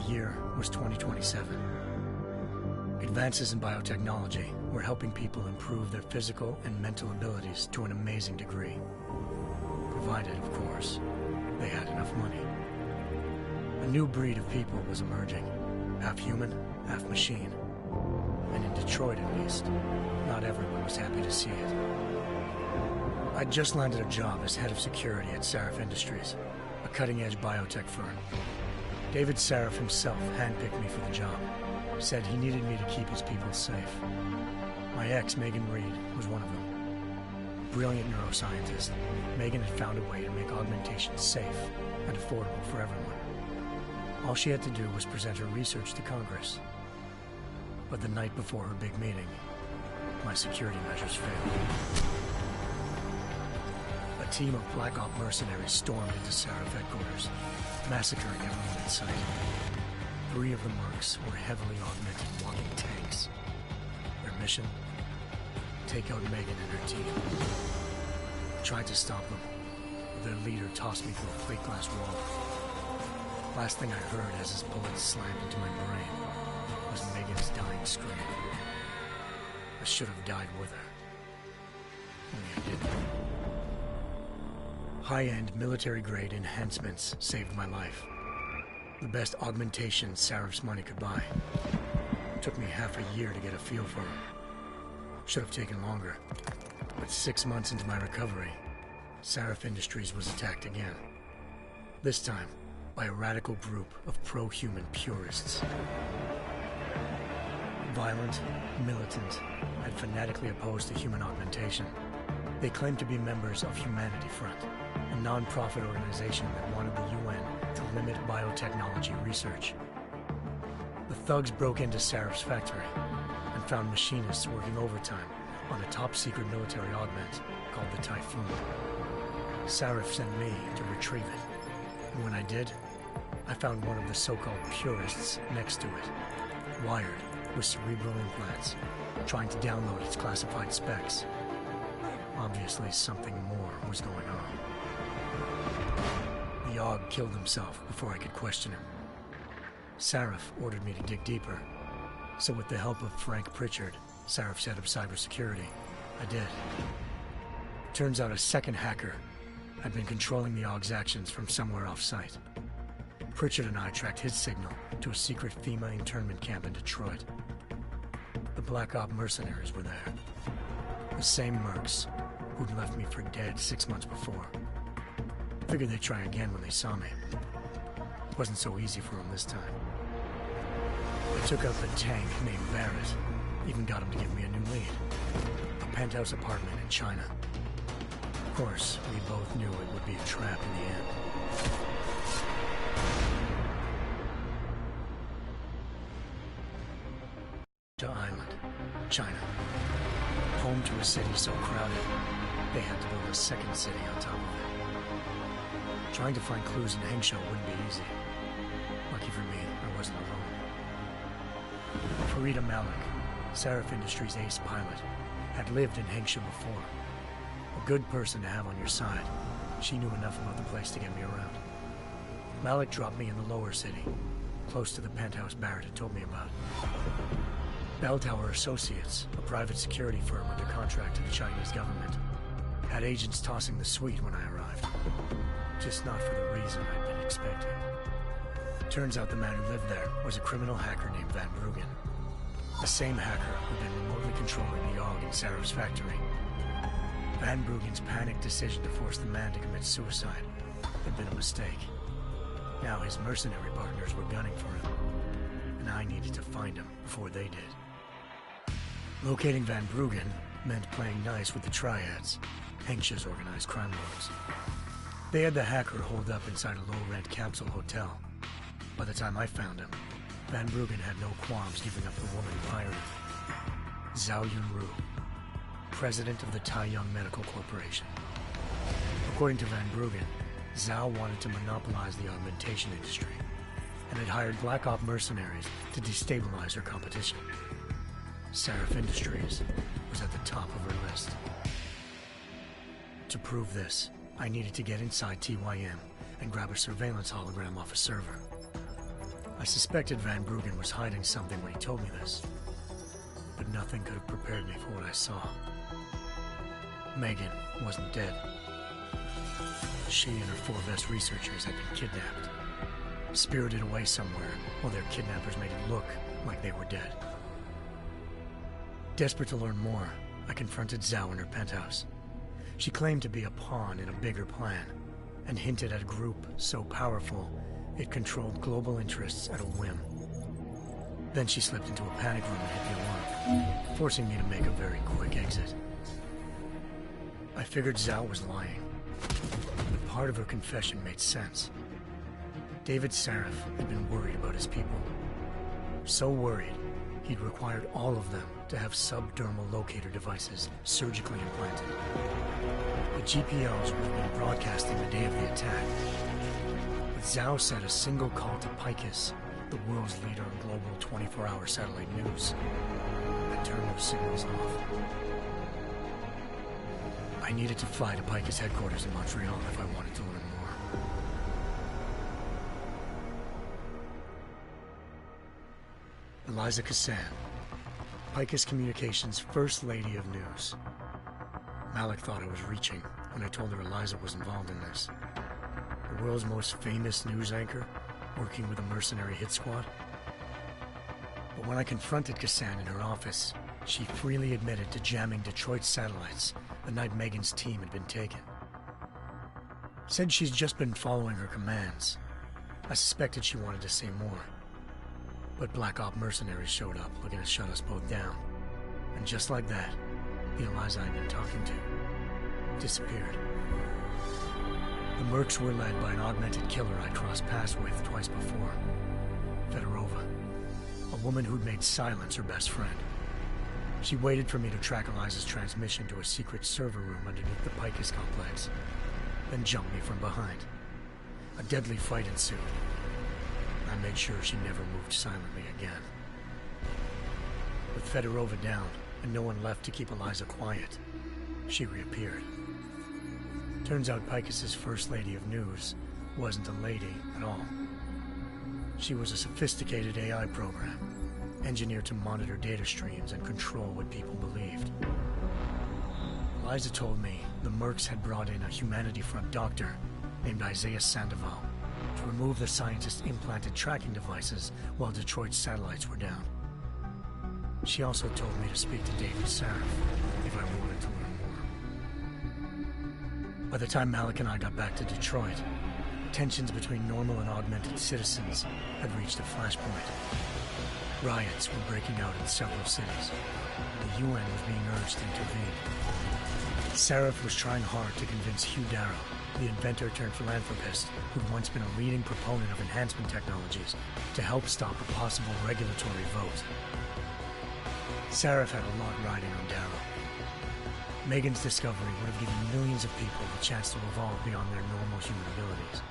year was 2027. Advances in biotechnology were helping people improve their physical and mental abilities to an amazing degree. Provided, of course, they had enough money. A new breed of people was emerging, half human, half machine. And in Detroit, at least, not everyone was happy to see it. I'd just landed a job as head of security at Sarif Industries, a cutting-edge biotech firm. David Sarif himself handpicked me for the job, said he needed me to keep his people safe. My ex, Megan Reed, was one of them. Brilliant neuroscientist, Megan had found a way to make augmentation safe and affordable for everyone. All she had to do was present her research to Congress. But the night before her big meeting, my security measures failed. A team of Black Op mercenaries stormed into Sarif headquarters, massacring everyone in sight. 3 of the mercs were heavily augmented walking tanks. Their mission? Take out Megan and her team. I tried to stop them, but their leader tossed me through a plate glass wall. Last thing I heard as his bullets slammed into my brain was Megan's dying scream. I should have died with her. Only I didn't. High-end military-grade enhancements saved my life. The best augmentation Sarif's money could buy. It took me half a year to get a feel for them. Should have taken longer. But 6 months into my recovery, Sarif Industries was attacked again. This time, by a radical group of pro-human purists. Violent, militant, and fanatically opposed to human augmentation. They claimed to be members of Humanity Front, a non-profit organization that wanted the UN to limit biotechnology research. The thugs broke into Sarif's factory and found machinists working overtime on a top-secret military augment called the Typhoon. Sarif sent me to retrieve it, and when I did, I found one of the so-called purists next to it, wired with cerebral implants, trying to download its classified specs. Obviously, something more was going on. The AUG killed himself before I could question him. Sarif ordered me to dig deeper, so with the help of Frank Pritchard, Sarif's head of cybersecurity, I did. Turns out a second hacker had been controlling the AUG's actions from somewhere off-site. Pritchard and I tracked his signal to a secret FEMA internment camp in Detroit. The Black Op mercenaries were there. The same mercs who'd left me for dead 6 months before. Figured they'd try again when they saw me. Wasn't so easy for them this time. I took out the tank named Barrett, even got him to give me a new lead. A penthouse apartment in China. Of course, we both knew it would be a trap in the end. Island, China. Home to a city so crowded, they had to build a second city on top of it. Trying to find clues in Hangzhou wouldn't be easy. Lucky for me, I wasn't alone. Farida Malik, Sarif Industries' ace pilot, had lived in Hangzhou before. A good person to have on your side. She knew enough about the place to get me around. Malik dropped me in the lower city, close to the penthouse Barrett had told me about. Bell Tower Associates, a private security firm under contract to the Chinese government, had agents tossing the suite when I arrived. Just not for the reason I'd been expecting. Turns out the man who lived there was a criminal hacker named Van Bruggen. The same hacker who'd been remotely controlling the AUG in Sarif's factory. Van Bruggen's panicked decision to force the man to commit suicide had been a mistake. Now his mercenary partners were gunning for him, and I needed to find him before they did. Locating Van Bruggen meant playing nice with the Triads, Hengsh's organized crime lords. They had the hacker holed up inside a low-rent capsule hotel. By the time I found him, Van Bruggen had no qualms giving up the woman who hired him. Zhao Yunru, president of the Taiyang Medical Corporation. According to Van Bruggen, Zhao wanted to monopolize the augmentation industry and had hired Black Op mercenaries to destabilize her competition. Sarif Industries was at the top of her list. To prove this, I needed to get inside TYM and grab a surveillance hologram off a server. I suspected Van Bruggen was hiding something when he told me this, but nothing could have prepared me for what I saw. Megan wasn't dead. She and her 4 best researchers had been kidnapped, spirited away somewhere while their kidnappers made it look like they were dead. Desperate to learn more, I confronted Zhao in her penthouse. She claimed to be a pawn in a bigger plan, and hinted at a group so powerful it controlled global interests at a whim. Then she slipped into a panic room and hit the alarm, forcing me to make a very quick exit. I figured Zhao was lying, but part of her confession made sense. David Sarif had been worried about his people. So worried, he'd required all of them to have subdermal locator devices surgically implanted. The GPOs would have been broadcasting the day of the attack. But Zhao said a single call to Picus, the world's leader in global 24-hour satellite news, had turned those signals off. I needed to fly to Picus headquarters in Montreal if I wanted to learn more. Eliza Cassan, Picus Communications' First Lady of News. Malik thought I was reaching when I told her Eliza was involved in this. The world's most famous news anchor, working with a mercenary hit squad. But when I confronted Cassan in her office, she freely admitted to jamming Detroit's satellites the night Megan's team had been taken. Said she's just been following her commands. I suspected she wanted to say more. But Black Op mercenaries showed up looking to shut us both down. And just like that, the Eliza I'd been talking to disappeared. The Mercs were led by an augmented killer I crossed paths with twice before. Fedorova, a woman who'd made silence her best friend. She waited for me to track Eliza's transmission to a secret server room underneath the Picus complex, then jumped me from behind. A deadly fight ensued. I made sure she never moved silently again. With Fedorova down and no one left to keep Eliza quiet, she reappeared. Turns out Picus's First Lady of News wasn't a lady at all. She was a sophisticated AI program, engineered to monitor data streams and control what people believed. Eliza told me the Mercs had brought in a Humanity Front doctor named Isaiah Sandoval to remove the scientist's implanted tracking devices while Detroit's satellites were down. She also told me to speak to David Sarif if I wanted to learn more. By the time Malik and I got back to Detroit, tensions between normal and augmented citizens had reached a flashpoint. Riots were breaking out in several cities. The UN was being urged to intervene. Sarif was trying hard to convince Hugh Darrow, the inventor turned philanthropist who'd once been a leading proponent of enhancement technologies, to help stop a possible regulatory vote. Sarif had a lot riding on Darrow. Megan's discovery would have given millions of people the chance to evolve beyond their normal human abilities,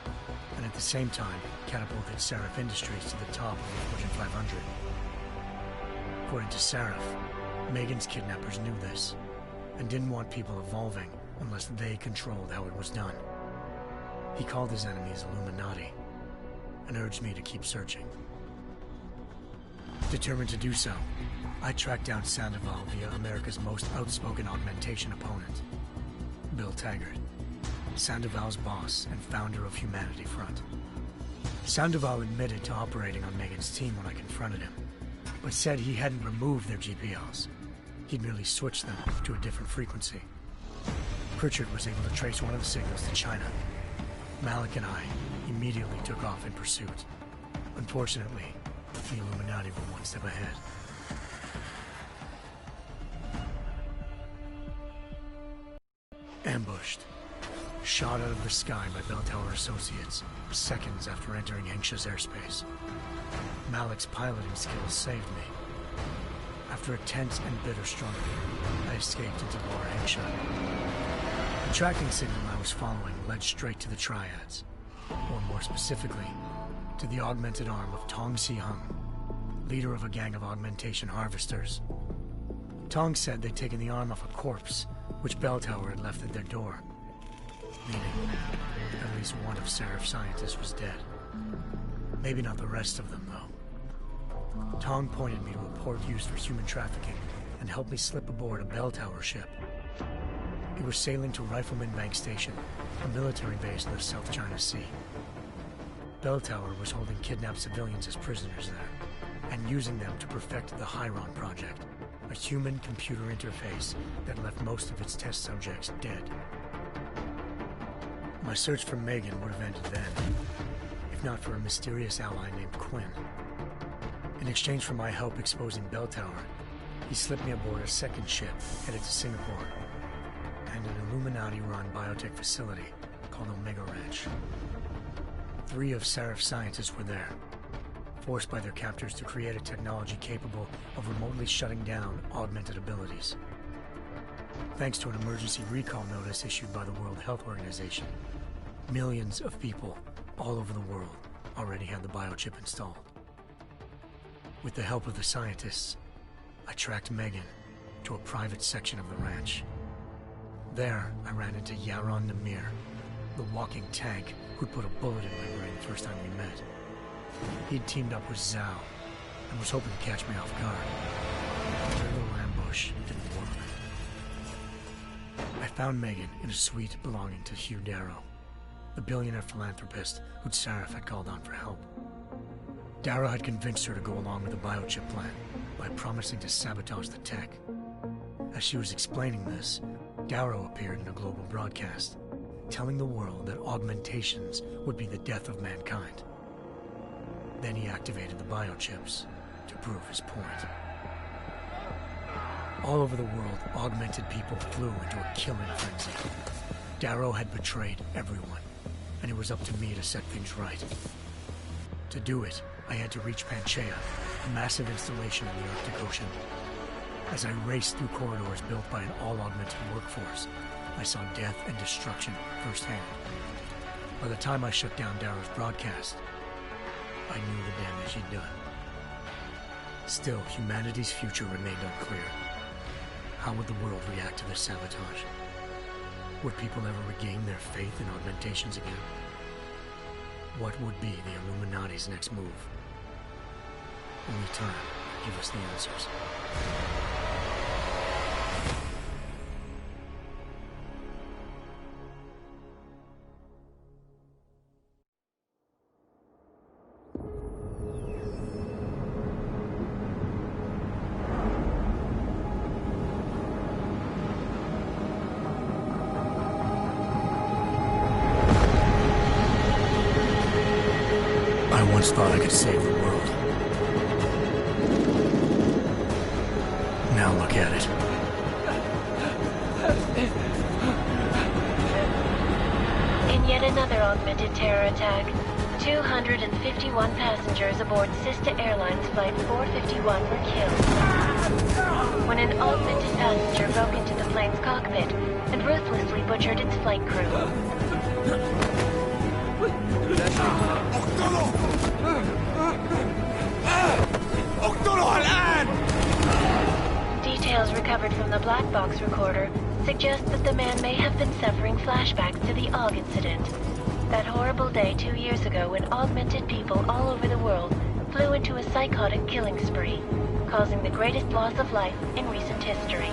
and at the same time catapulted Sarif Industries to the top of the Fortune 500. According to Sarif, Megan's kidnappers knew this, and didn't want people evolving unless they controlled how it was done. He called his enemies Illuminati, and urged me to keep searching. Determined to do so, I tracked down Sandoval via America's most outspoken augmentation opponent, Bill Taggart, Sandoval's boss and founder of Humanity Front. Sandoval admitted to operating on Megan's team when I confronted him, but said he hadn't removed their GPLs. He'd merely switched them to a different frequency. Pritchard was able to trace one of the signals to China. Malik and I immediately took off in pursuit. Unfortunately, the Illuminati were one step ahead. Ambushed. Shot out of the sky by Bell Tower Associates, seconds after entering Hengsha's airspace. Malik's piloting skills saved me. After a tense and bitter struggle, I escaped into Lower Hengsha. The tracking signal I was following led straight to the Triads, or more specifically, to the augmented arm of Tong Si-hung, leader of a gang of augmentation harvesters. Tong said they'd taken the arm off a corpse, which Bell Tower had left at their door, meaning at least one of Sarif's scientists was dead. Maybe not the rest of them, though. Tong pointed me to a port used for human trafficking and helped me slip aboard a bell tower ship. It was sailing to Rifleman Bank Station, a military base in the South China Sea. Bell Tower was holding kidnapped civilians as prisoners there, and using them to perfect the Hyron Project, a human-computer interface that left most of its test subjects dead. My search for Megan would have ended then, if not for a mysterious ally named Quinn. In exchange for my help exposing Bell Tower, he slipped me aboard a second ship headed to Singapore, and an Illuminati-run biotech facility called Omega Ranch. 3 of Serif's scientists were there, forced by their captors to create a technology capable of remotely shutting down augmented abilities. Thanks to an emergency recall notice issued by the World Health Organization, millions of people all over the world already had the biochip installed. With the help of the scientists, I tracked Megan to a private section of the ranch. There, I ran into Yaron Namir, the walking tank who'd put a bullet in my brain the first time we met. He'd teamed up with Zhao and was hoping to catch me off guard. Their little ambush didn't work. I found Megan in a suite belonging to Hugh Darrow, the billionaire philanthropist who'd Sarif had called on for help. Darrow had convinced her to go along with the biochip plan by promising to sabotage the tech. As she was explaining this, Darrow appeared in a global broadcast, telling the world that augmentations would be the death of mankind. Then he activated the biochips to prove his point. All over the world, augmented people flew into a killing frenzy. Darrow had betrayed everyone, and it was up to me to set things right. To do it, I had to reach Panchaea, a massive installation in the Arctic Ocean. As I raced through corridors built by an all-augmented workforce, I saw death and destruction firsthand. By the time I shut down Darrow's broadcast, I knew the damage he'd done. Still, humanity's future remained unclear. How would the world react to this sabotage? Would people ever regain their faith in augmentations again? What would be the Illuminati's next move? Only time will give us the answers. I once thought I could save the world. Now look at it. In yet another augmented terror attack, 251 passengers aboard sister airlines Flight 451 were killed when an augmented passenger broke into the plane's cockpit and ruthlessly butchered its flight crew. Details recovered from the black box recorder suggest that the man may have been suffering flashbacks to the AUG incident. That horrible day 2 years ago when augmented people all over the world flew into a psychotic killing spree, causing the greatest loss of life in recent history.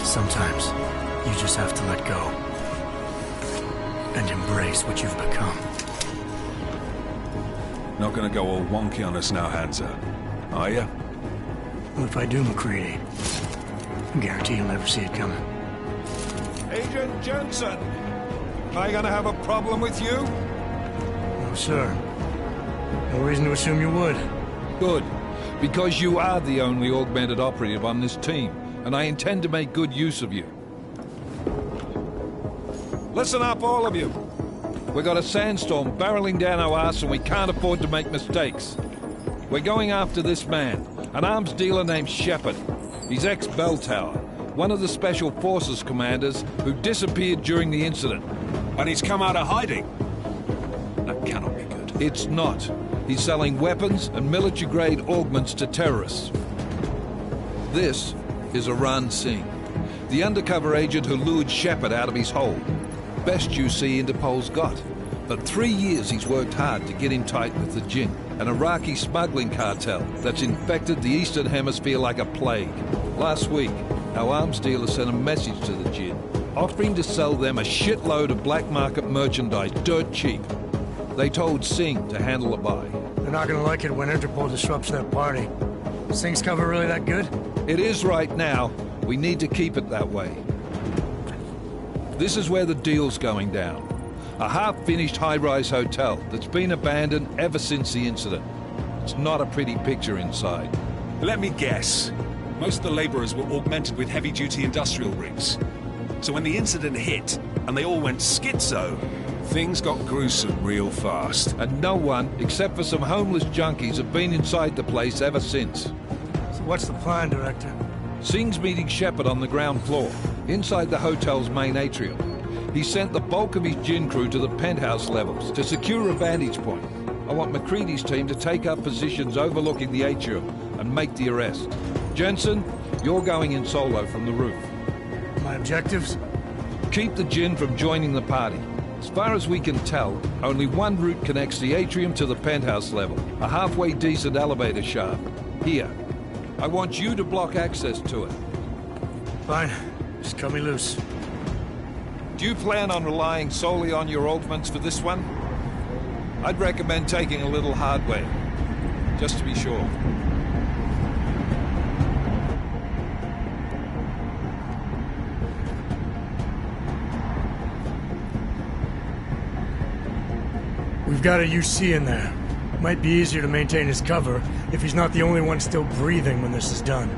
Sometimes, you just have to let go and embrace what you've become. Not gonna go all wonky on us now, Hansa, are you? Well, if I do, McCready, I guarantee you'll never see it coming. Agent Jensen, am I gonna have a problem with you? No, sir. No reason to assume you would. Good, because you are the only augmented operative on this team, and I intend to make good use of you. Listen up, all of you. We got a sandstorm barreling down our arse and we can't afford to make mistakes. We're going after this man, an arms dealer named Shepard. He's ex-Bell Tower, one of the Special Forces commanders who disappeared during the incident. And he's come out of hiding? That cannot be good. It's not. He's selling weapons and military-grade augments to terrorists. This is Aran Singh, the undercover agent who lured Shepard out of his hole. Best you see Interpol's got. For 3 years he's worked hard to get in tight with the Jinn, an Iraqi smuggling cartel that's infected the Eastern Hemisphere like a plague. Last week, our arms dealer sent a message to the Jinn, offering to sell them a shitload of black market merchandise dirt cheap. They told Singh to handle the buy. They're not gonna like it when Interpol disrupts their party. Singh's cover really that good? It is right now. We need to keep it that way. This is where the deal's going down. A half-finished high-rise hotel that's been abandoned ever since the incident. It's not a pretty picture inside. Let me guess. Most of the laborers were augmented with heavy-duty industrial rigs. So when the incident hit, and they all went schizo, things got gruesome real fast. And no one, except for some homeless junkies, have been inside the place ever since. So what's the plan, Director? Singh's meeting Shepard on the ground floor, inside the hotel's main atrium. He sent the bulk of his Jinn crew to the penthouse levels to secure a vantage point. I want McCready's team to take up positions overlooking the atrium and make the arrest. Jensen, you're going in solo from the roof. My objectives? Keep the Jinn from joining the party. As far as we can tell, only one route connects the atrium to the penthouse level, a halfway decent elevator shaft. Here. I want you to block access to it. Fine. Just cut me loose. Do you plan on relying solely on your augments for this one? I'd recommend taking a little hardware, just to be sure. We've got a UC in there. Might be easier to maintain his cover if he's not the only one still breathing when this is done.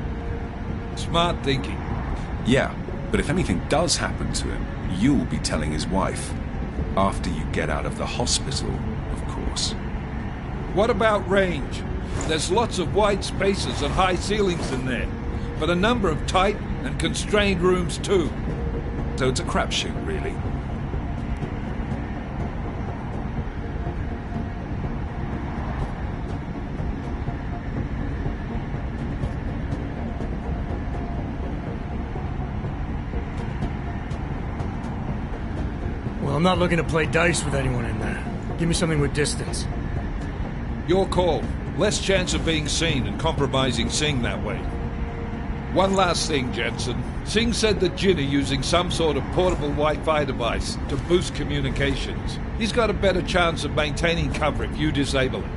Smart thinking. Yeah, but if anything does happen to him, you'll be telling his wife. After you get out of the hospital, of course. What about range? There's lots of wide spaces and high ceilings in there, but a number of tight and constrained rooms too. So it's a crapshoot, really. Well, I'm not looking to play dice with anyone in there. Give me something with distance. Your call. Less chance of being seen and compromising Singh that way. One last thing, Jensen. Singh said the Jinn are using some sort of portable Wi-Fi device to boost communications. He's got a better chance of maintaining cover if you disable it.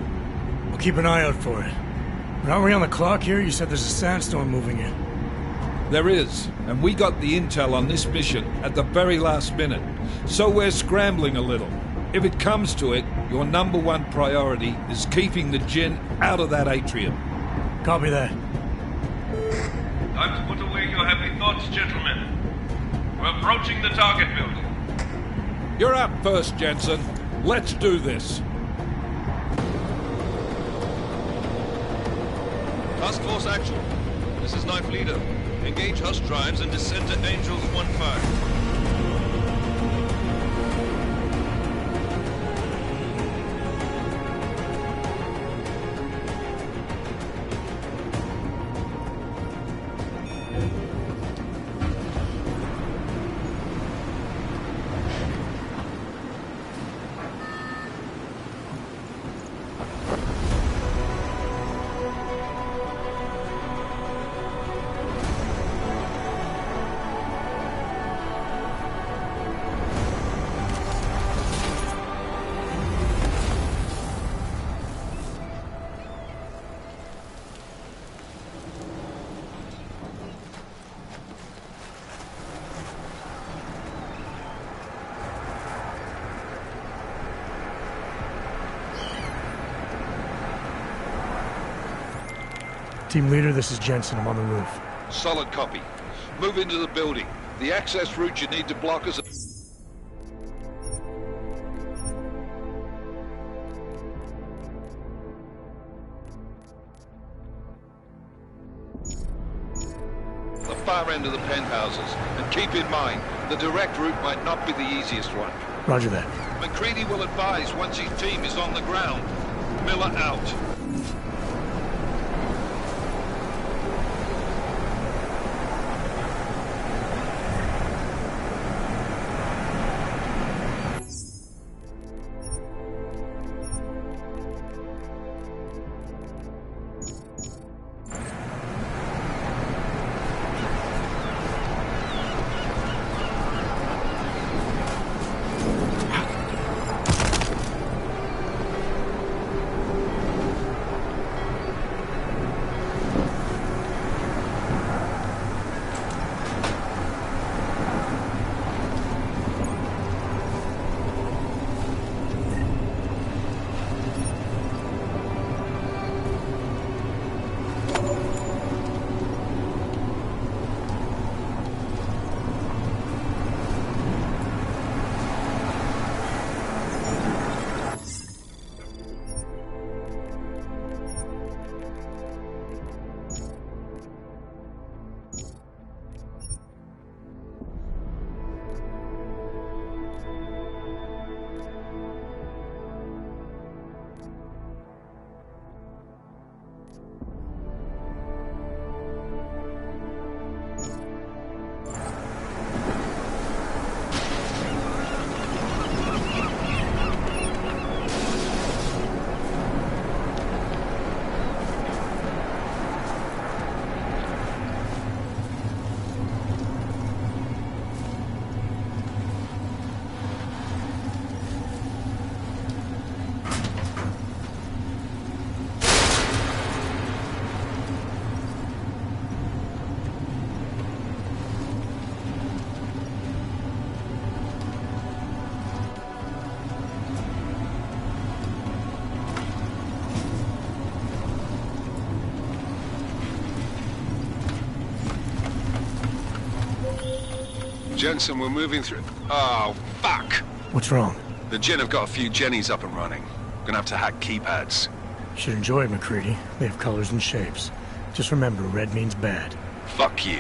I'll keep an eye out for it. But aren't we on the clock here? You said there's a sandstorm moving in. There is, and we got the intel on this mission at the very last minute. So we're scrambling a little. If it comes to it, your number one priority is keeping the Jinn out of that atrium. Copy that. Time to put away your happy thoughts, gentlemen. We're approaching the target building. You're up first, Jensen. Let's do this. Task Force action. This is Knife Leader. Engage Hush drives and descend to Angels 1-5. Team leader, this is Jensen. I'm on the roof. Solid copy. Move into the building. The access route you need to block is... the far end of the penthouses. And keep in mind, the direct route might not be the easiest one. Roger that. McCready will advise once his team is on the ground. Miller out. Jensen, we're moving through... Oh, fuck! What's wrong? The Jinn have got a few Jennies up and running. Gonna have to hack keypads. Should enjoy it, McCready. They have colors and shapes. Just remember, red means bad. Fuck you.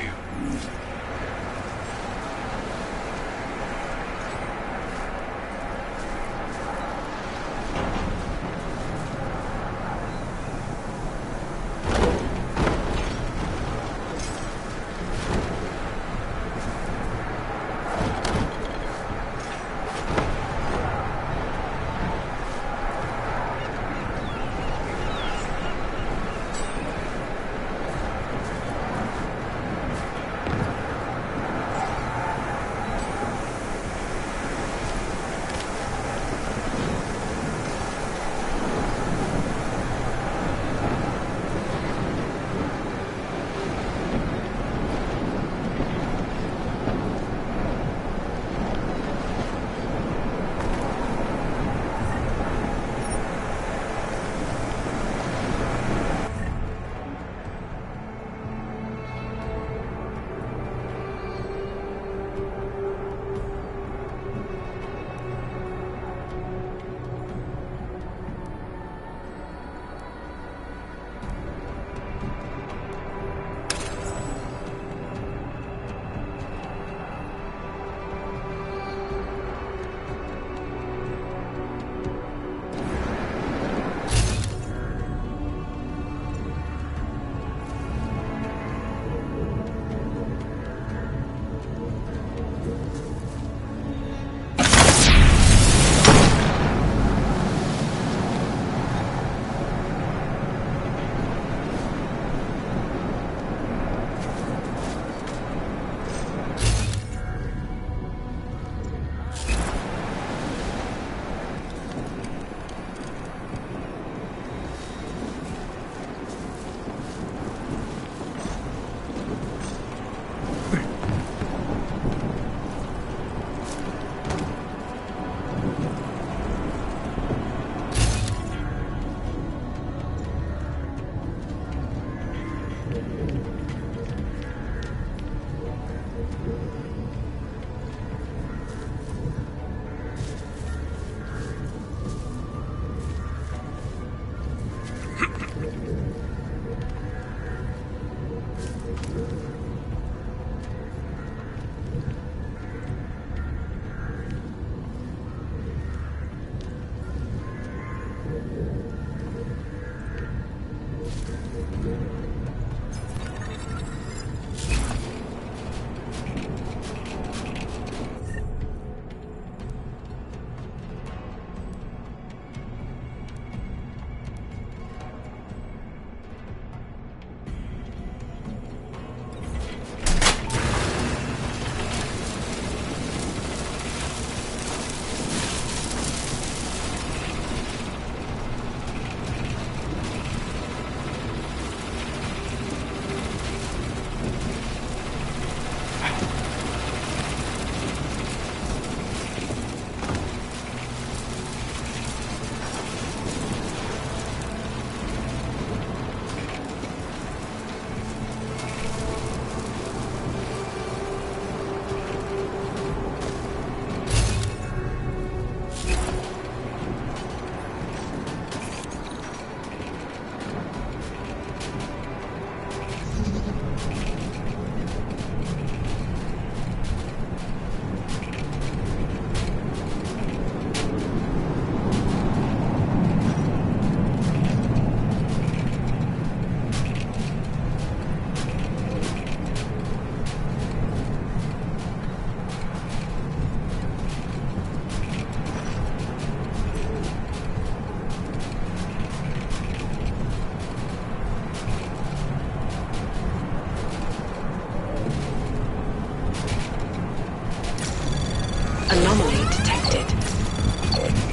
Anomaly detected.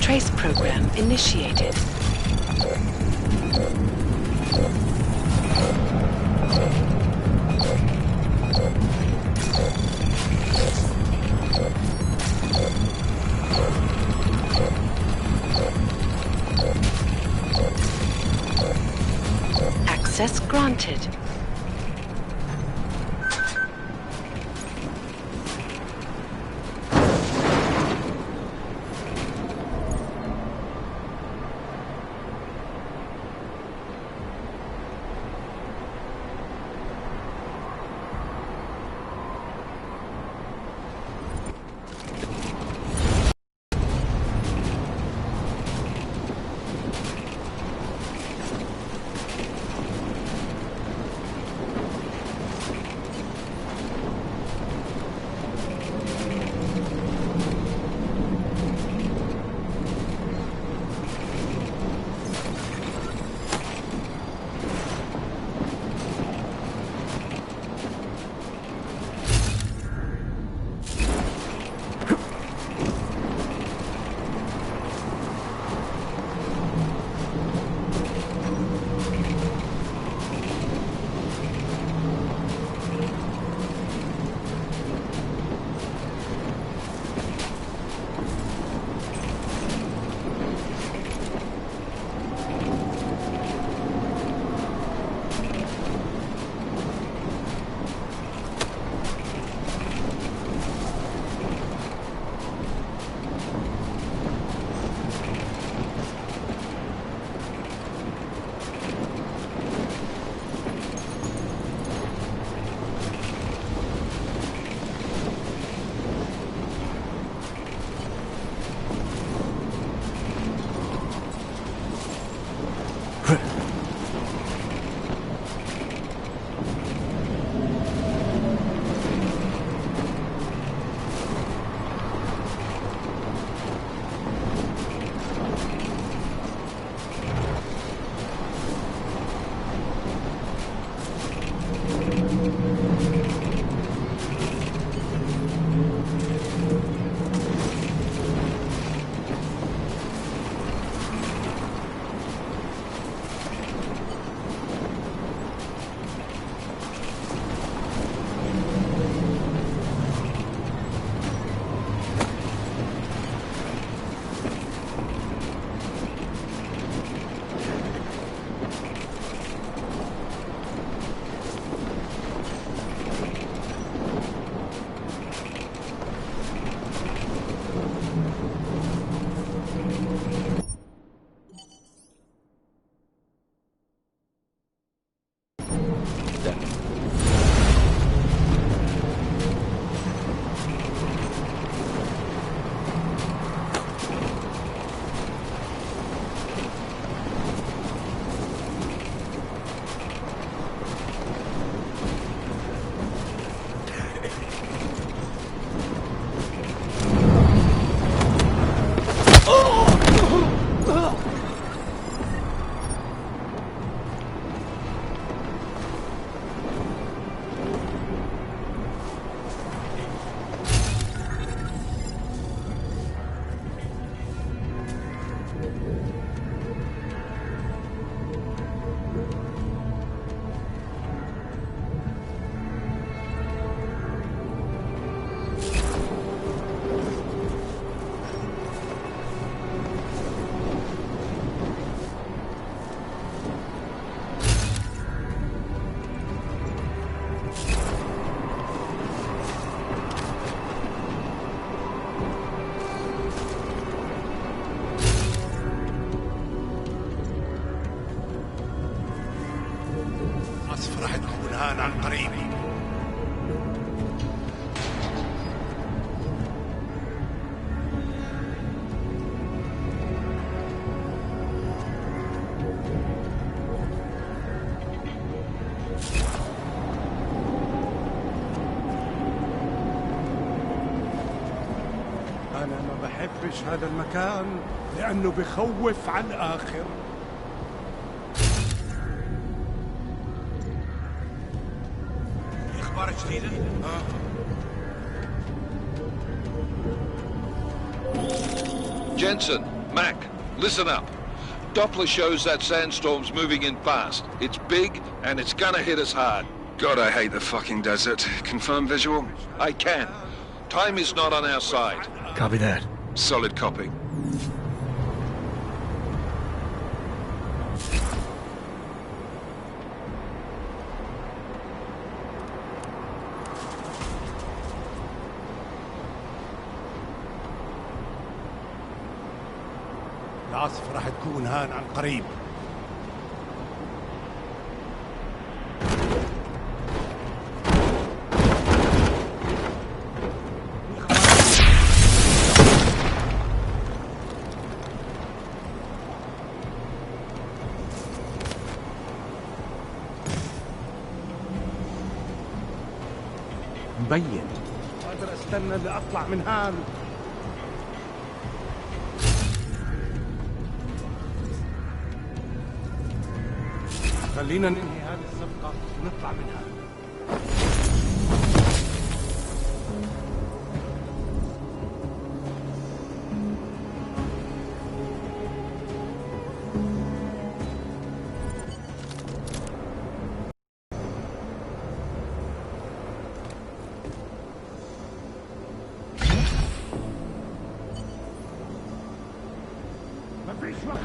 Trace program initiated. Access granted. بحبش هذا المكان لأنه بخوف على الآخر. أخبار جديدة؟ Jensen, Mac, listen up. Doppler shows that sandstorm's moving in fast. It's big, and it's gonna hit us hard. God, I hate the fucking desert. Confirm visual? I can. Time is not on our side. Copy that. Solid copy. العاصفة راح تكون هان عن قريب. مبين قادر استنى لاطلع من هان. خلينا ننهي هذه الصفقة ونطلع منها. مفيش وقت.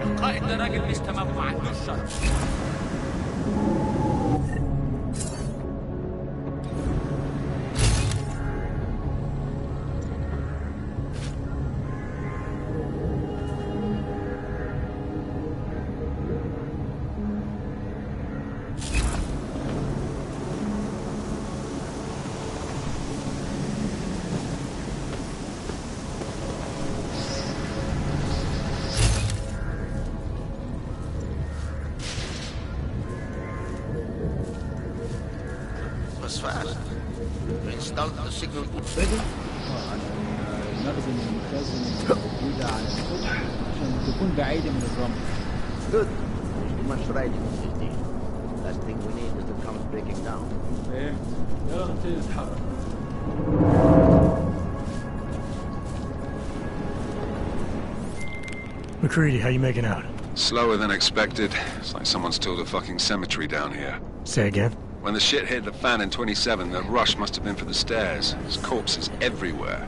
القائد ده راجل مش تمام وما عندوش شرف. was fast. You installed the signal book. نخزن المخازن الموجودة على السطح عشان تكون بعيدة من الرمل. Good. There's too much riding in this deal. Last thing we need is the tunnel breaking down. ايه يلا نبتدي نتحرك. McCready, how you making out? Slower than expected. It's like someone's tilled a fucking cemetery down here. Say again? When the shit hit the fan in 27, the rush must have been for the stairs. There's corpses everywhere.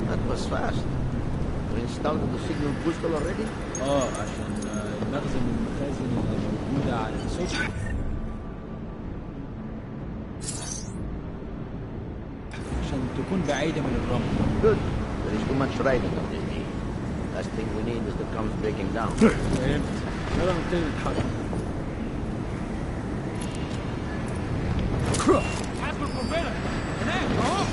That was fast. You installed the signal booster already? عشان المخزن من المخازن الموجودة على السطح. عشان تكون بعيدة من الرمل. Good. There is too much riding on this deal. Last thing we need is the comms breaking down. فهمت. يلا نبتدي نتحرك. حاسب القنبلة هناك اهو.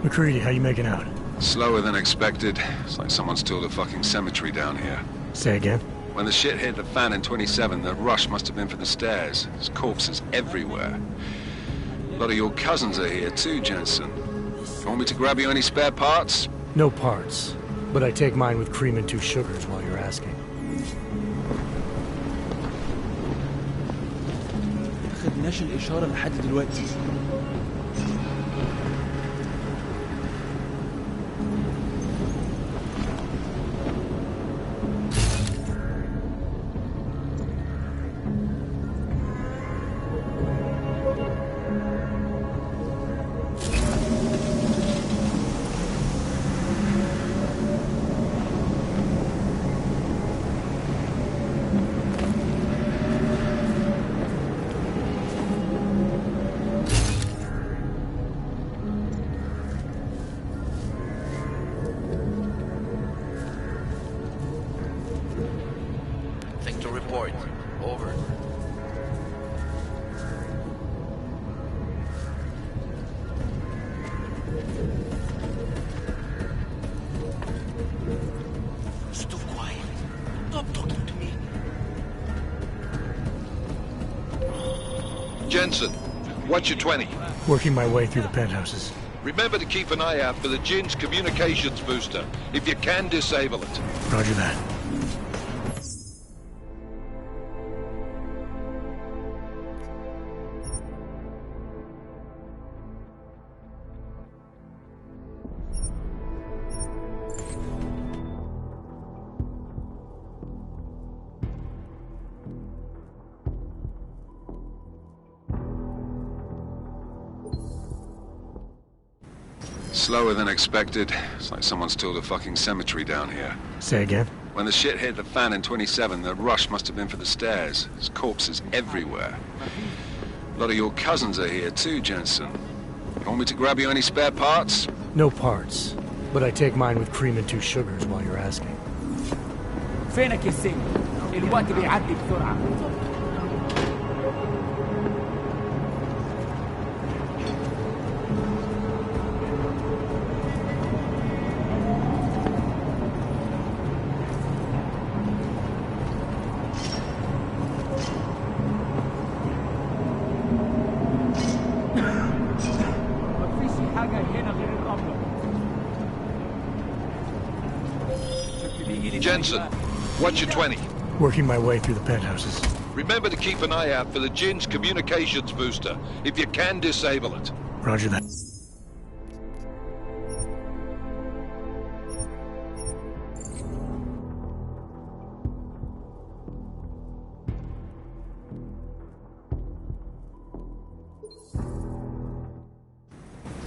McCready, how you making out? Slower than expected. It's like someone's tilled a fucking cemetery down here. Say again? When the shit hit the fan in 27, the rush must have been for the stairs. There's corpses everywhere. A lot of your cousins are here too, Jensen. You want me to grab you any spare parts? No parts. But I take mine with cream and 2 sugars while you're asking. خدناش الإشارة لحد دلوقتي. Over. Stop quiet. Stop talking to me. Jensen, what's your 20? Working my way through the penthouses. Remember to keep an eye out for the Jin's communications booster. If you can, disable it. Roger that. Slower than expected. It's like someone's tilled a fucking cemetery down here. Say again? When the shit hit the fan in 27, the rush must have been for the stairs. There's corpses everywhere. A lot of your cousins are here too, Jensen. You want me to grab you any spare parts? No parts. But I take mine with cream and 2 sugars while you're asking. فينك يا سيد؟ الوقت بيعدي بسرعة. Jensen, what's your 20? Working my way through the penthouses. Remember to keep an eye out for the Jin's communications booster. If you can, disable it. Roger that.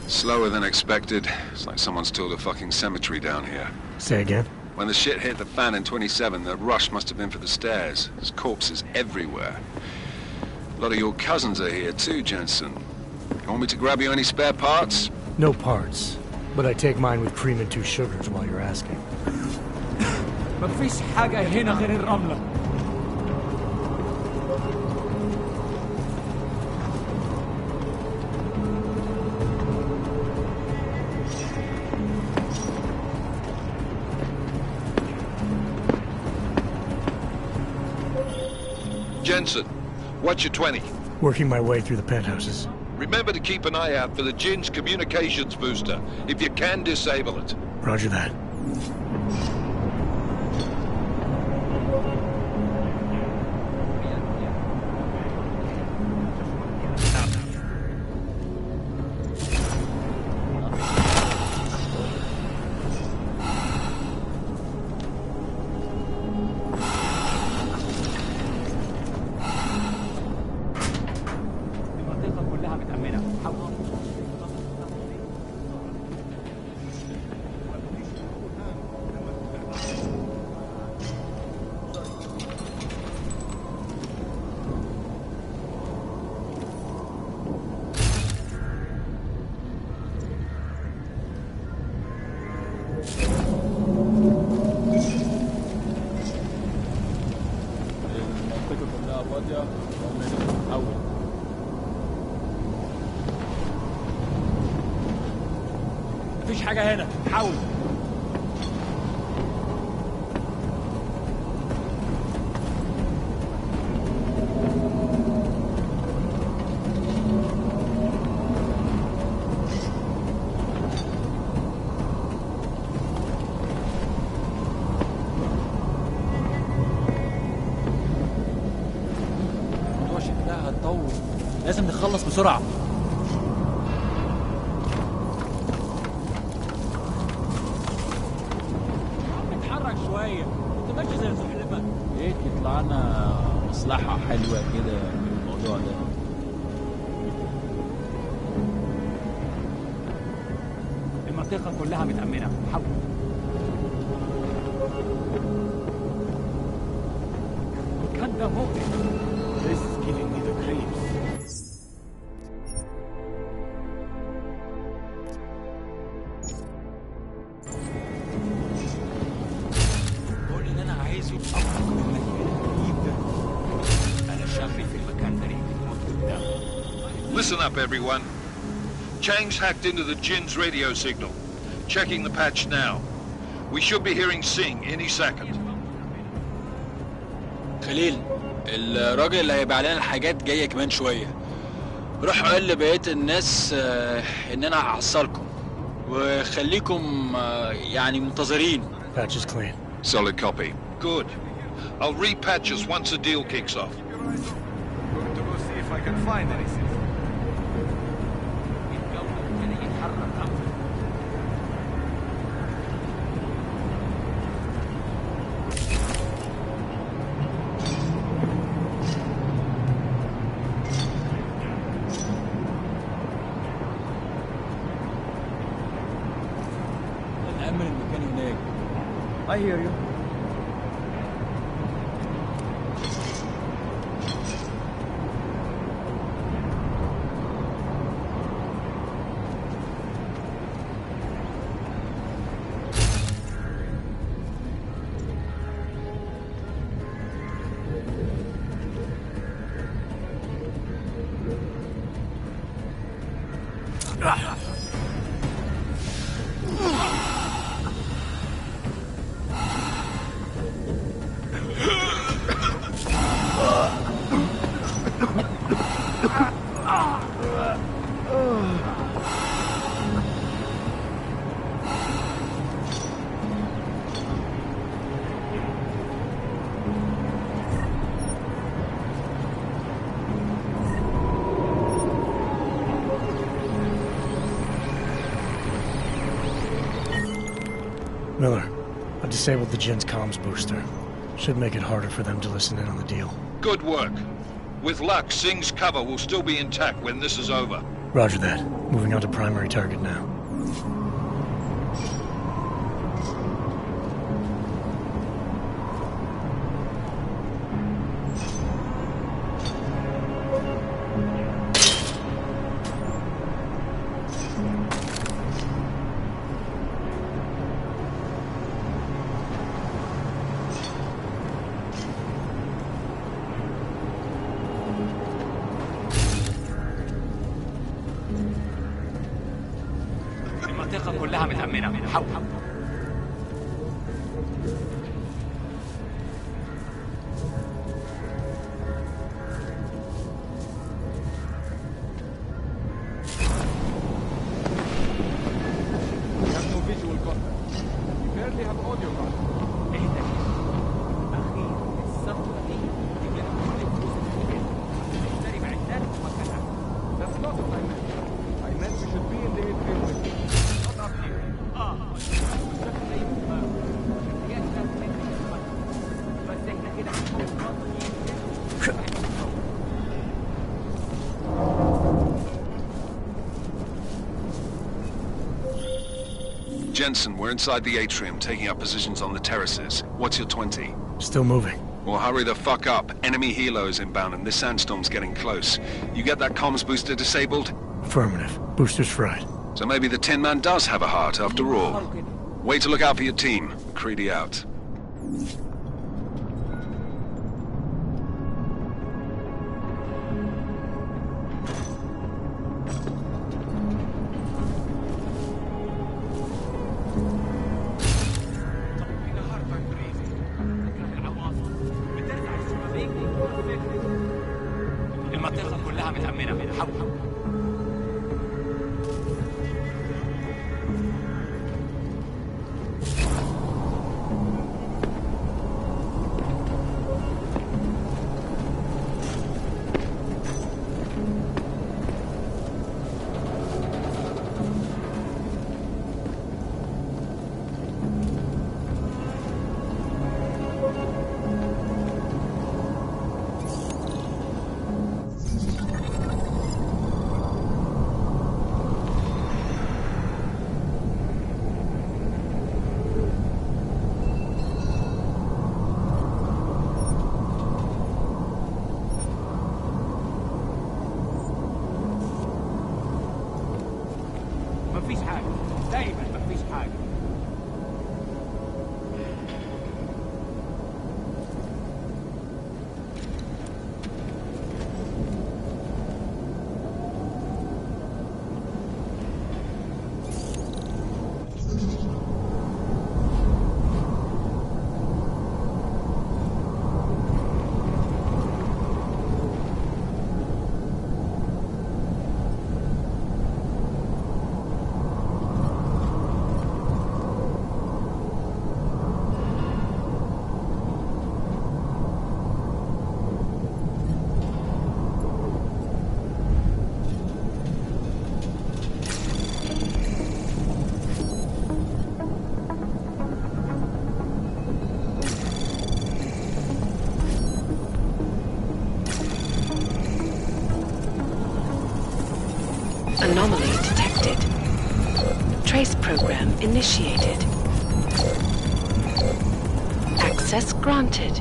Slower than expected. It's like someone's tilled a fucking cemetery down here. Say again? When the shit hit the fan in 27, the rush must have been for the stairs. There's corpses everywhere. A lot of your cousins are here too, Jensen. You want me to grab you any spare parts? No parts. But I take mine with cream and 2 sugars while you're asking. مفيش حاجة هنا غير الرملة. Jensen, what's your 20? Working my way through the penthouses. Remember to keep an eye out for the Jinn's communications booster. If you can, disable it. Roger that. مفيش حاجة هنا، حاول. الموضوع شكلها هتطول، لازم نخلص بسرعة. يطلع لنا مصلحة حلوة كده من الموضوع ده. المنطقة كلها متأمنة، حاول. كان ده مؤلم. This is giving me the creeps. كل اللي أنا عايزه Listen up, everyone. Chang's hacked into the Jinn's radio signal. Checking the patch now. We should be hearing Sing any second. خليل، الراجل اللي هيبيع لنا الحاجات جاي كمان شوية. روح قول لبقية الناس إن أنا هحصلكم. وخليكم يعني منتظرين. Patch is clean. Solid copy. Good. I'll repatch us once the deal kicks off. Going to go see if I can find anything. نأمن المكان هناك. I hear you. Miller, I've disabled the Jinn's comms booster. Should make it harder for them to listen in on the deal. Good work. With luck, Sing's cover will still be intact when this is over. Roger that. Moving on to primary target now. المنطقة كلها متأمنة. حول. Jensen, we're inside the atrium, taking up positions on the terraces. What's your 20? Still moving. Well, hurry the fuck up. Enemy helos inbound and this sandstorm's getting close. You get that comms booster disabled? Affirmative. Booster's fried. So maybe the Tin Man does have a heart after all. Way to look out for your team. Creedy out. المنطقة كلها متأمنة. حول. مفيش حاجة. دايما مفيش حاجة. Anomaly detected. Trace program initiated. Access granted.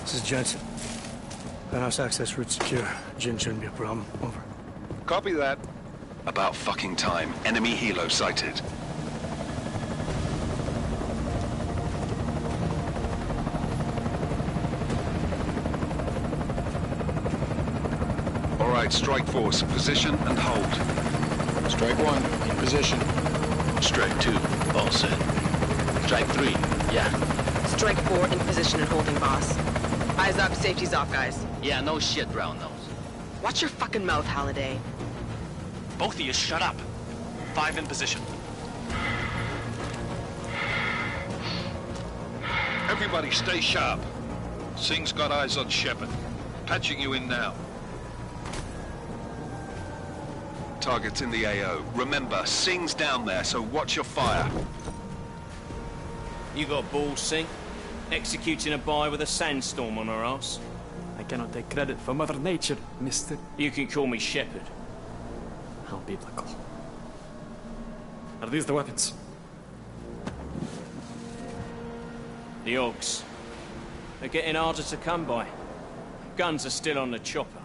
This is Jensen. Penthouse access route secure. Jin shouldn't be a problem. Over. Copy that. About fucking time. Enemy helo sighted. All right, Strike Force, position and hold. Strike 1, in position. Strike 2, all set. Strike 3, yeah. Strike 4, in position and holding, boss. Eyes up, safety's off, guys. Yeah, no shit, brown nose. Watch your fucking mouth, Halliday. Both of you, shut up. 5 in position. Everybody stay sharp. Singh's got eyes on Shepard. Patching you in now. Target's in the AO. Remember, Singh's down there, so watch your fire. You got balls, Singh? Executing a buy with a sandstorm on our ass? I cannot take credit for Mother Nature, mister. You can call me Shepard. How biblical. Are these the weapons? The Ogs. They're getting harder to come by. Guns are still on the chopper.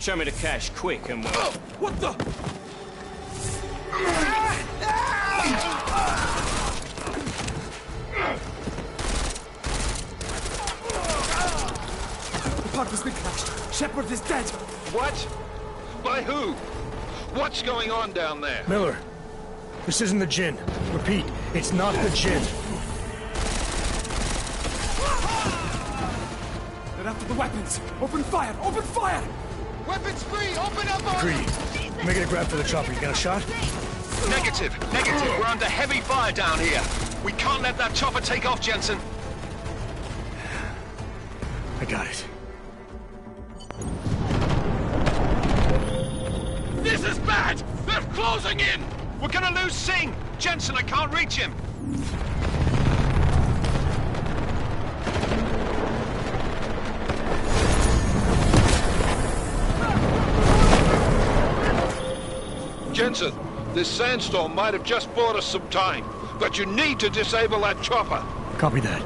Show me the cash, quick, and we'll... Oh, what the? Shepard is dead! What? By who? What's going on down there? Miller, this isn't the Jinn. Repeat, it's not the Jinn. They're after the weapons! Open fire! Open fire! Weapons free! Open up! McCready, making a grab for the chopper. You got a shot? Negative. We're under heavy fire down here. We can't let that chopper take off, Jensen. I got it. This is bad! They're closing in! We're gonna lose Singh! Jensen, I can't reach him! Jensen, this sandstorm might have just bought us some time, but you need to disable that chopper. Copy that.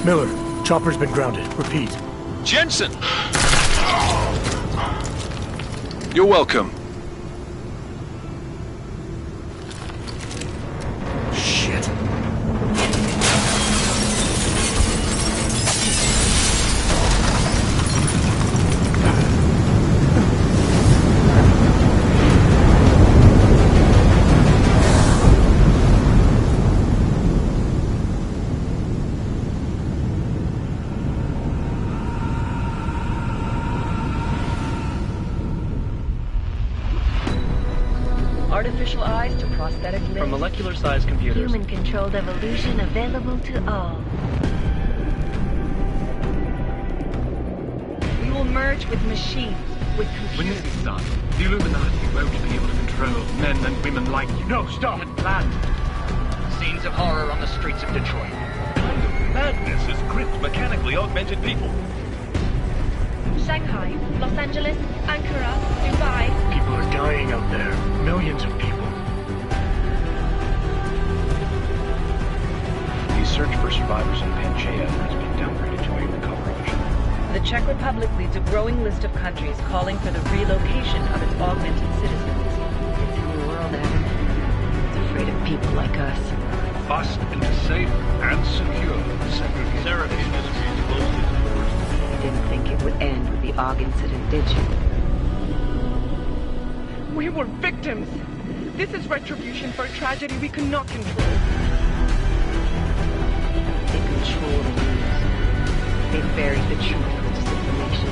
Miller, chopper's been grounded. Repeat. Jensen! You're welcome. Shit. Artificial eyes to prosthetic limbs. From molecular-sized computers. Human-controlled evolution available to all. We will merge with machines, with When computers. this is done, the Illuminati won't be able to control men and women like you. No, stop! And planned. Scenes of horror on the streets of Detroit. Kind of madness has gripped mechanically augmented people. Shanghai, Los Angeles, Ankara, Dubai. People are dying out there. Millions of people. The search for survivors in Pangaea has been downgraded to a recovery mission. The Czech Republic leads a growing list of countries calling for the relocation of its augmented citizens. It's a new world, Adam. It's afraid of people like us. Bust into safe and secure segregation. Seraphine Industries closed its doors. You didn't think it would end with the AUG incident, did you? We were victims. This is retribution for a tragedy we cannot control. They control the news. They buried the truth with disinformation.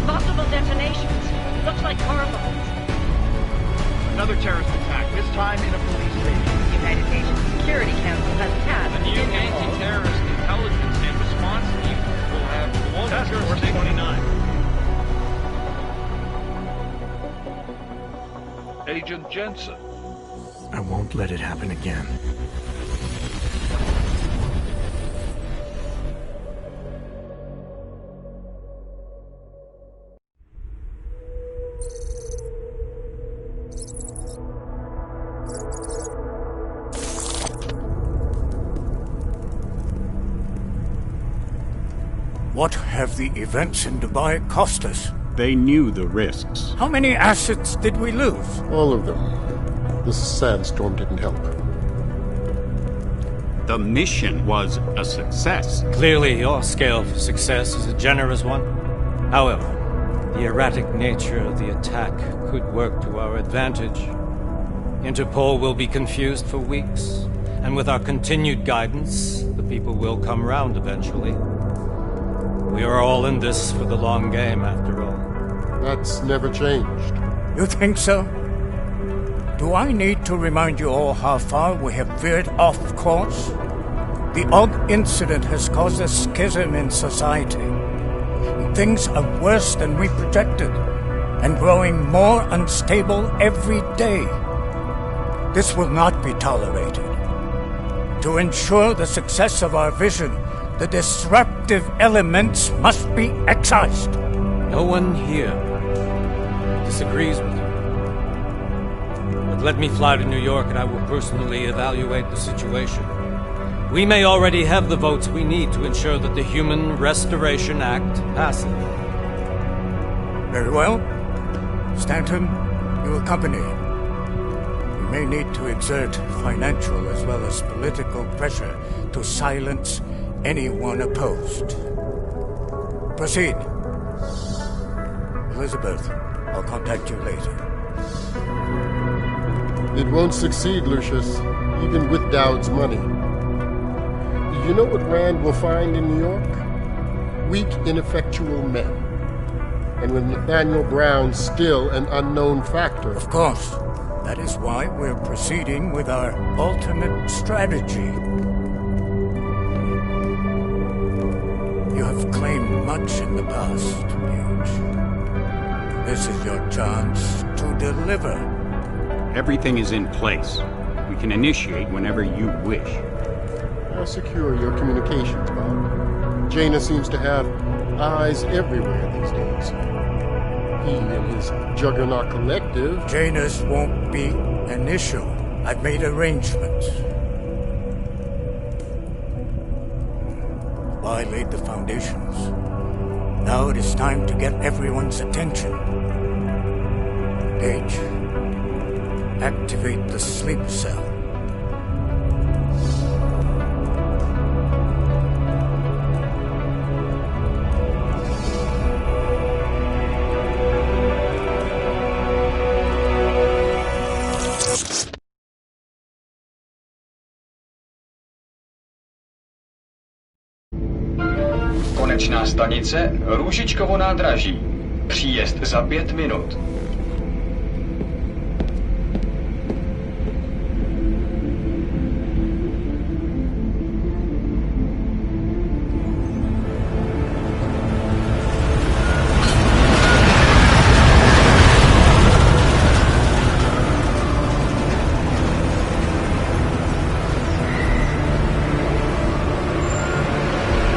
Possible detonations. Looks like car bombs. Another terrorist attack, this time in a police station. The United Nations Security Council has passed The new anti-terrorist intelligence and response team will have one Task Force 29. Agent Jensen. I won't let it happen again. What have the events in Dubai cost us? They knew the risks. How many assets did we lose? All of them. This sandstorm didn't help. The mission was a success. Clearly, your scale for success is a generous one. However, the erratic nature of the attack could work to our advantage. Interpol will be confused for weeks, and with our continued guidance, the people will come round eventually. We are all in this for the long game, after all. That's never changed. You think so? Do I need to remind you all how far we have veered off course? The AUG incident has caused a schism in society. Things are worse than we projected, and growing more unstable every day. This will not be tolerated. To ensure the success of our vision, the disruptive elements must be excised. No one here disagrees with you. But let me fly to New York and I will personally evaluate the situation. We may already have the votes we need to ensure that the Human Restoration Act passes. Very well. Stanton, you accompany. We may need to exert financial as well as political pressure to silence anyone opposed. Proceed. Elizabeth, I'll contact you later. It won't succeed, Lucius, even with Dowd's money. You know what Rand will find in New York? Weak, ineffectual men. And with Nathaniel Brown still an unknown factor. Of course. That is why we're proceeding with our alternate strategy. You have claimed much in the past, Huge. This is your chance to deliver. Everything is in place. We can initiate whenever you wish. How secure are your communications, Bob? Jaina seems to have eyes everywhere these days. He and his Juggernaut Collective... Jaina's won't be an issue. I've made arrangements. I laid the foundations. Now it is time to get everyone's attention. Paige, activate the sleep cell. Konečná stanice Růžičkovo nádraží. Příjezd za 5 minut.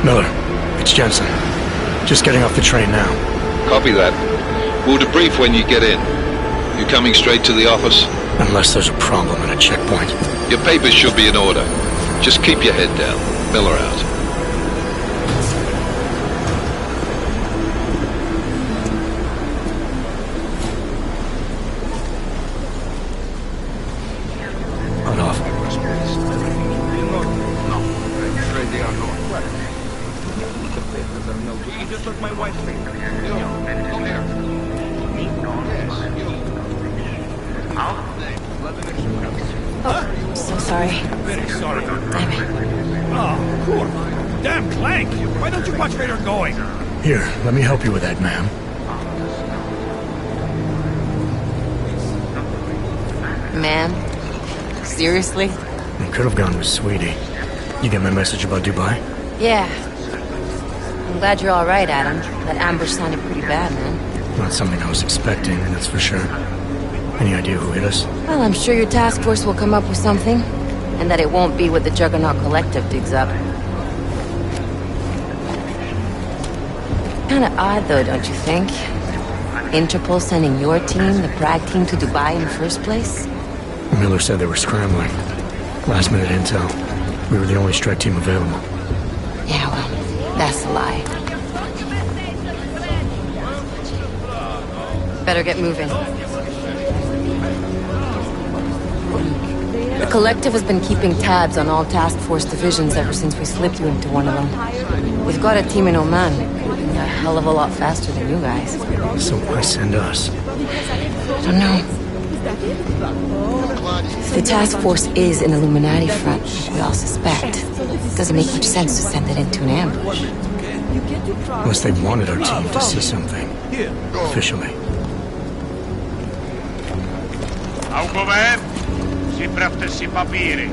Miller, it's Jensen. Just getting off the train now. Copy that. We'll debrief when you get in. You coming straight to the office? Unless there's a problem at a checkpoint. Your papers should be in order. Just keep your head down. Miller out. On off. You just look my wife's finger. Oh, so sorry. Very sorry. I'm... Oh, poor. Damn Clank! Why don't you watch where you're going? Here, let me help you with that, ma'am. Ma'am? Seriously? I could have gone with Sweetie. You get my message about Dubai? Yeah. I'm glad you're all right, Adam. That ambush sounded pretty bad, man. Not something I was expecting, that's for sure. Any idea who hit us? Well, I'm sure your task force will come up with something. And that it won't be what the Juggernaut Collective digs up. Kinda odd, though, don't you think? Interpol sending your team, the Prague team, to Dubai in the first place? Miller said they were scrambling. Last minute intel. We were the only strike team available. Yeah, well, that's a lie. Better get moving. The Collective has been keeping tabs on all task force divisions ever since we slipped you into one of them. We've got a team in Oman, moving a hell of a lot faster than you guys. So why send us? I don't know. If the task force is an Illuminati front, we all suspect, it doesn't make much sense to send it into an ambush. Unless they wanted our team to see something. Officially. Augové, připravte si papíry.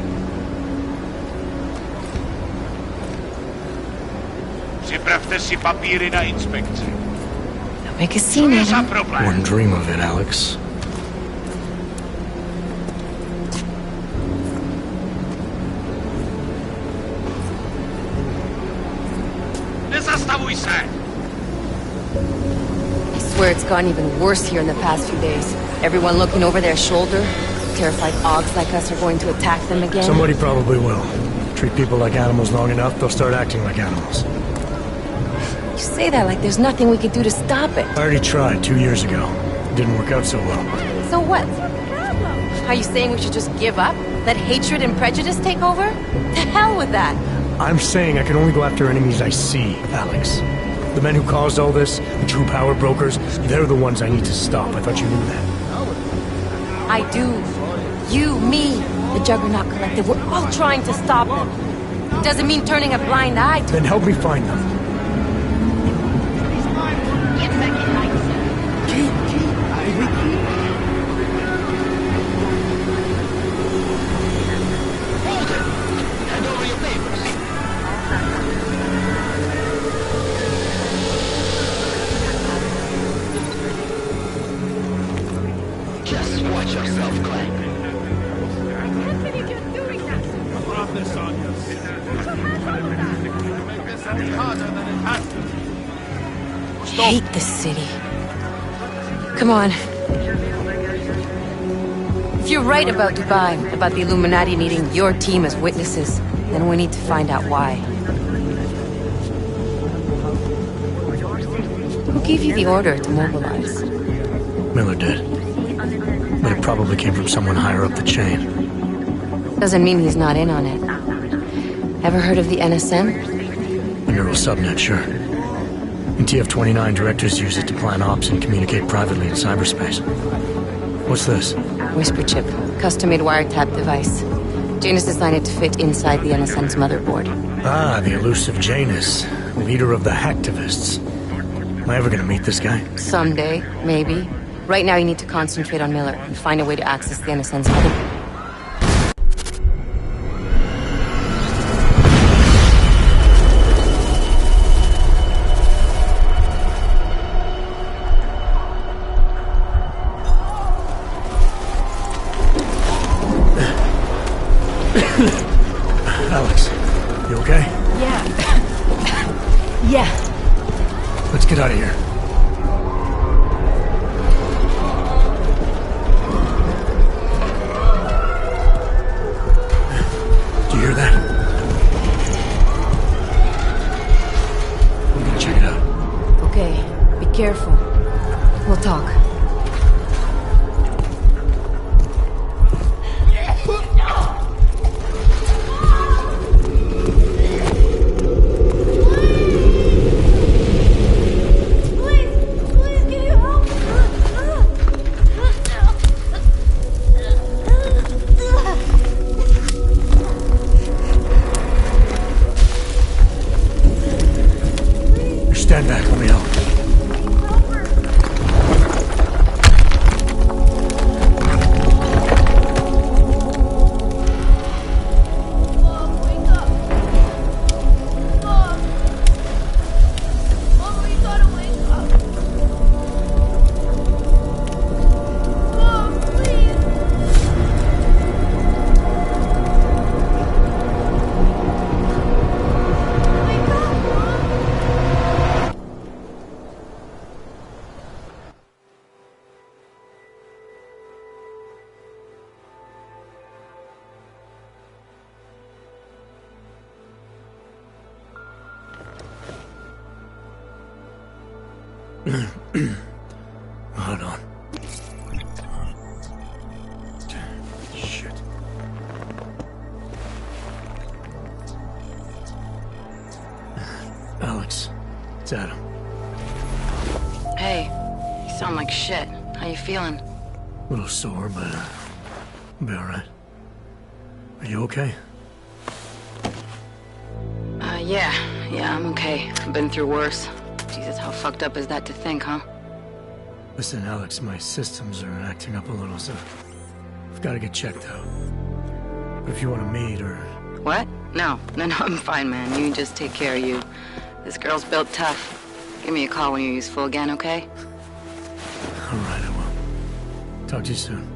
Připravte si papíry na inspekci. Don't make a scene, Adam. Wouldn't dream of it, Alex. Nezastavuj se! swear it's gotten even worse here in the past few days. Everyone looking over their shoulder. Terrified Augs like us are going to attack them again. Somebody probably will. Treat people like animals long enough, they'll start acting like animals. You say that like there's nothing we could do to stop it. I already tried 2 years ago. It didn't work out so well. So what? Are you saying we should just give up? Let hatred and prejudice take over? To hell with that! I'm saying I can only go after enemies I see, Alex. The men who caused all this, the true power brokers, they're the ones I need to stop. I thought you knew that. I do. You, me, the Juggernaut Collective, we're all trying to stop them. It doesn't mean turning a blind eye to... Then help me find them. Hate this city. Come on. If you're right about Dubai, about the Illuminati needing your team as witnesses, then we need to find out why. Who gave you the order to mobilize? Miller did. But it probably came from someone higher up the chain. Doesn't mean he's not in on it. Ever heard of the NSM? The neural subnet, sure. In TF-29, directors use it to plan ops and communicate privately in cyberspace. What's this? Whisper chip. Custom-made wiretap device. Janus designed it to fit inside the NSM's motherboard. Ah, the elusive Janus. Leader of the hacktivists. Am I ever gonna meet this guy? Someday, maybe. Right now you need to concentrate on Miller and find a way to access the NSM's motherboard. Alex, you okay? Yeah. Yeah. Let's get out of here. Do you hear that? I'm gonna check it out. Okay, be careful. We'll talk. Stand back, let me help. Hold on. Shit. Alex, it's Adam. Hey, you sound like shit. How you feeling? A little sore, but I'll be alright. Are you okay? Yeah, I'm okay. I've been through worse. Jesus, how fucked up is that to think, huh? Listen, Alex, my systems are acting up a little, so I've got to get checked out. But if you want to meet or... What? No, I'm fine, man. You just take care of you. This girl's built tough. Give me a call when you're useful again, okay? Alright, I will. Talk to you soon.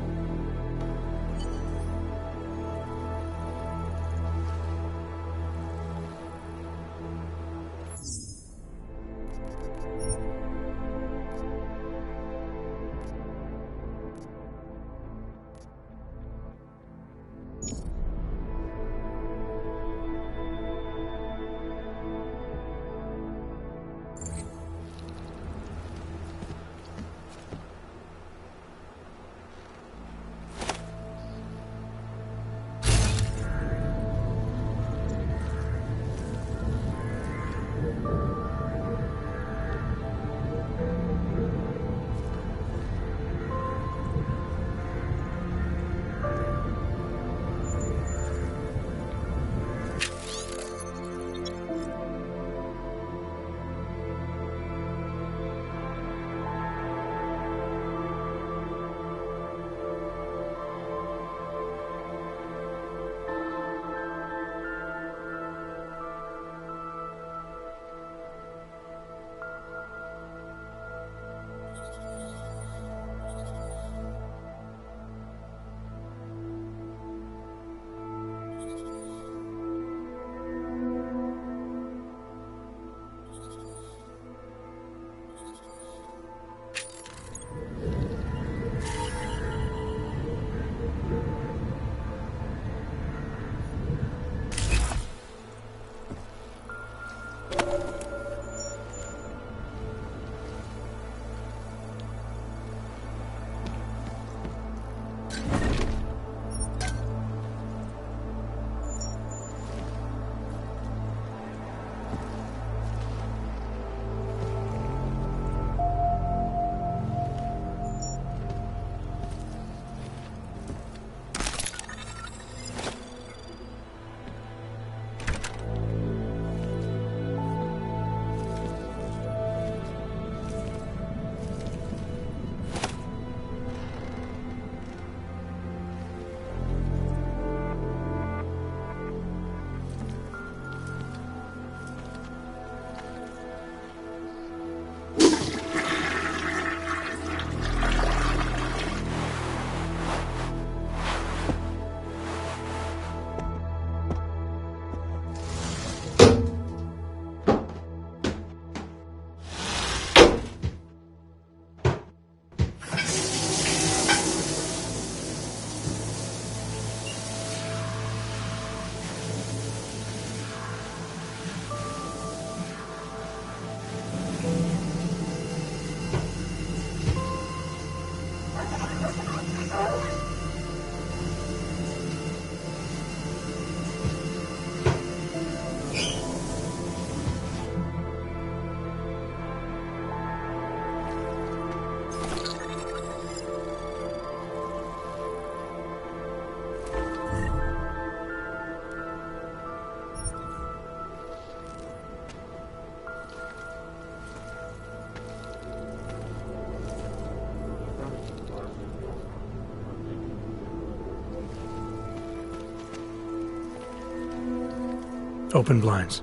Open blinds.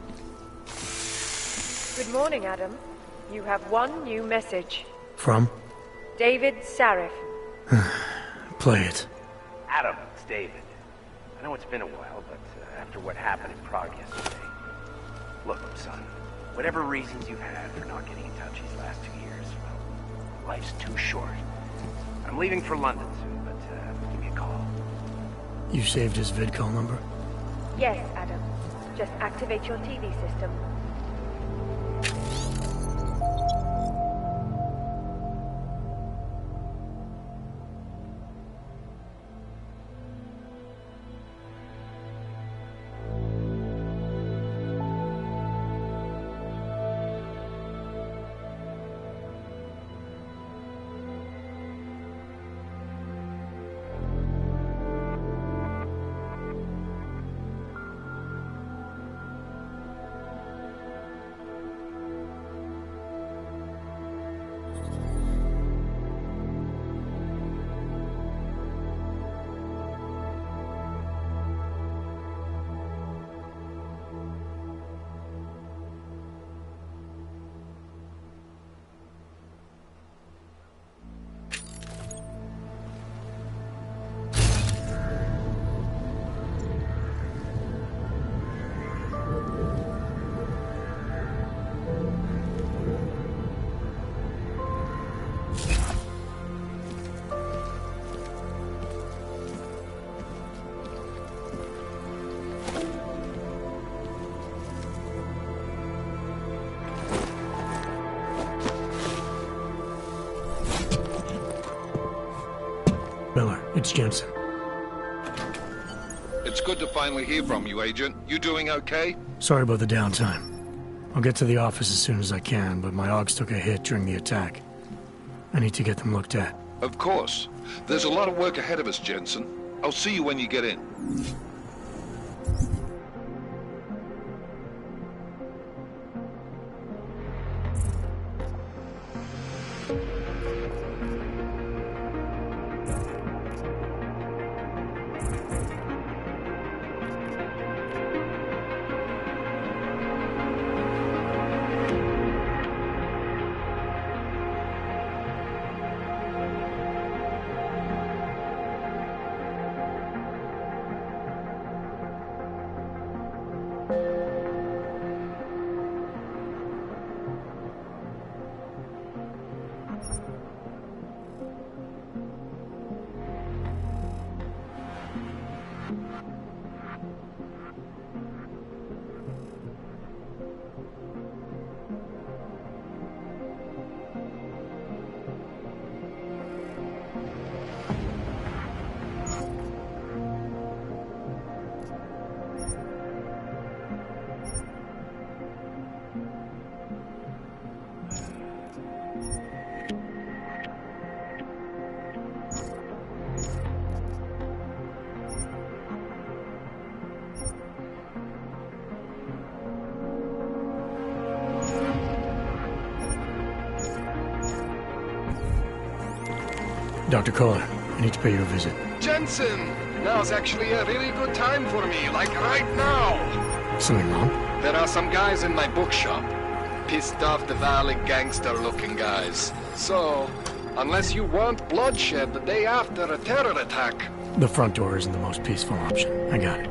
Good morning, Adam. You have one new message. From? David Sarif. Play it. Adam, it's David. I know it's been a while, but after what happened in Prague yesterday... Look, son, whatever reasons you've had for not getting in touch these last 2 years, well, life's too short. I'm leaving for London soon, but give me a call. You saved his vidcall number? Yes, Adam. Just activate your TV system. Miller, it's Jensen. It's good to finally hear from you, Agent. You doing okay? Sorry about the downtime. I'll get to the office as soon as I can, but my Augs took a hit during the attack. I need to get them looked at. Of course. There's a lot of work ahead of us, Jensen. I'll see you when you get in. Dr. Kohler, I need to pay you a visit. Jensen! Now's actually a really good time for me, like right now! Something wrong? There are some guys in my bookshop. Pissed off the Valley gangster-looking guys. So, unless you want bloodshed the day after a terror attack... The front door isn't the most peaceful option. I got it.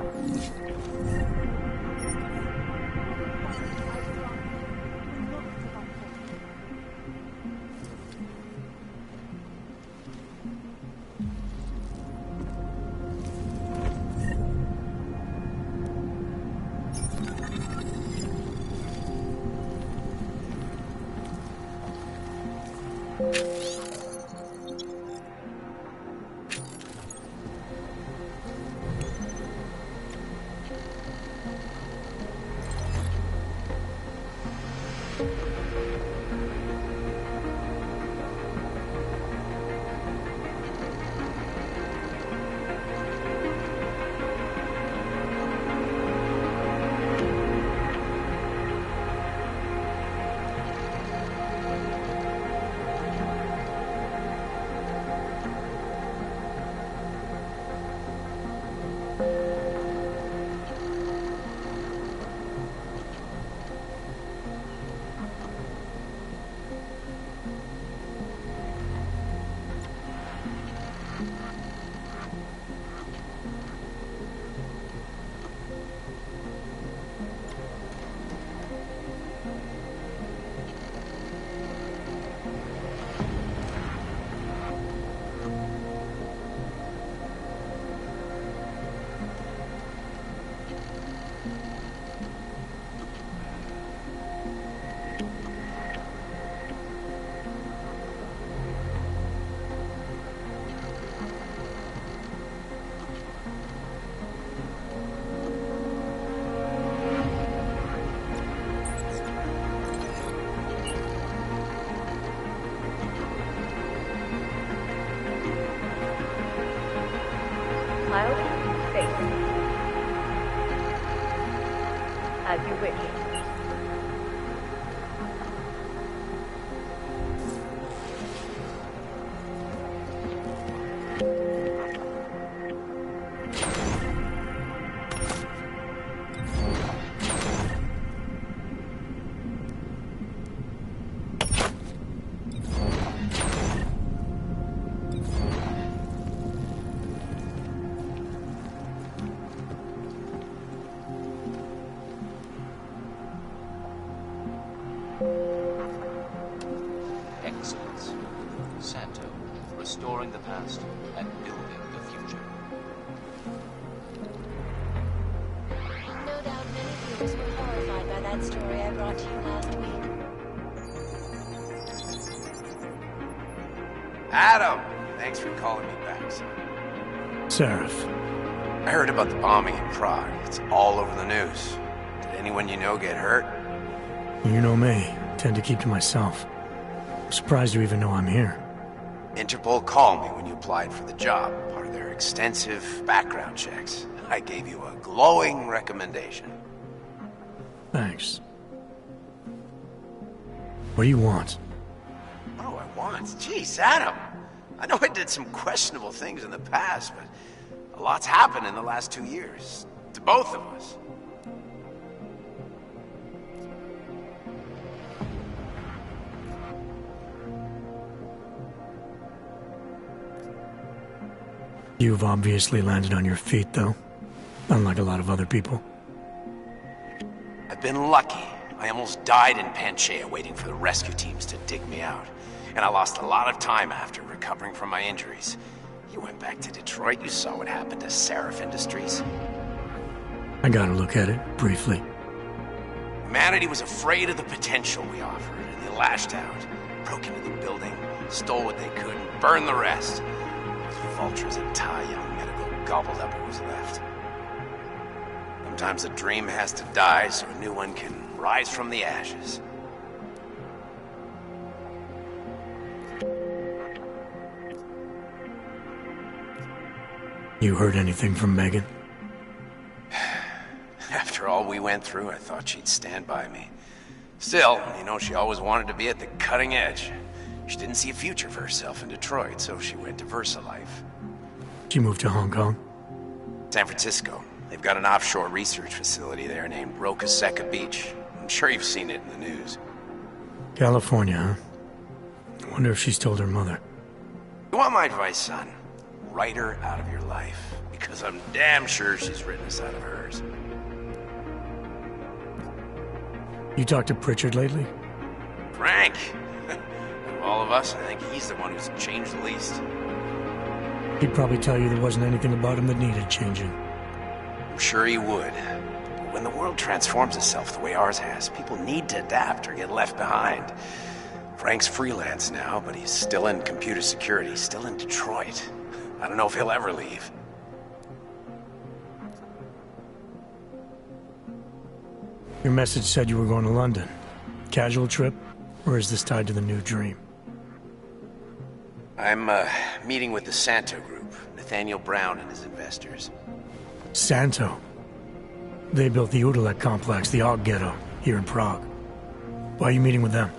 I'll keep you safe. As you wish. Excellence. Santo, restoring the past and building the future. No doubt many viewers were horrified by that story I brought to you last week. Adam! Thanks for calling me back, son. Seraph. I heard about the bombing in Prague. It's all over the news. Did anyone you know get hurt? You know me. Tend to keep to myself. I'm surprised you even know I'm here. Interpol called me when you applied for the job, part of their extensive background checks. I gave you a glowing recommendation. Thanks. What do you want? What do I want? Jeez, Adam! I know I did some questionable things in the past, but a lot's happened in the last 2 years. To both of us. You've obviously landed on your feet, though. Unlike a lot of other people. I've been lucky. I almost died in Panchaea waiting for the rescue teams to dig me out. And I lost a lot of time after recovering from my injuries. You went back to Detroit, you saw what happened to Seraph Industries. I got a look at it, briefly. Humanity was afraid of the potential we offered, and they lashed out. Broke into the building, stole what they could, and burned the rest. Those vultures at Young Medical gobbled up what was left. Sometimes a dream has to die so a new one can rise from the ashes. You heard anything from Megan? After all we went through, I thought she'd stand by me. Still, you know, she always wanted to be at the cutting edge. She didn't see a future for herself in Detroit, so she went to VersaLife. She moved to Hong Kong? San Francisco. They've got an offshore research facility there named Roca Seca Beach. I'm sure you've seen it in the news. California, huh? I wonder if she's told her mother. You want my advice, son? Write her out of your life. Because I'm damn sure she's written us out of hers. You talked to Pritchard lately? Frank! Of all of us, I think he's the one who's changed the least. He'd probably tell you there wasn't anything about him that needed changing. I'm sure he would. But when the world transforms itself the way ours has, people need to adapt or get left behind. Frank's freelance now, but he's still in computer security, still in Detroit. I don't know if he'll ever leave. Your message said you were going to London. Casual trip? Or is this tied to the new dream? I'm, meeting with the Santo Group, Nathaniel Brown and his investors. Santo? They built the Udalek complex, the Og Ghetto, here in Prague. Why are you meeting with them?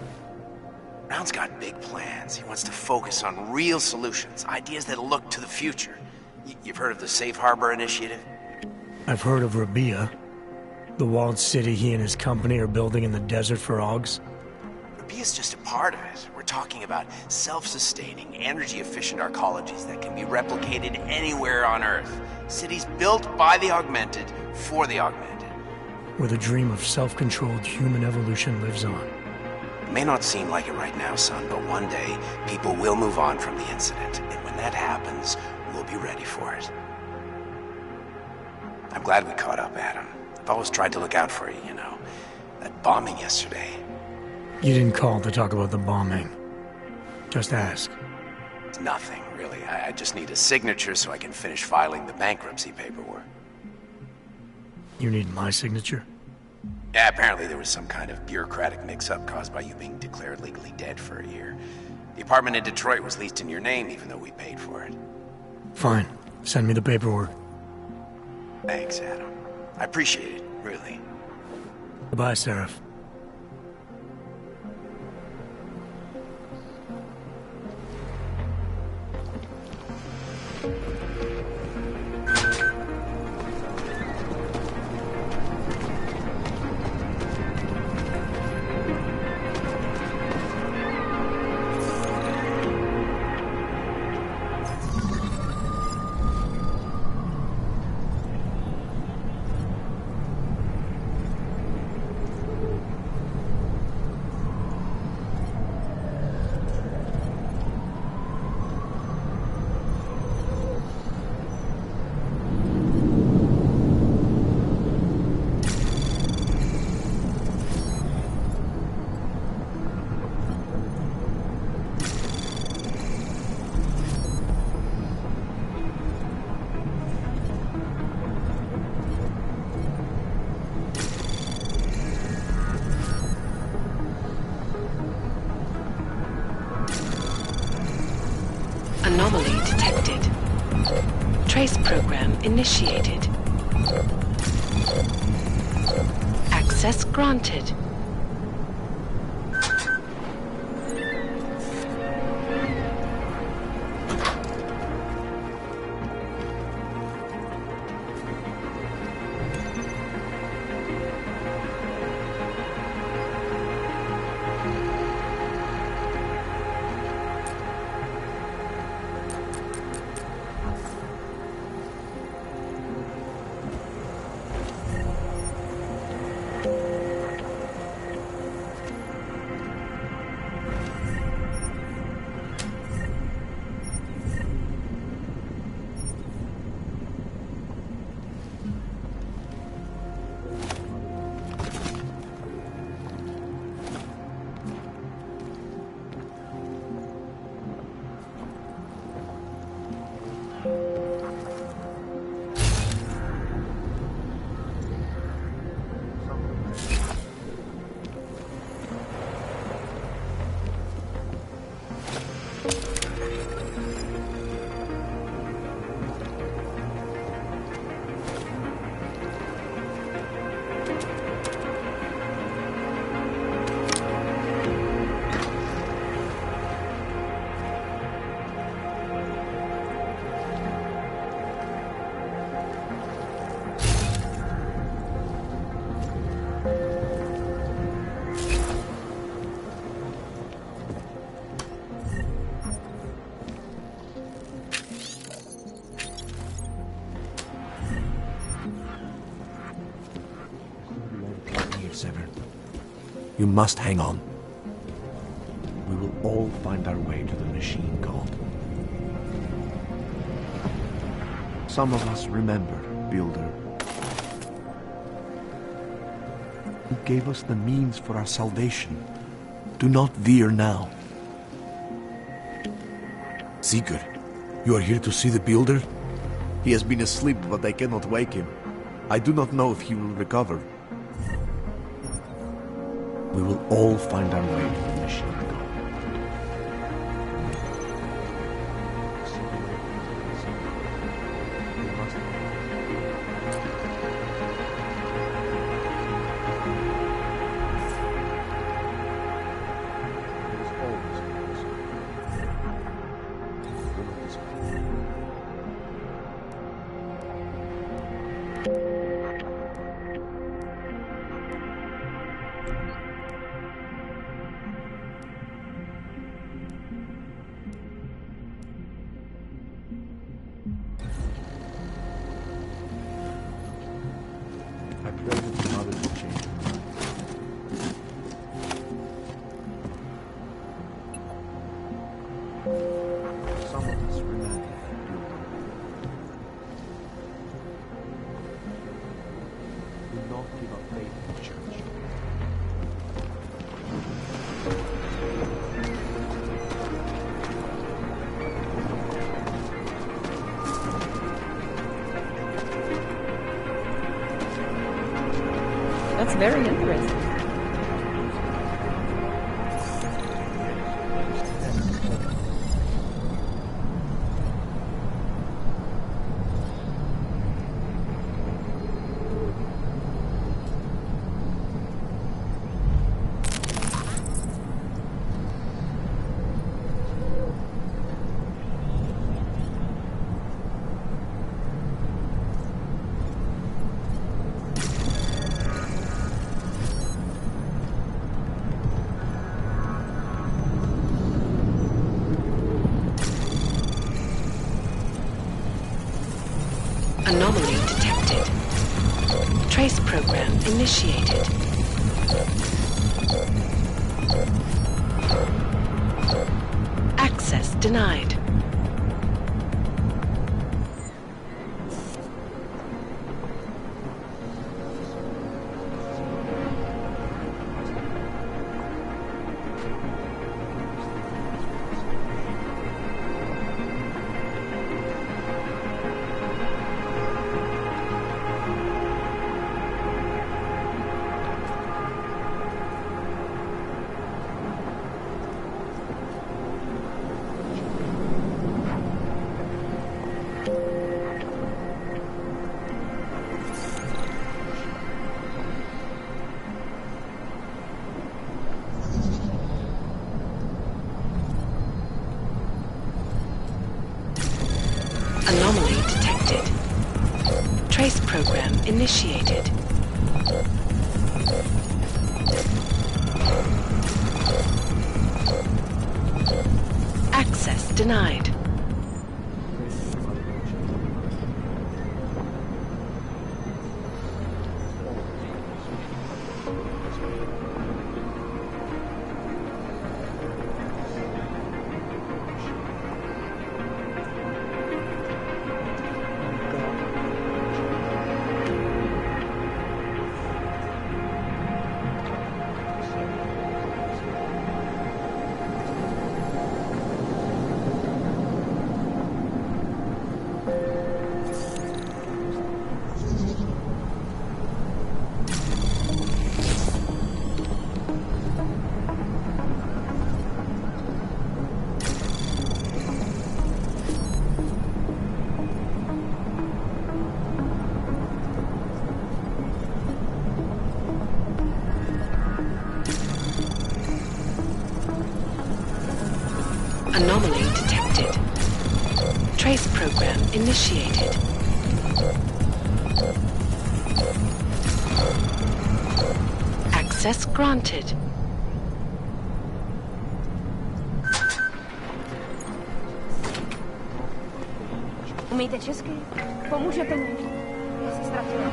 Brown's got big plans. He wants to focus on real solutions, ideas that look to the future. You've heard of the Safe Harbor Initiative? I've heard of Rabia, the walled city he and his company are building in the desert for Augs. Rabia's just a part of it. We're talking about self-sustaining, energy-efficient arcologies that can be replicated anywhere on Earth. Cities built by the augmented, for the augmented. Where the dream of self-controlled human evolution lives on. It may not seem like it right now, son, but one day, people will move on from the incident. And when that happens, we'll be ready for it. I'm glad we caught up, Adam. I've always tried to look out for you, you know. That bombing yesterday. You didn't call to talk about the bombing. Just ask. It's nothing, really. I just need a signature so I can finish filing the bankruptcy paperwork. You need my signature? Yeah, apparently there was some kind of bureaucratic mix-up caused by you being declared legally dead for a year. The apartment in Detroit was leased in your name even though we paid for it. Fine. Send me the paperwork. Thanks, Adam. I appreciate it, really. Goodbye, Seraph. Anomaly detected. Trace program initiated. Access granted. You must hang on. We will all find our way to the machine god. Some of us remember, Builder. You gave us the means for our salvation. Do not veer now. Sigurd, you are here to see the Builder? He has been asleep, but I cannot wake him. I do not know if he will recover. We will all find our way to the machine god. That's very interesting. Anomaly detected. Trace program initiated. Access denied. Anomaly detected. Trace program initiated. Access denied. Anomaly detected. Trace program initiated. Access granted. Umíte česky? Pomůžete mi? Já se ztratila.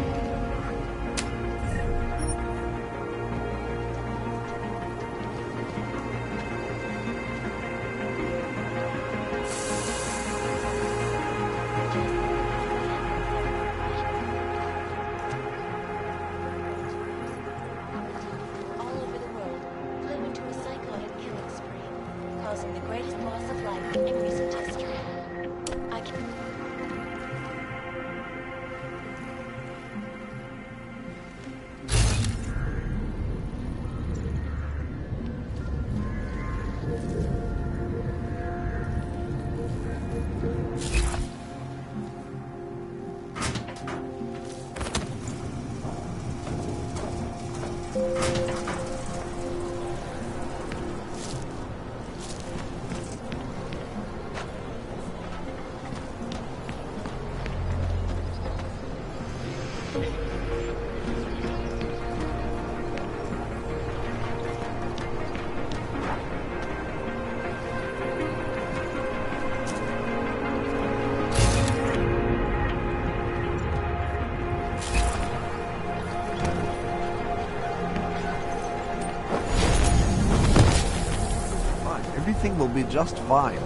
Everything will be just fine.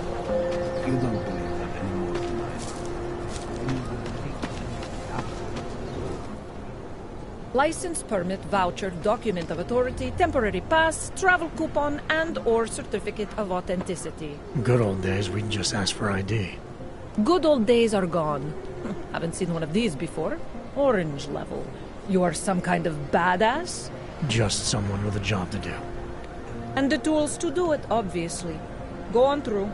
You don't believe that anymore tonight. License, permit, voucher, document of authority, temporary pass, travel coupon, and/or certificate of authenticity. Good old days, we'd just ask for ID. Good old days are gone. Haven't seen one of these before. Orange level. You are some kind of badass? Just someone with a job to do. And the tools to do it, obviously. Go on through.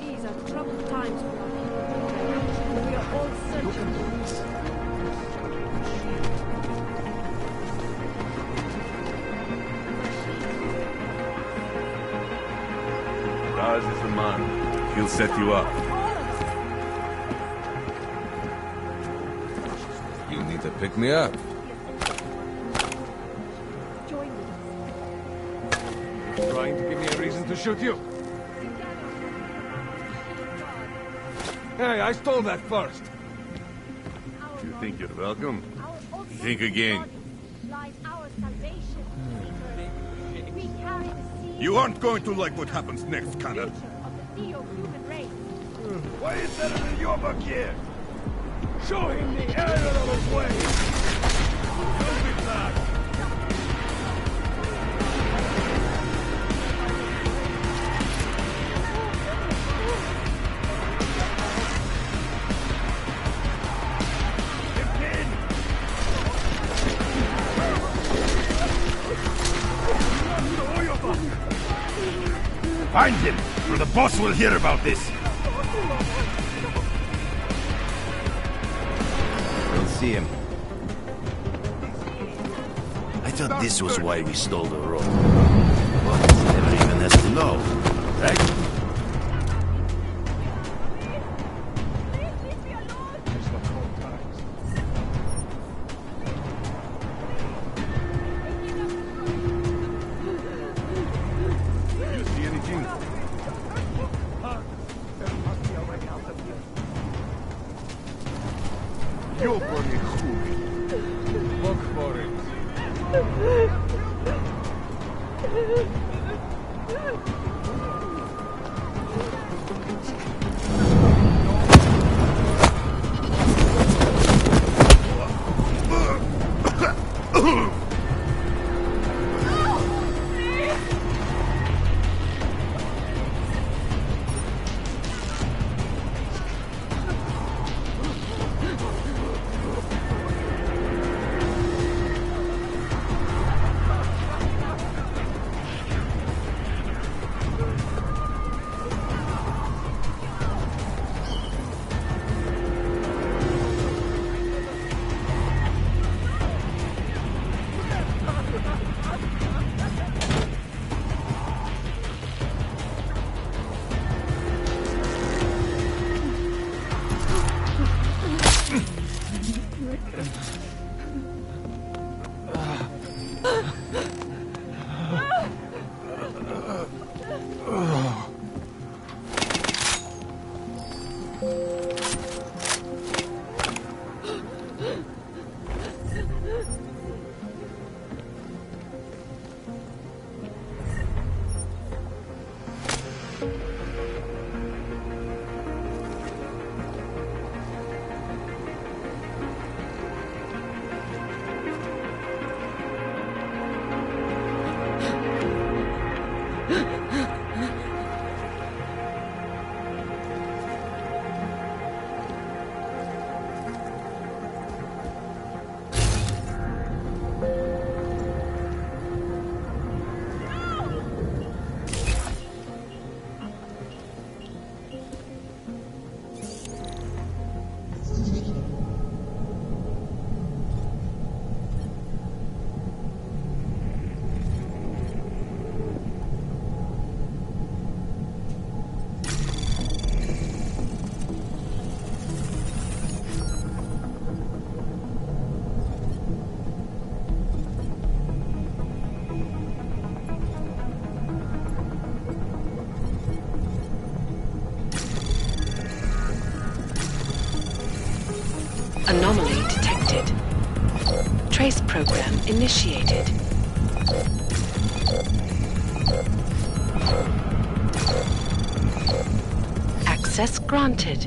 These are troubled times for our people. We are all searching. Raz is the man. He'll set you up. You need to pick me up. Trying to give me a reason to shoot you? Hey, I stole that first. You think you're welcome? Think again. You aren't going to like what happens next, Connor. Why is there an Yoba here? Show him the error of his way! Don't be glad. Find him, or the boss will hear about this. We'll see him. I thought this was why we stole the rope. But never even has to know, right? Anomaly detected. Trace program initiated. Access granted.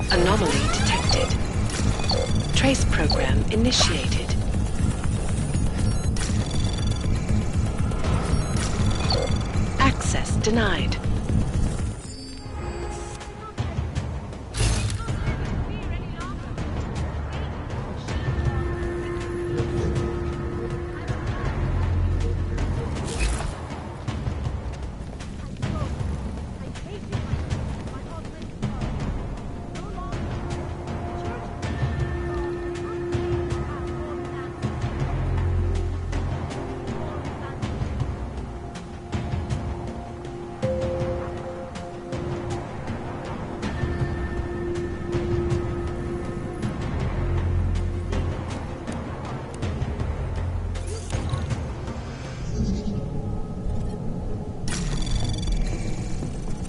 Anomaly detected. Trace program initiated. Access denied.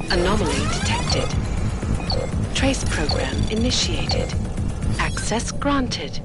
Anomaly detected. Trace program initiated. Access granted.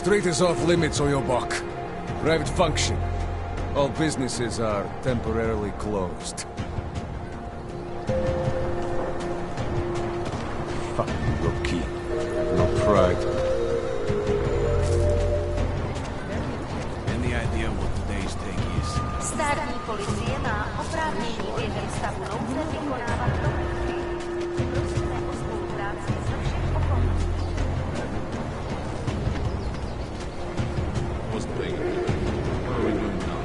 Street is off limits, Oyobok. Private function. All businesses are temporarily closed. Fucking low-key. No pride. Any idea what today's take is? Státní policie má oprávnění během stavu nouze vykonávat dohled. Prosíme o spolupráci se všech okolností. What's the thing? What are we doing now?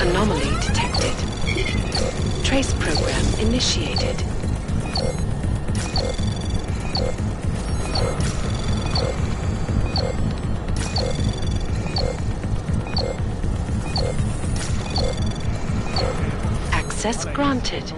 Anomaly detected. Trace program initiated. Access granted.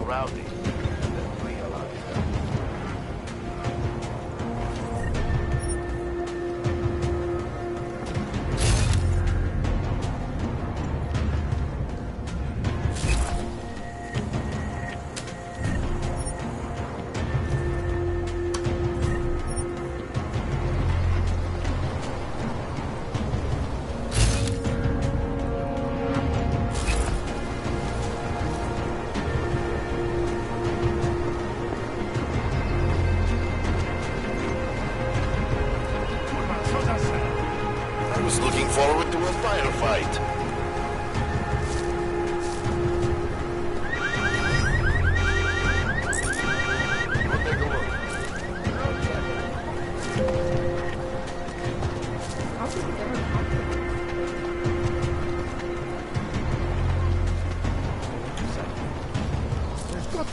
Rowdy.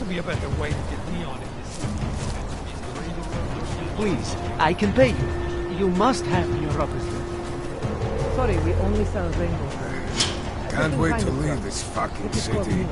to be a better way to get Leon in this. Please, I can pay you. You must have your representative. Sorry, we only sell rainbow. Can't wait to leave this fucking city.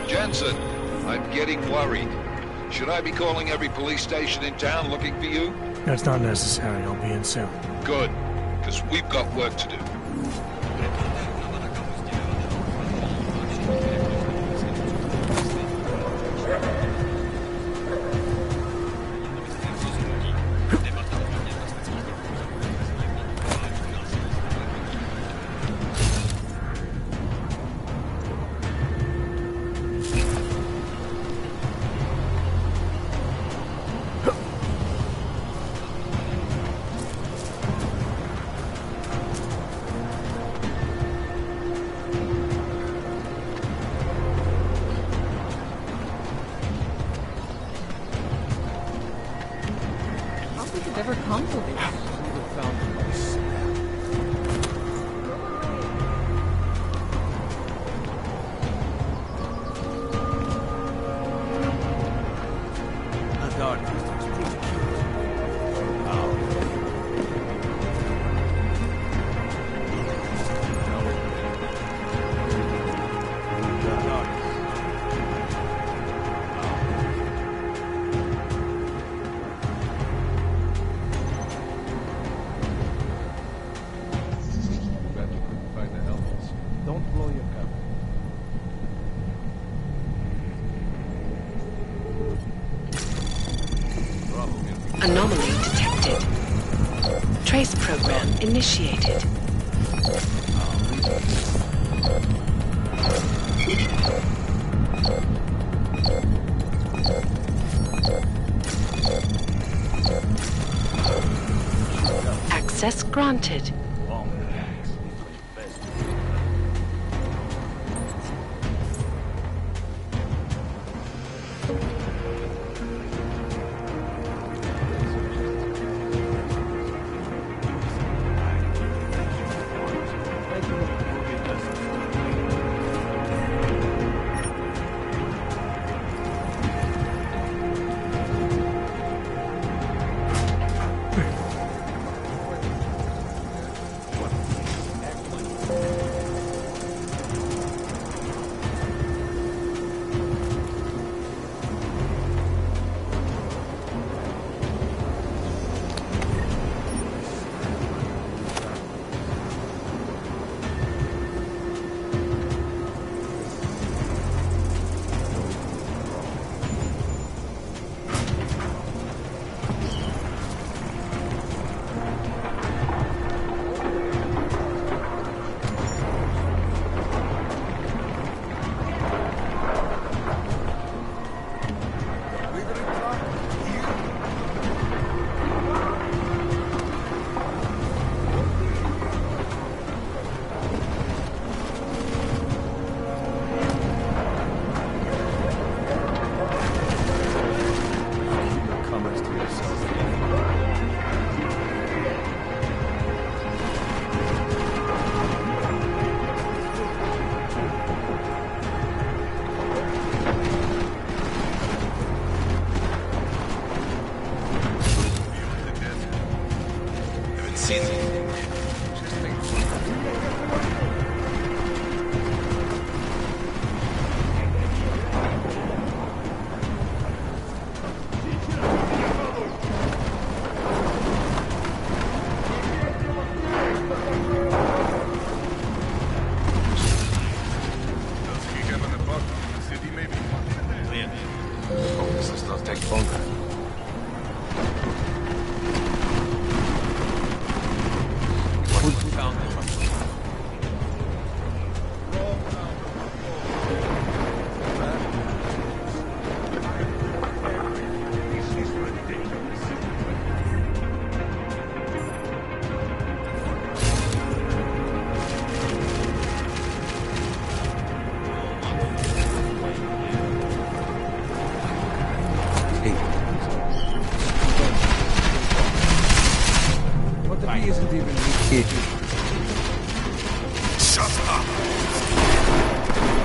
Jensen, I'm getting worried. Should I be calling every police station in town looking for you? That's not necessary. I'll be in soon. Good, because we've got work to do. Ever come to this? We would found a place. The darkness is pretty cute. Oh. Don't blow your cover. Anomaly detected. Trace program initiated. Access granted.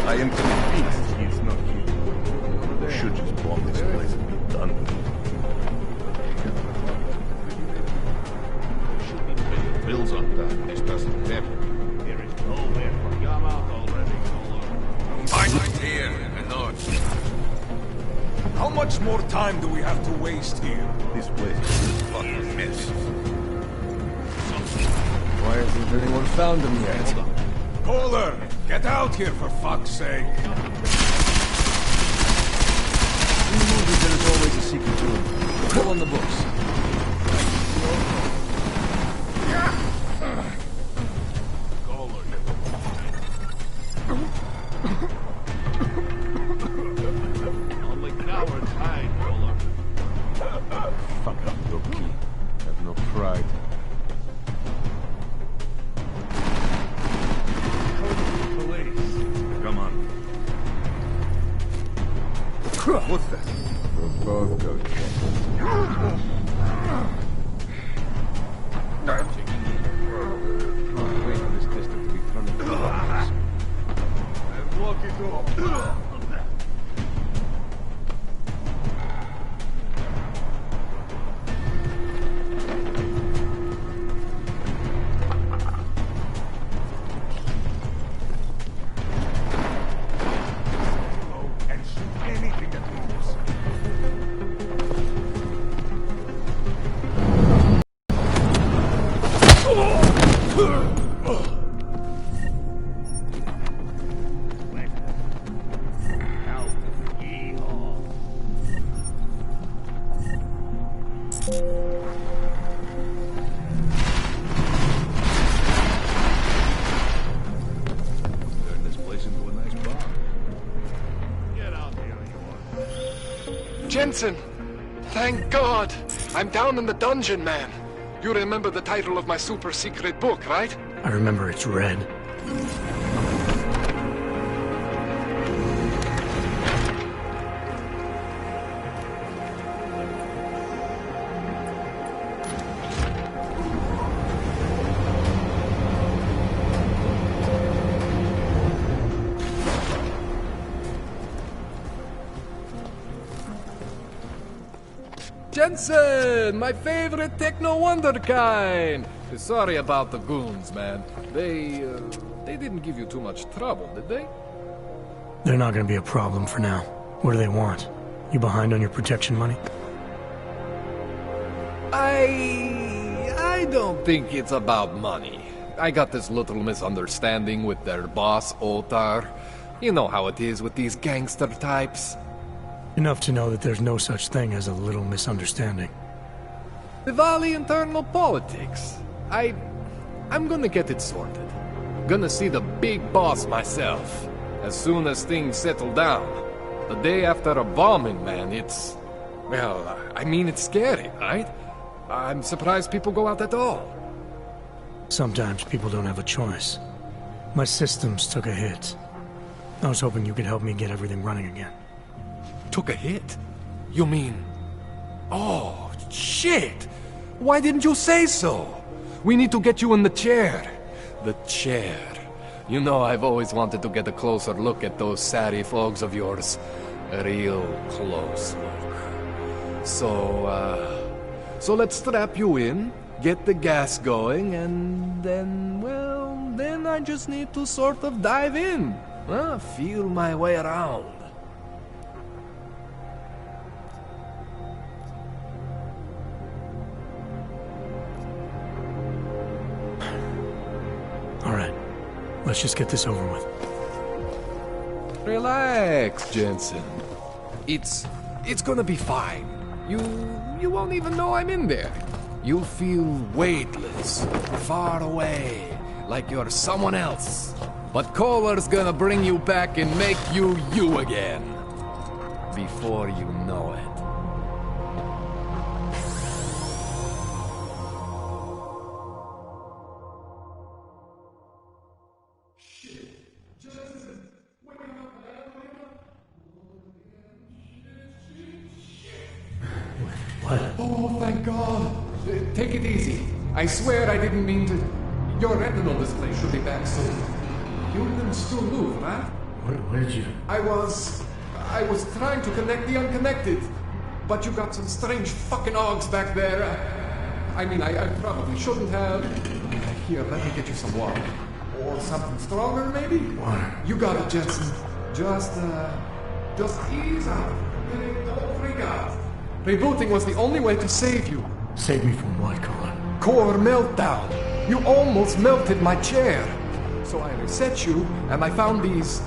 I am convinced he is not here. We should just bomb this place and be done with it. We should be paying bills on time. This doesn't happen. There is nowhere for come out already. I'm here, and not. How much more time do we have to waste here? This place is a fucking mess. Why hasn't anyone found him yet? Kohler, get out here for fuck's sake! In the movies, there's always a secret to him. Fill on the books. Only cowards hide, Kohler. Fuck up, Loki. Have no pride. Come on. What's that? We'll both go check. Wait for this district to be turned into the office. And walk it off. Turn this place into a nice bar. Get out here, you are. Jensen! Thank God! I'm down in the dungeon, man. You remember the title of my super secret book, right? I remember it's red. Jensen! My favorite techno wonderkind! Sorry about the goons, man. They didn't give you too much trouble, did they? They're not gonna be a problem for now. What do they want? You behind on your protection money? I don't think it's about money. I got this little misunderstanding with their boss, Otar. You know how it is with these gangster types. Enough to know that there's no such thing as a little misunderstanding. Diwali internal politics. I'm gonna get it sorted. Gonna see the big boss myself. As soon as things settle down. The day after a bombing, man, it's... Well, I mean, it's scary, right? I'm surprised people go out at all. Sometimes people don't have a choice. My systems took a hit. I was hoping you could help me get everything running again. Took a hit? You mean... Oh, shit! Why didn't you say so? We need to get you in the chair. The chair. You know, I've always wanted to get a closer look at those Sari folks of yours. A real close look. So let's strap you in, get the gas going, and then, well, then I just need to sort of dive in. Feel my way around. All right, let's just get this over with. Relax, Jensen. It's gonna be fine. You won't even know I'm in there. You'll feel weightless, far away, like you're someone else. But Kohler's gonna bring you back and make you you again. Before you know it. Oh, thank God. Take it easy. I swear I didn't mean to... Your retinal display should be back soon. You didn't still move, right? Where did you... I was trying to connect the unconnected. But you got some strange fucking ogs back there. I mean, I probably shouldn't have. Here, let me get you some water. Or something stronger, maybe? Water. You got it, Jensen. Just ease out. Don't freak out. Rebooting was the only way to save you. Save me from what, Kohler? Core meltdown. You almost melted my chair. So I reset you, and I found these,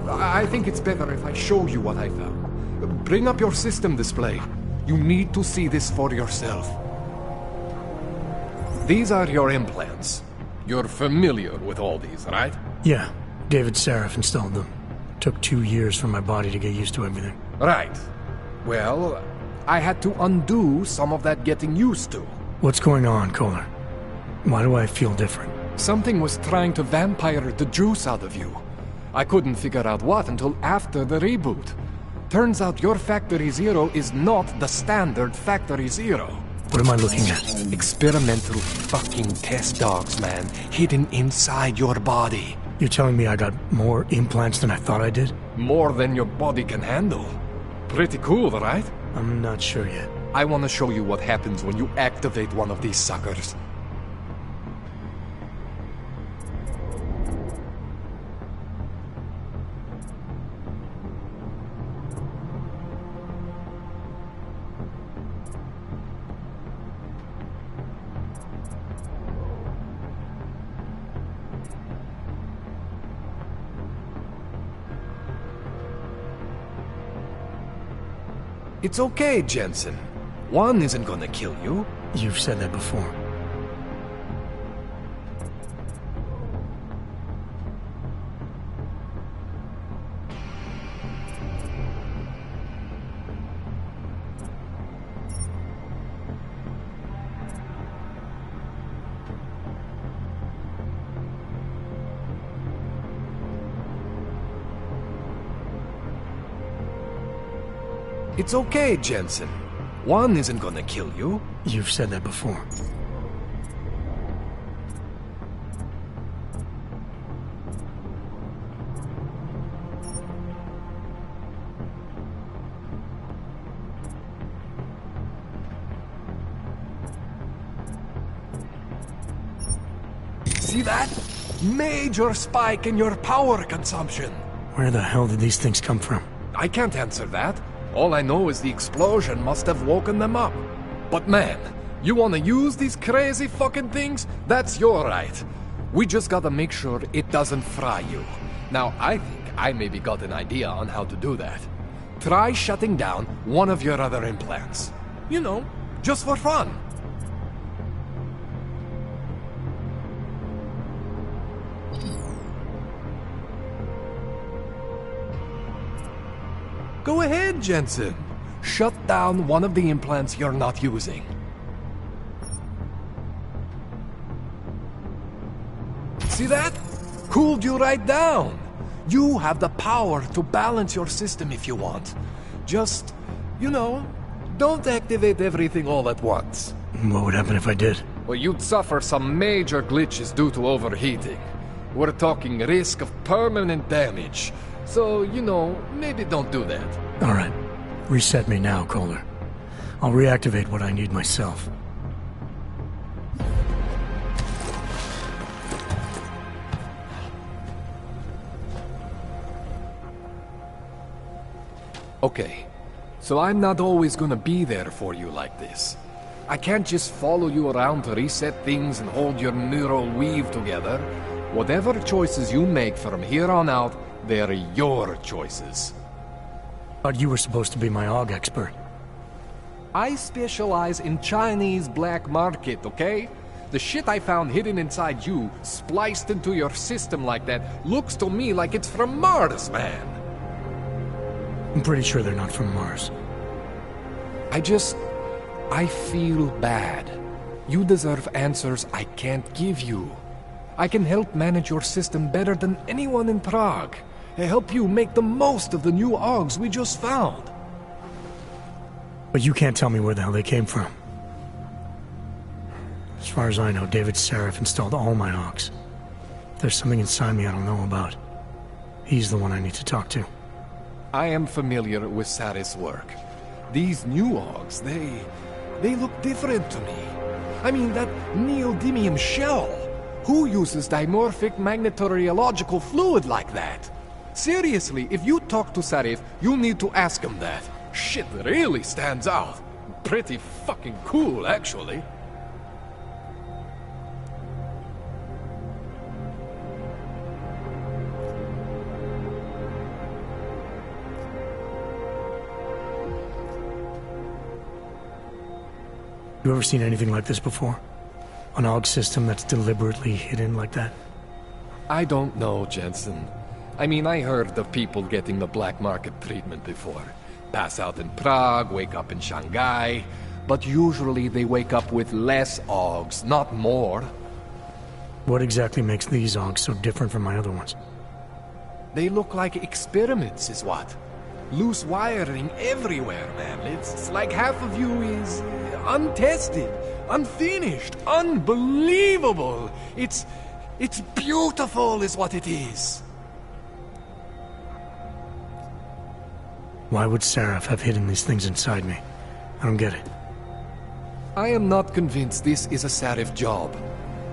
I think it's better if I show you what I found. Bring up your system display. You need to see this for yourself. These are your implants. You're familiar with all these, right? Yeah. David Sarif installed them. Took 2 years for my body to get used to everything. Right. Well, I had to undo some of that getting used to. What's going on, Kohler? Why do I feel different? Something was trying to vampire the juice out of you. I couldn't figure out what until after the reboot. Turns out your Factory Zero is not the standard Factory Zero. What am I looking at? Experimental fucking test dogs, man. Hidden inside your body. You're telling me I got more implants than I thought I did? More than your body can handle. Pretty cool, right? I'm not sure yet. I want to show you what happens when you activate one of these suckers. It's okay, Jensen. One isn't gonna kill you. You've said that before. It's okay, Jensen. One isn't gonna kill you. You've said that before. See that? Major spike in your power consumption. Where the hell did these things come from? I can't answer that. All I know is the explosion must have woken them up. But man, you wanna use these crazy fucking things? That's your right. We just gotta make sure it doesn't fry you. Now, I think I maybe got an idea on how to do that. Try shutting down one of your other implants. You know, just for fun. Go ahead, Jensen. Shut down one of the implants you're not using. See that? Cooled you right down. You have the power to balance your system if you want. Just, you know, don't activate everything all at once. What would happen if I did? Well, you'd suffer some major glitches due to overheating. We're talking risk of permanent damage. So, you know, maybe don't do that. All right. Reset me now, Kohler. I'll reactivate what I need myself. Okay. So I'm not always gonna be there for you like this. I can't just follow you around to reset things and hold your neural weave together. Whatever choices you make from here on out, they're your choices. Thought you were supposed to be my AUG expert. I specialize in Chinese black market, okay? The shit I found hidden inside you, spliced into your system like that, looks to me like it's from Mars, man. I'm pretty sure they're not from Mars. I feel bad. You deserve answers I can't give you. I can help manage your system better than anyone in Prague. I help you make the most of the new AUGs we just found. But you can't tell me where the hell they came from. As far as I know, David Sarif installed all my AUGs. There's something inside me I don't know about. He's the one I need to talk to. I am familiar with Sarif's work. These new Augs, they look different to me. I mean, that neodymium shell. Who uses dimorphic magnetorheological fluid like that? Seriously, if you talk to Sarif, you need to ask him that. Shit really stands out. Pretty fucking cool, actually. You ever seen anything like this before? An AUG system that's deliberately hidden like that? I don't know, Jensen. I mean, I heard of people getting the black market treatment before. Pass out in Prague, wake up in Shanghai. But usually they wake up with less AUGs, not more. What exactly makes these AUGs so different from my other ones? They look like experiments, is what? Loose wiring everywhere, man. It's like half of you is untested, unfinished, unbelievable. It's beautiful is what it is. Why would Sarif have hidden these things inside me? I don't get it. I am not convinced this is a Sarif job.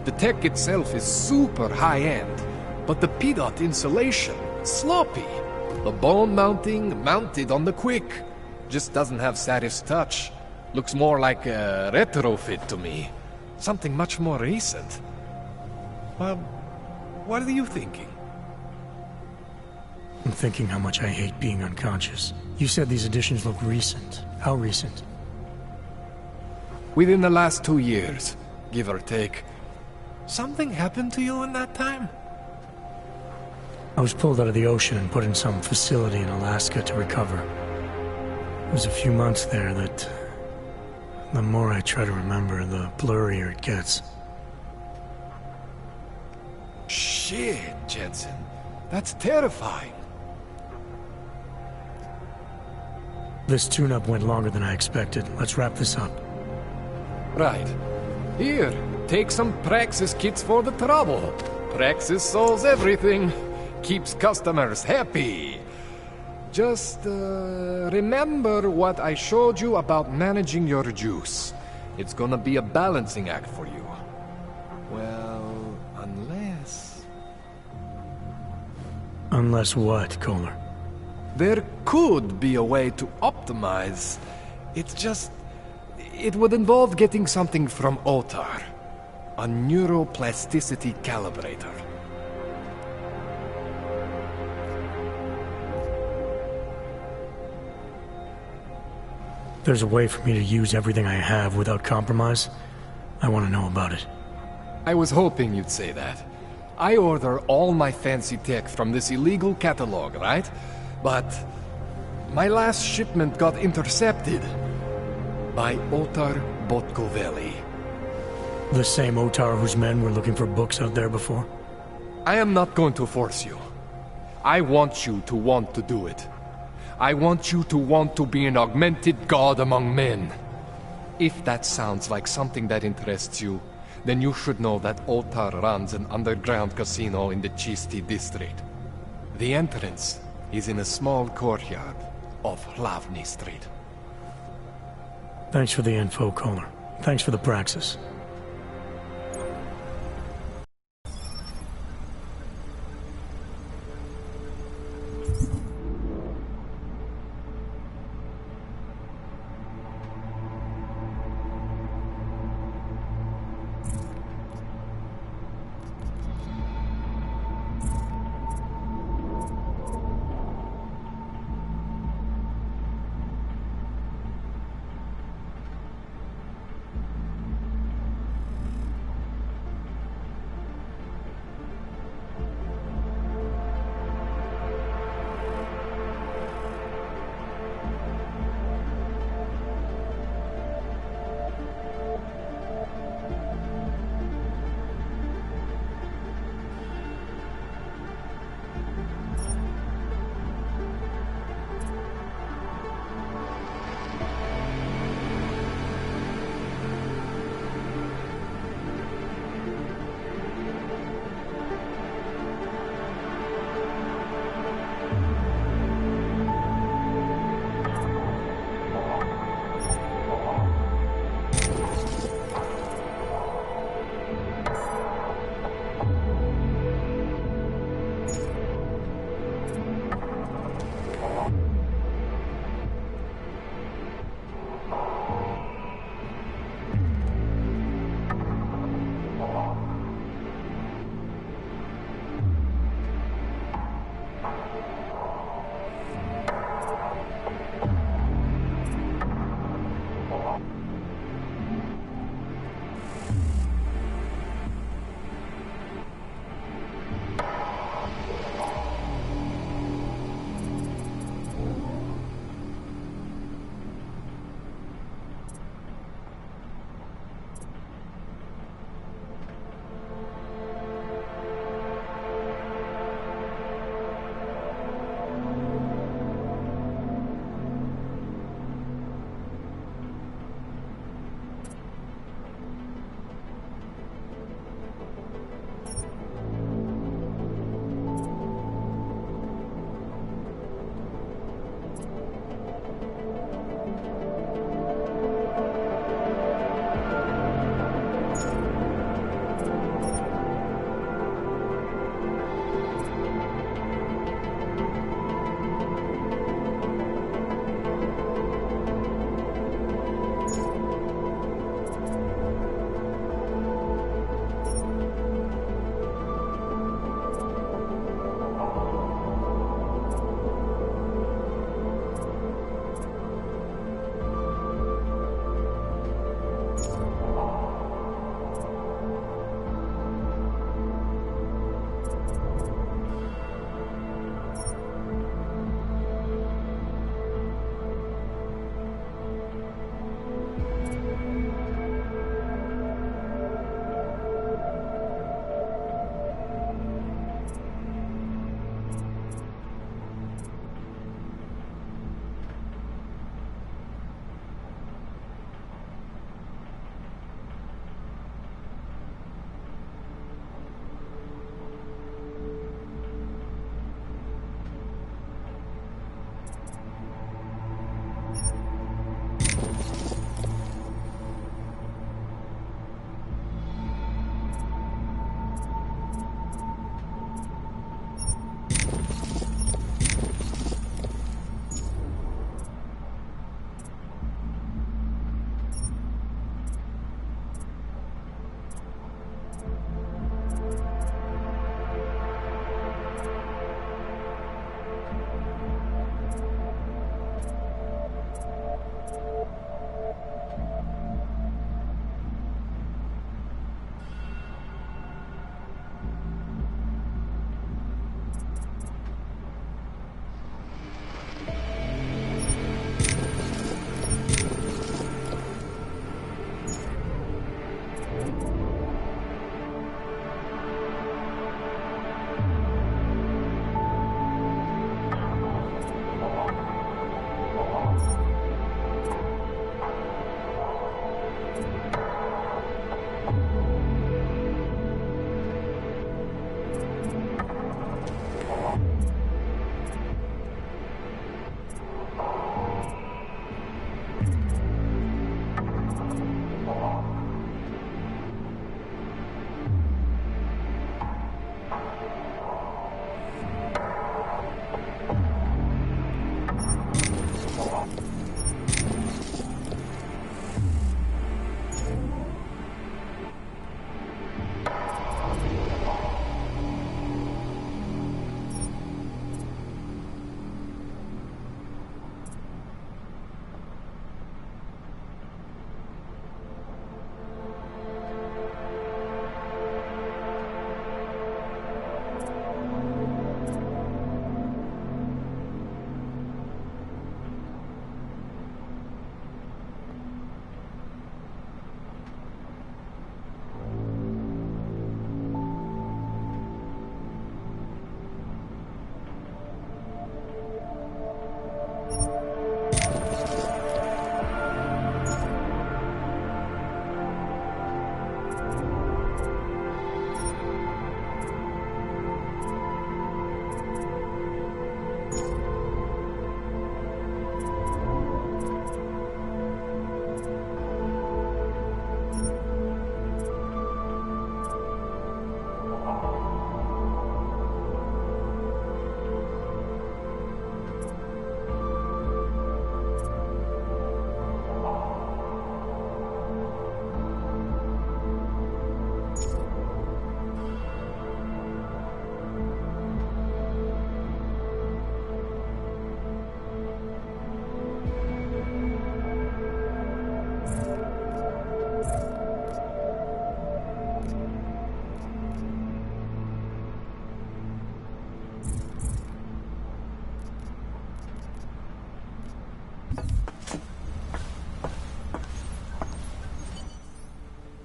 The tech itself is super high-end, but the PDOT insulation, sloppy. The bone mounting, mounted on the quick. Just doesn't have Sarif's touch. Looks more like a retrofit to me. Something much more recent. Well, what are you thinking? I'm thinking how much I hate being unconscious. You said these additions look recent. How recent? Within the last 2 years, give or take. Something happened to you in that time? I was pulled out of the ocean and put in some facility in Alaska to recover. It was a few months there that... the more I try to remember, the blurrier it gets. Shit, Jensen. That's terrifying. This tune-up went longer than I expected. Let's wrap this up. Right. Here, take some Praxis kits for the trouble. Praxis solves everything. Keeps customers happy. Just, remember what I showed you about managing your juice. It's gonna be a balancing act for you. Well, unless... Unless what, Kohler? There could be a way to optimize. It's just... it would involve getting something from Otar. A neuroplasticity calibrator. There's a way for me to use everything I have without compromise. I want to know about it. I was hoping you'd say that. I order all my fancy tech from this illegal catalog, right? But my last shipment got intercepted by Otar Botkoveli. The same Otar whose men were looking for books out there before? I am not going to force you. I want you to want to do it. I want you to want to be an augmented god among men. If that sounds like something that interests you, then you should know that Otar runs an underground casino in the Chisti district. The entrance is in a small courtyard off Hlavny Street. Thanks for the info, Kohler. Thanks for the praxis.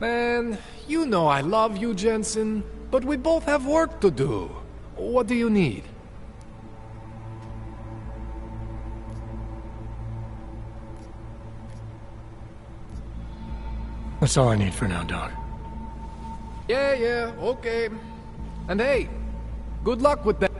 Man, you know I love you, Jensen, but we both have work to do. What do you need? That's all I need for now, Doc. Yeah, okay. And hey, good luck with that.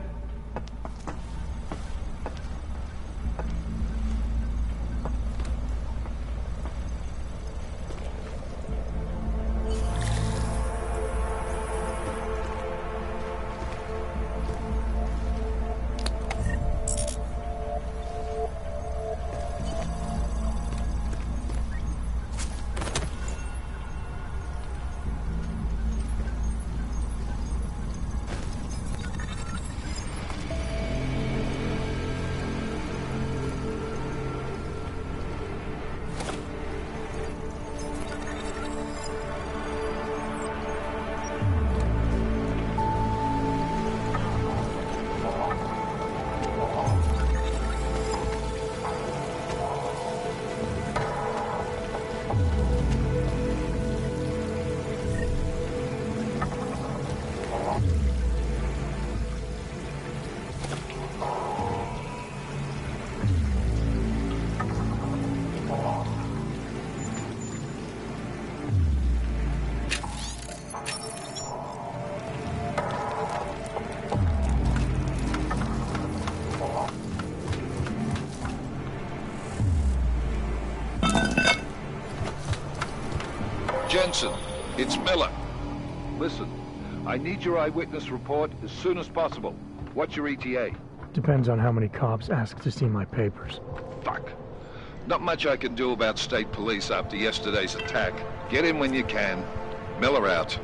Jensen, it's Miller. Listen, I need your eyewitness report as soon as possible. What's your ETA? Depends on how many cops ask to see my papers. Fuck. Not much I can do about state police after yesterday's attack. Get in when you can. Miller out.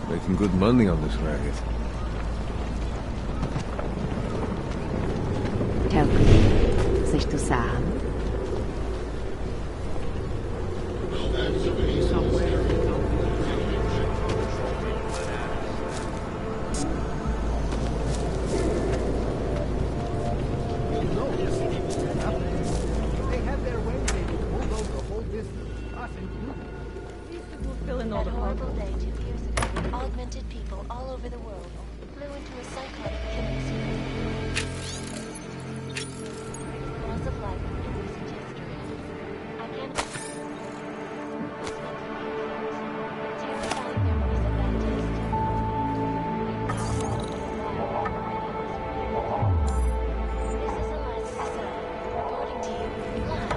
Making good money on this racket. Token, chceš to sám? That horrible day 2 years ago when augmented people all over the world flew into a psychotic killing spree. Loss of life in recent history. I can't... terrifying memories of that taste. This is Eliza Casella, reporting to you live.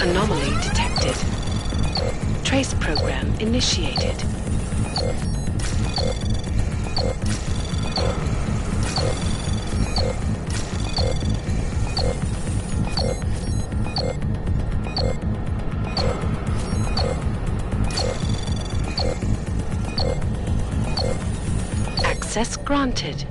Anomaly detected. Trace program initiated. Access granted.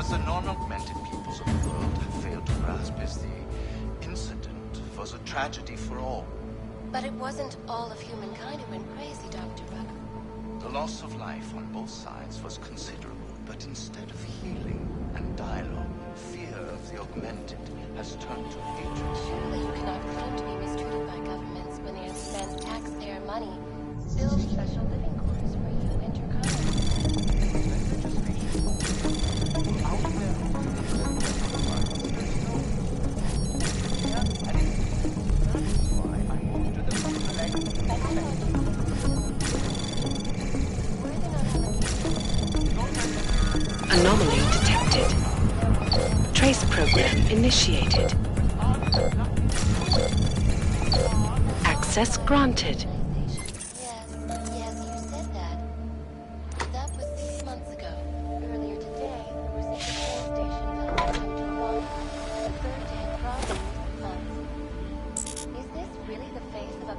But the normal augmented peoples of the world have failed to grasp is the incident was a tragedy for all. But it wasn't all of humankind who went crazy, Dr. Rucker. The loss of life on both sides was considerable, but instead of healing and dialogue, fear augmented has turned to hatred. Surely you cannot claim to be mistreated by governments when they have spent taxpayer money, build special living quarters for you and your Anomaly detected. Trace program initiated. Access granted. Yes, you said that. That was 6 months ago. Earlier today, the reciprocal station fell victim to a bomb. The third dead body in months. Is this really the face of a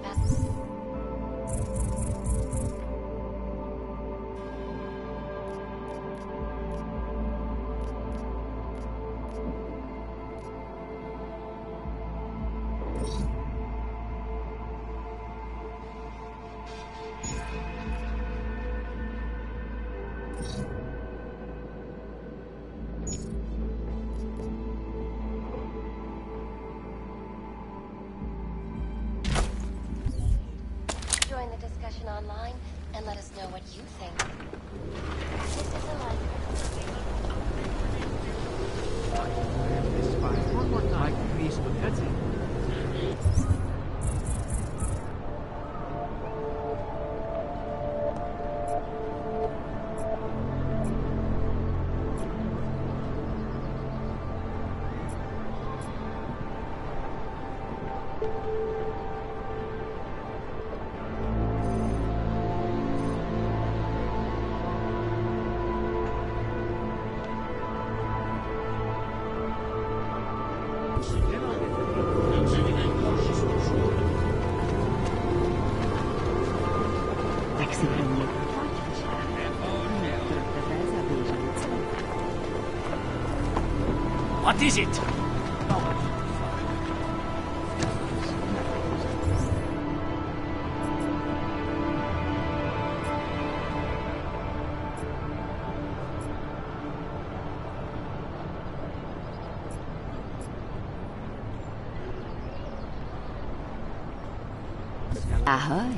Join the discussion online and let us know what you think. This is a One more time, please, but that's it. Tak si pro mě poplatíš. Pro tebe zabížím celou. What is it? Ahoj.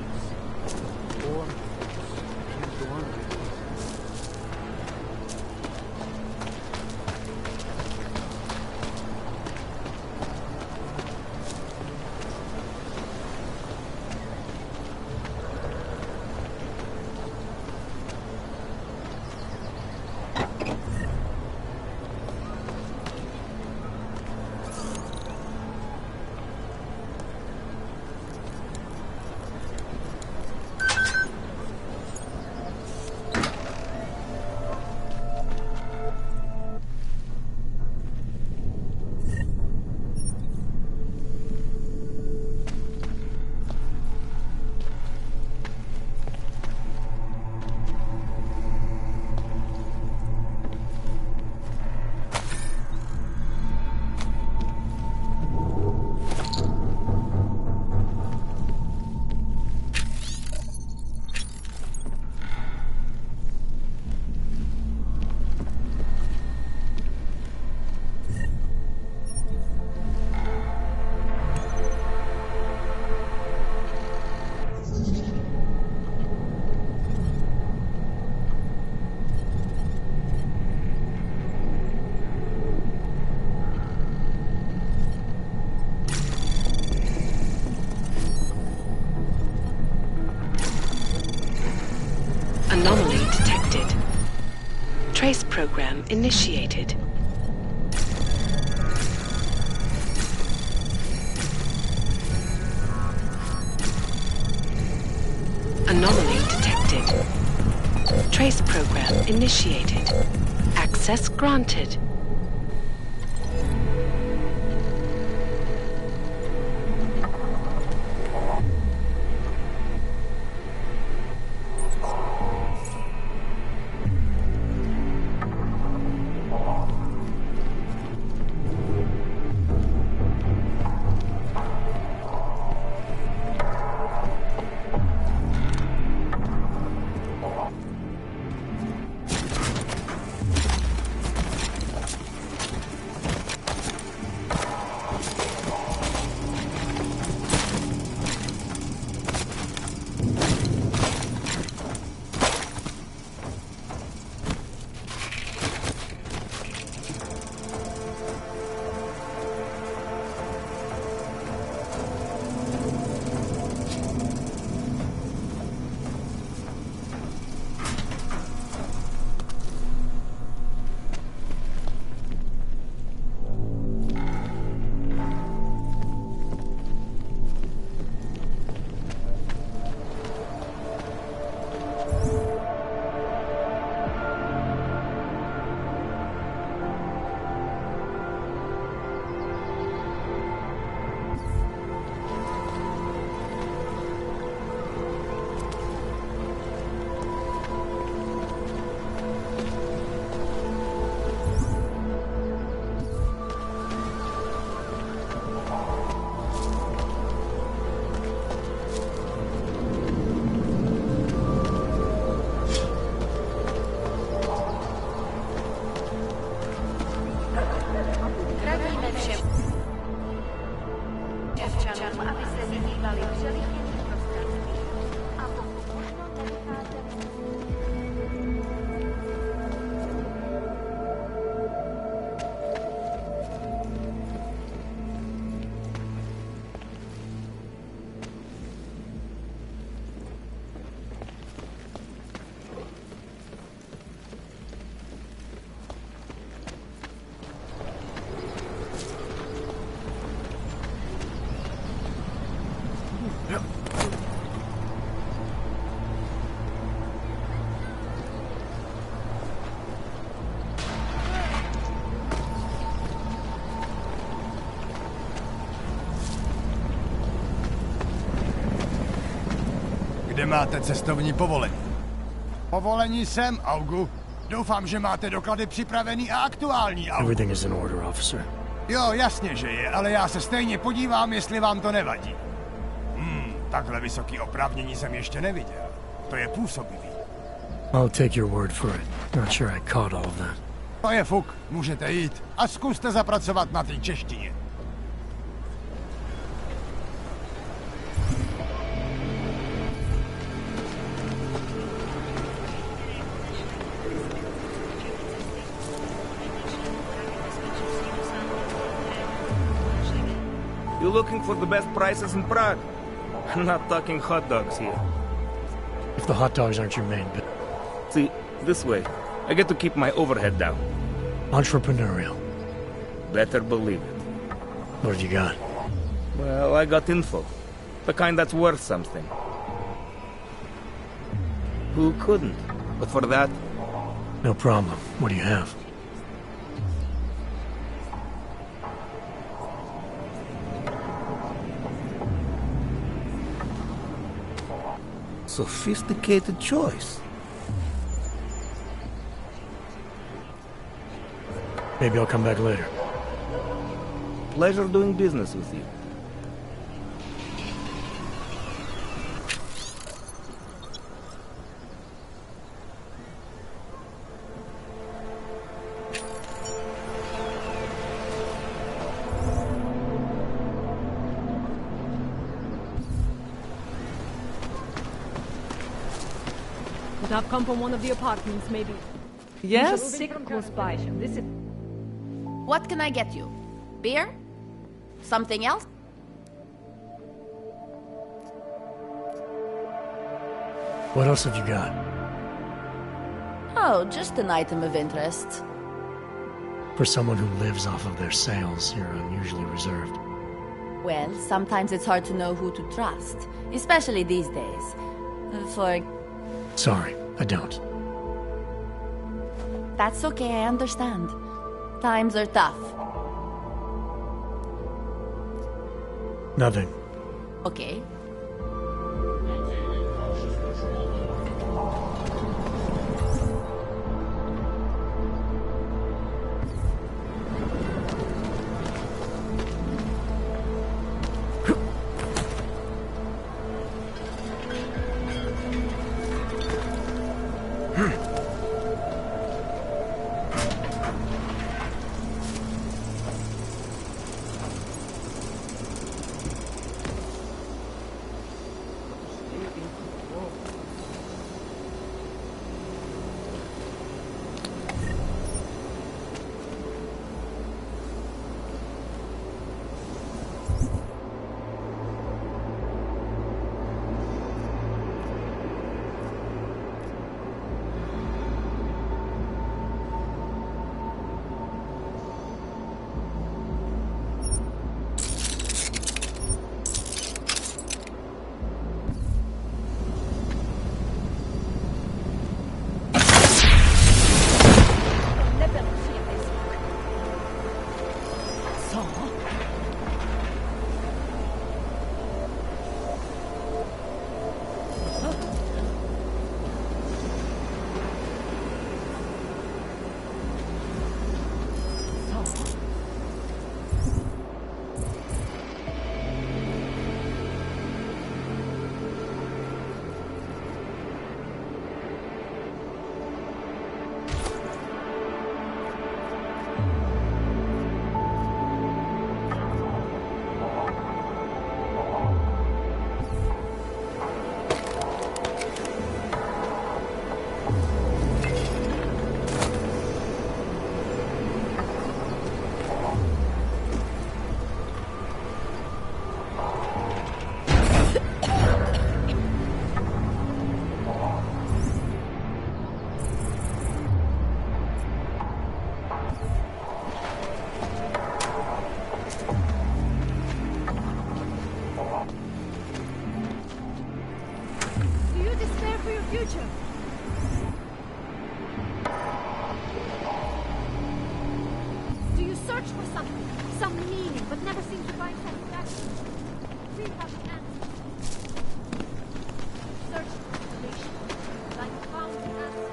Anomaly detected. Trace program initiated. Anomaly detected. Trace program initiated. Access granted. Kde máte cestovní povolení? Povolení jsem, Augu. Doufám, že máte doklady připravený a aktuální, Augu. Everything is in order, officer. Jo, jasně, že je, ale já se stejně podívám, jestli vám to nevadí. Takhle vysoký oprávnění jsem ještě neviděl. To je působivý. I'll take your word for it. Not sure I caught all of that. To je fuk, můžete jít a zkuste zapracovat na té češtině. You're looking for the best prices in Prague? I'm not talking hot dogs here. If the hot dogs aren't your main bit. See, this way, I get to keep my overhead down. Entrepreneurial. Better believe it. What have you got? Well, I got info. The kind that's worth something. Who couldn't? But for that... No problem. What do you have? Sophisticated choice. Maybe I'll come back later. Pleasure doing business with you. I've come from one of the apartments, maybe. Yes? Sick close by. This is... What can I get you? Beer? Something else? What else have you got? Oh, just an item of interest. For someone who lives off of their sales, you're unusually reserved. Well, sometimes it's hard to know who to trust, especially these days. Sorry, I don't. That's okay, I understand. Times are tough. Nothing. Okay. future! Do you search for something, some meaning, but never seem to find satisfaction? We have an answer. Search for explanation, like found an answer.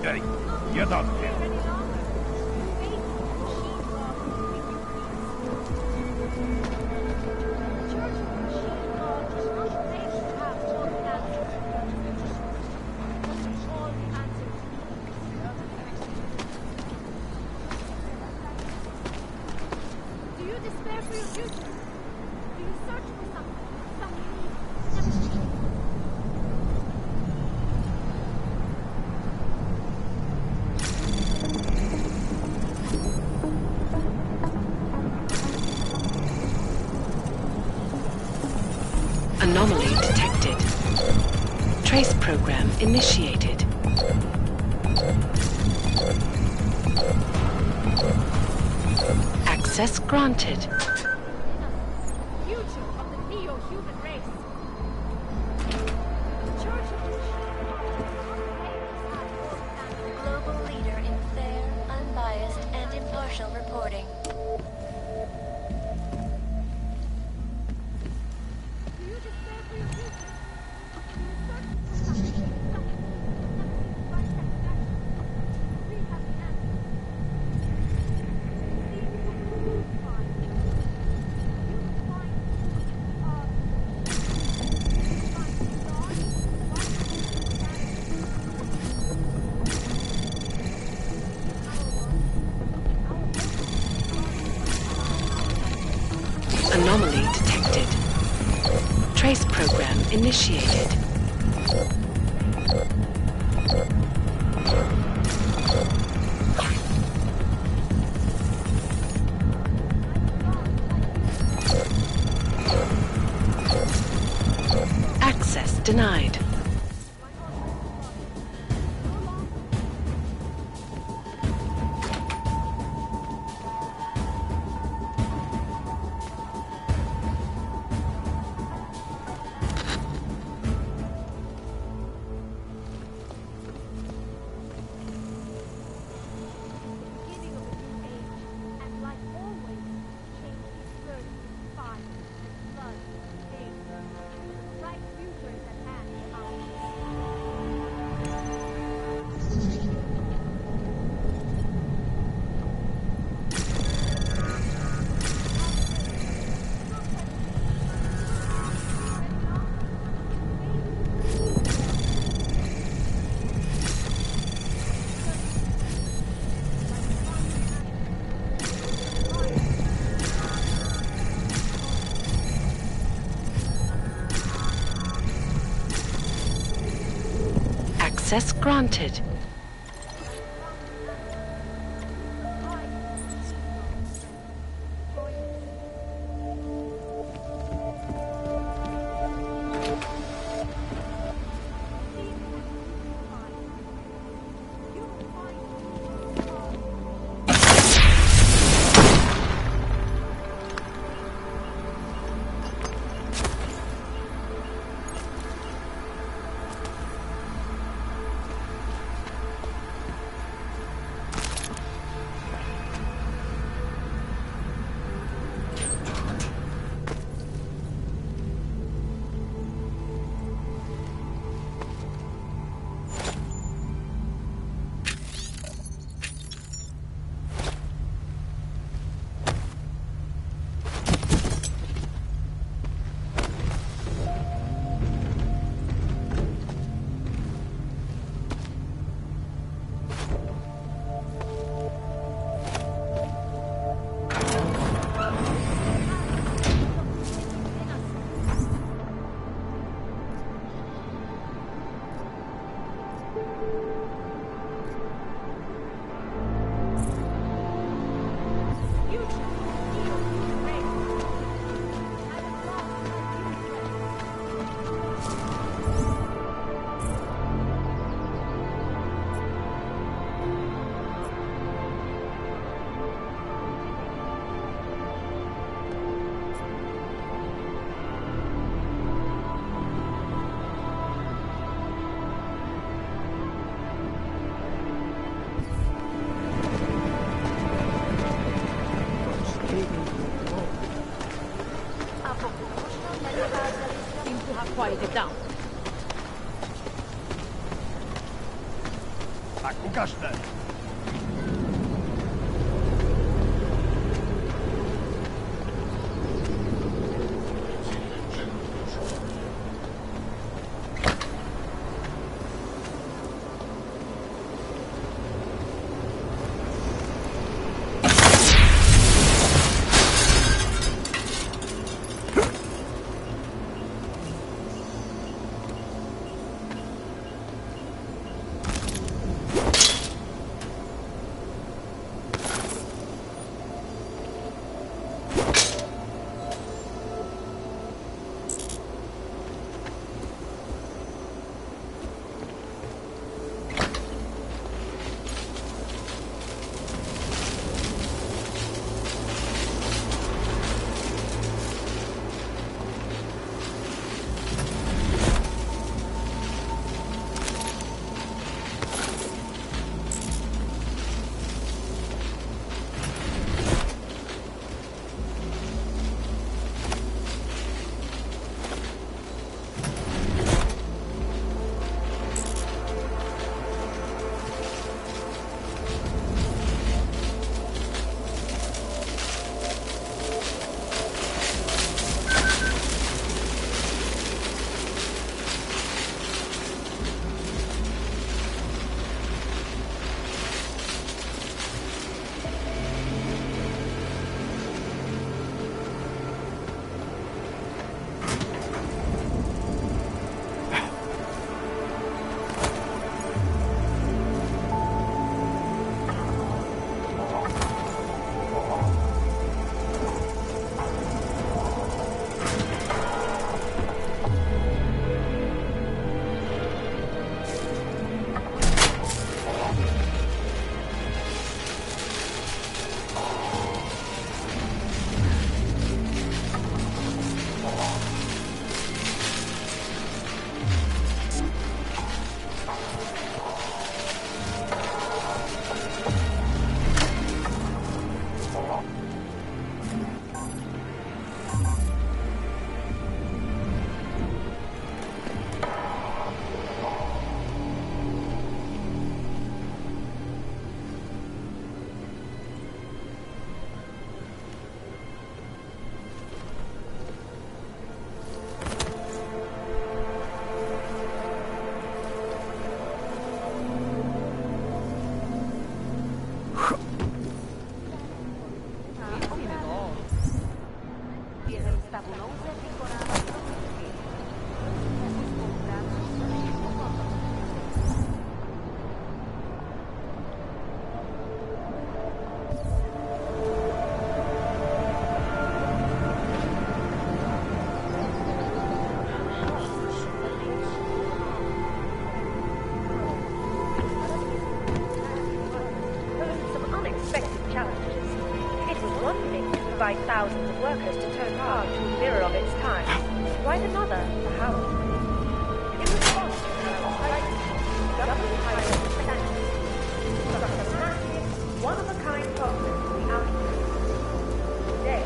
Hey, get up here. Do you despair for your future? Do you search for something, some meaning, never seen? Anomaly detected. Trace program initiated. Access granted. Future of the neo-human race. Church of Global leader in fair, unbiased, and impartial reporting. Anomaly detected. Trace program initiated. Access denied. Access granted. down. Tak ukażte. By thousands of workers to turn Prague to a mirror of its time. Quite another, perhaps. In response to the government hired a massive, one-of-a-kind problem in the outbreak. Today,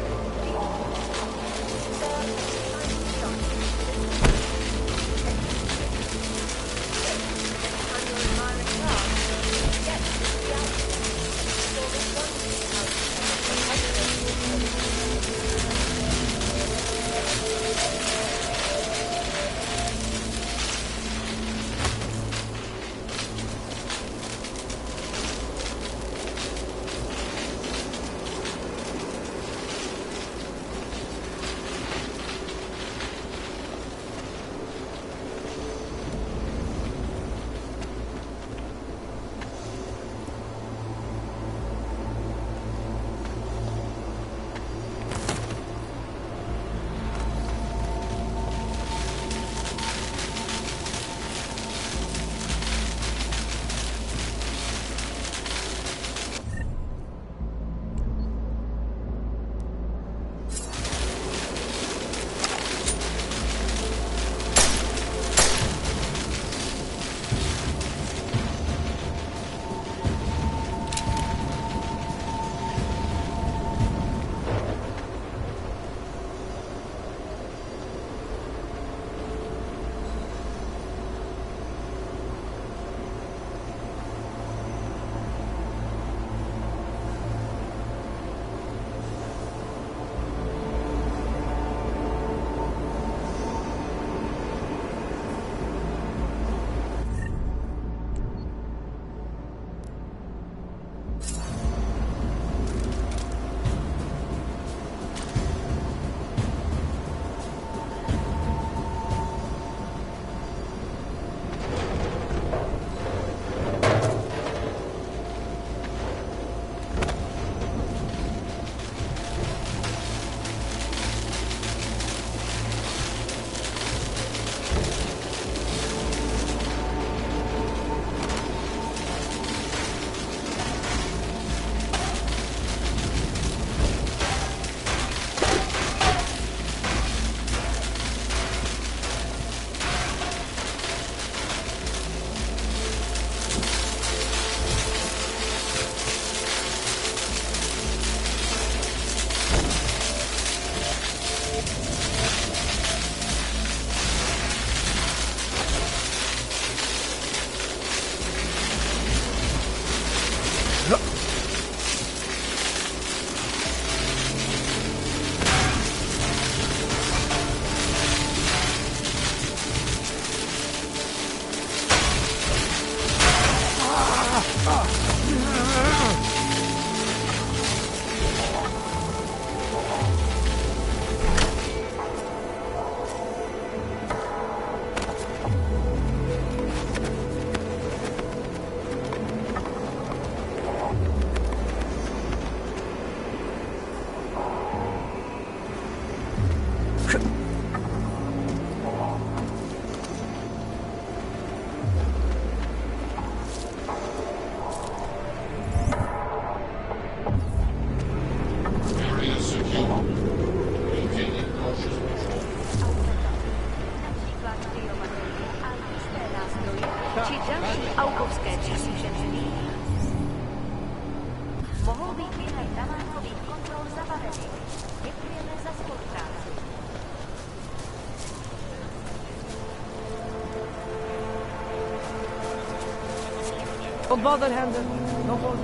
či další autovské přesvědčení mohou být během namátkových kontrol zabaveny. Děkujeme za spolupráci. Op wat er handen. Nog wat.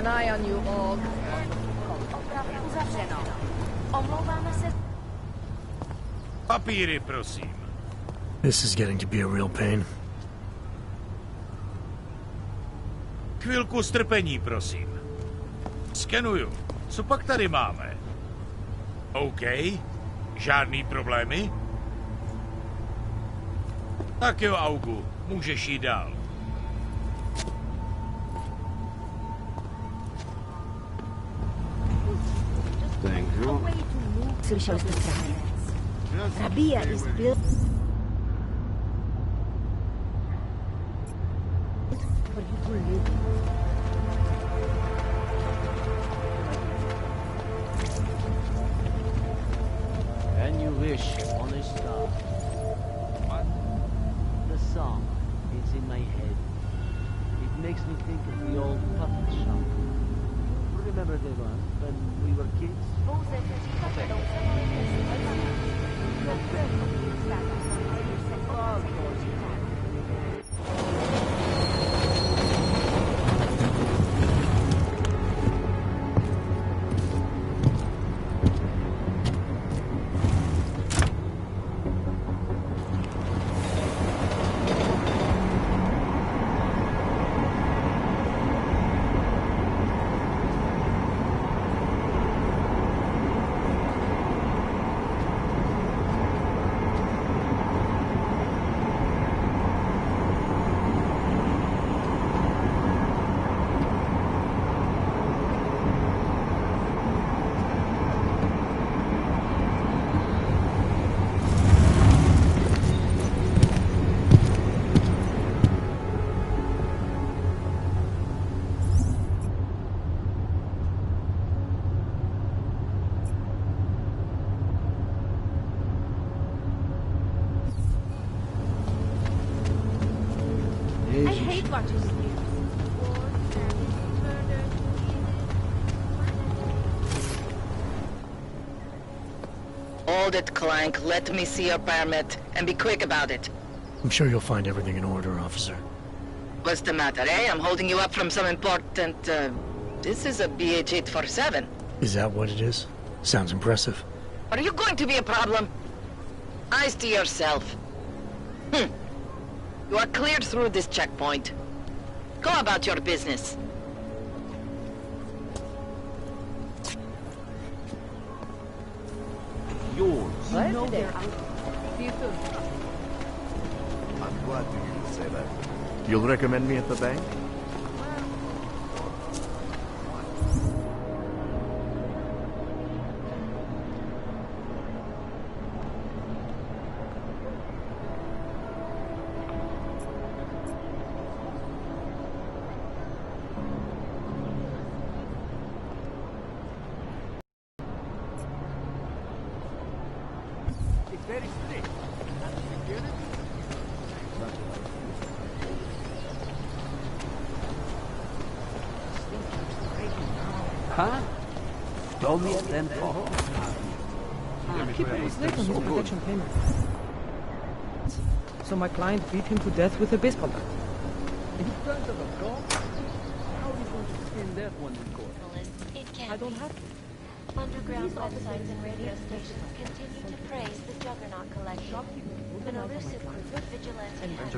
An eye on you all. Uzavřeno. Omlouváme se. Papíry, prosím. This is getting to be a real pain. Chvilku strpení, prosím. Skenuju. Co pak tady máme? OK. Žádný problémy? Tak jo, Augu. Můžeš jít dál. Slyšel jste správně. Rabia is built for you to live. And you wish on a star. The song is in my head. It makes me think of the old puppet shop. Remember the one when we were kids? I hate watching this news. Hold it, Clank. Let me see your permit. And be quick about it. I'm sure you'll find everything in order, officer. What's the matter, eh? I'm holding you up from some important, This is a BH-847. Is that what it is? Sounds impressive. Are you going to be a problem? Eyes to yourself. You are cleared through this checkpoint. Go about your business. Right know today. they're out. See you soon. I'm glad to hear you say that. You'll recommend me at the bank? It's very strict. Huh? Told me at 10 Keep it was late on his protection payment. So my client beat him to death with a baseball bat. In front of a cop? How are you going to spin that one in court? It can I don't be. have to. Underground websites and radio stations continue to praise the Juggernaut collection. An elusive group of vigilante hackers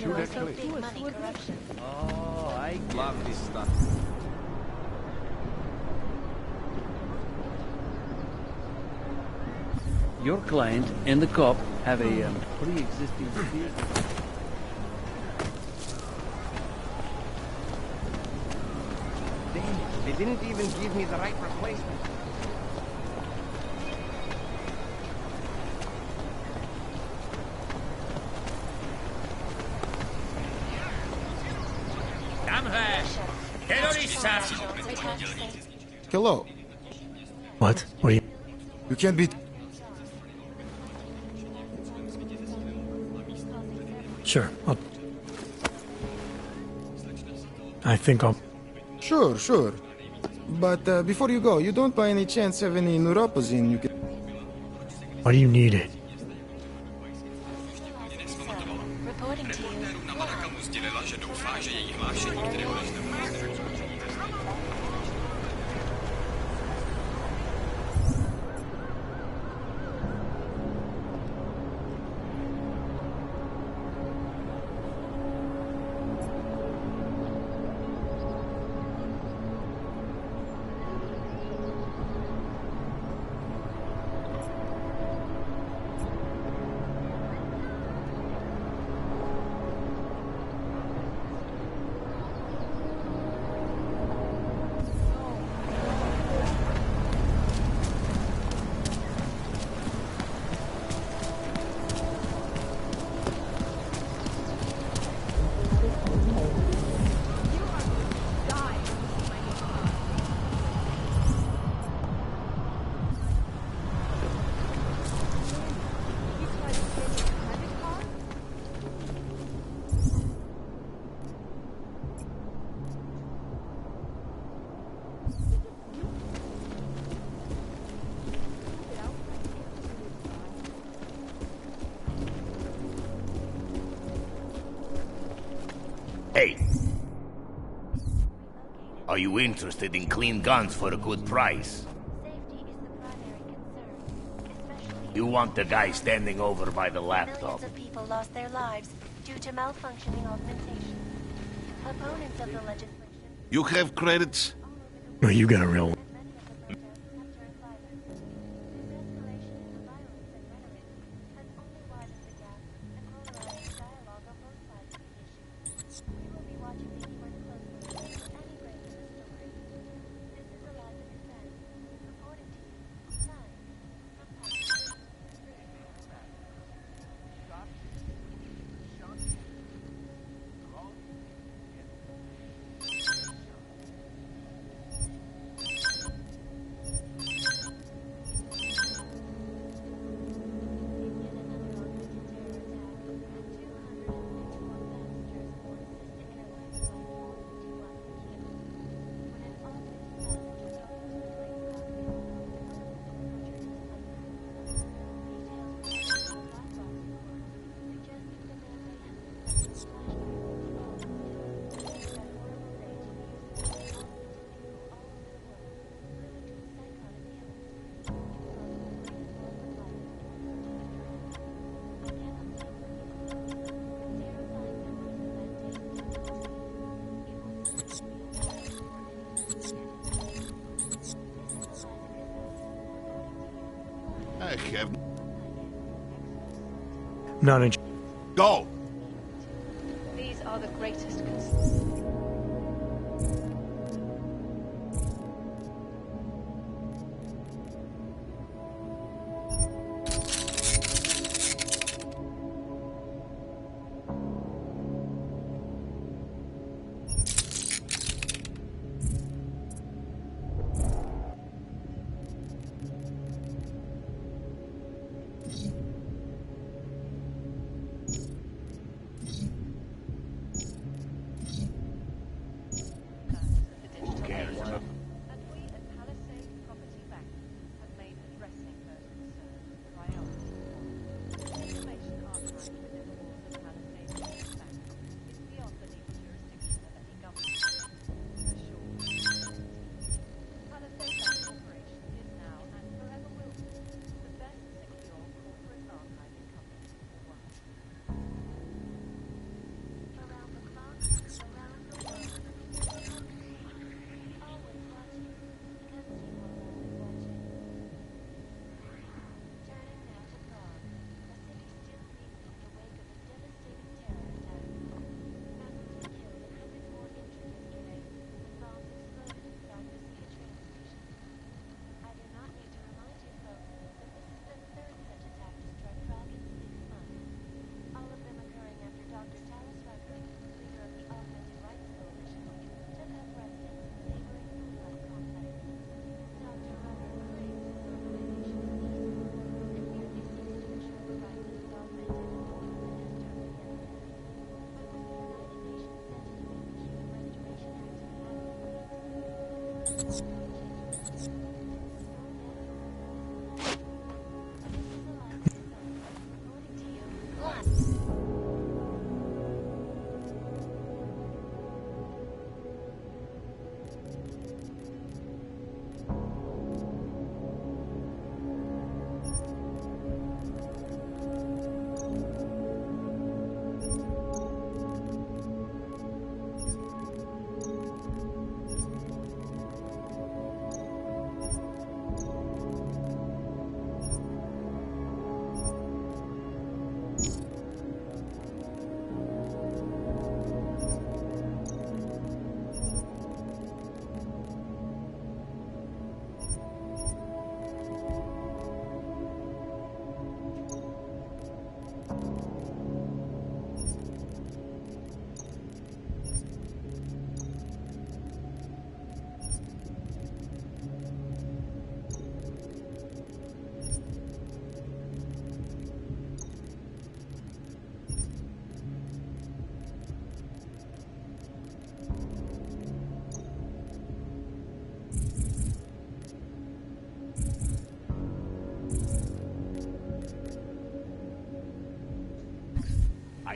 who also big money corruption. Oh, I love this stuff. Your client and the cop have a pre-existing dispute. Damn it, they didn't even give me the right replacement. Hello. What? What are you... You can't be... Sure, I think I'll... Sure. But before you go, you don't by any chance have any neuropozine you can... Why do you need it? Reporting to you. Hey! Are you interested in clean guns for a good price? You want the guy standing over by the laptop. Millions of people lost their lives due to malfunctioning augmentation. Opponents of the legislation. You have credits? No, you got a real one. have... Not in... Go! These are the greatest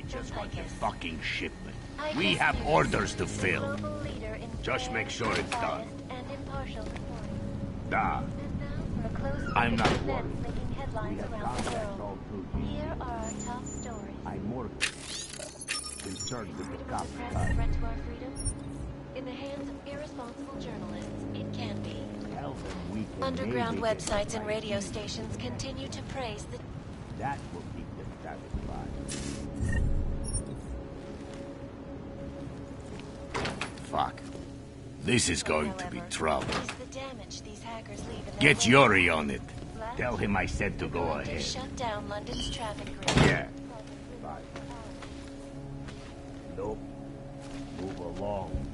I just want your fucking shipment. We have orders to fill. Just make sure it's done. Nah. I'm not worried. Here are our top stories. I'm more concerned with the cops. Press threat to our freedom? In the hands of irresponsible journalists, it can be. Tell them we can Underground maybe websites and radio stations continue to praise the... That will keep them satisfied. Fuck. This is going to be trouble. the damage these hackers leave in their Get Yuri on it. Tell him I said to go to ahead. shut down London's traffic grid. Yeah. Bye. Nope. Move along.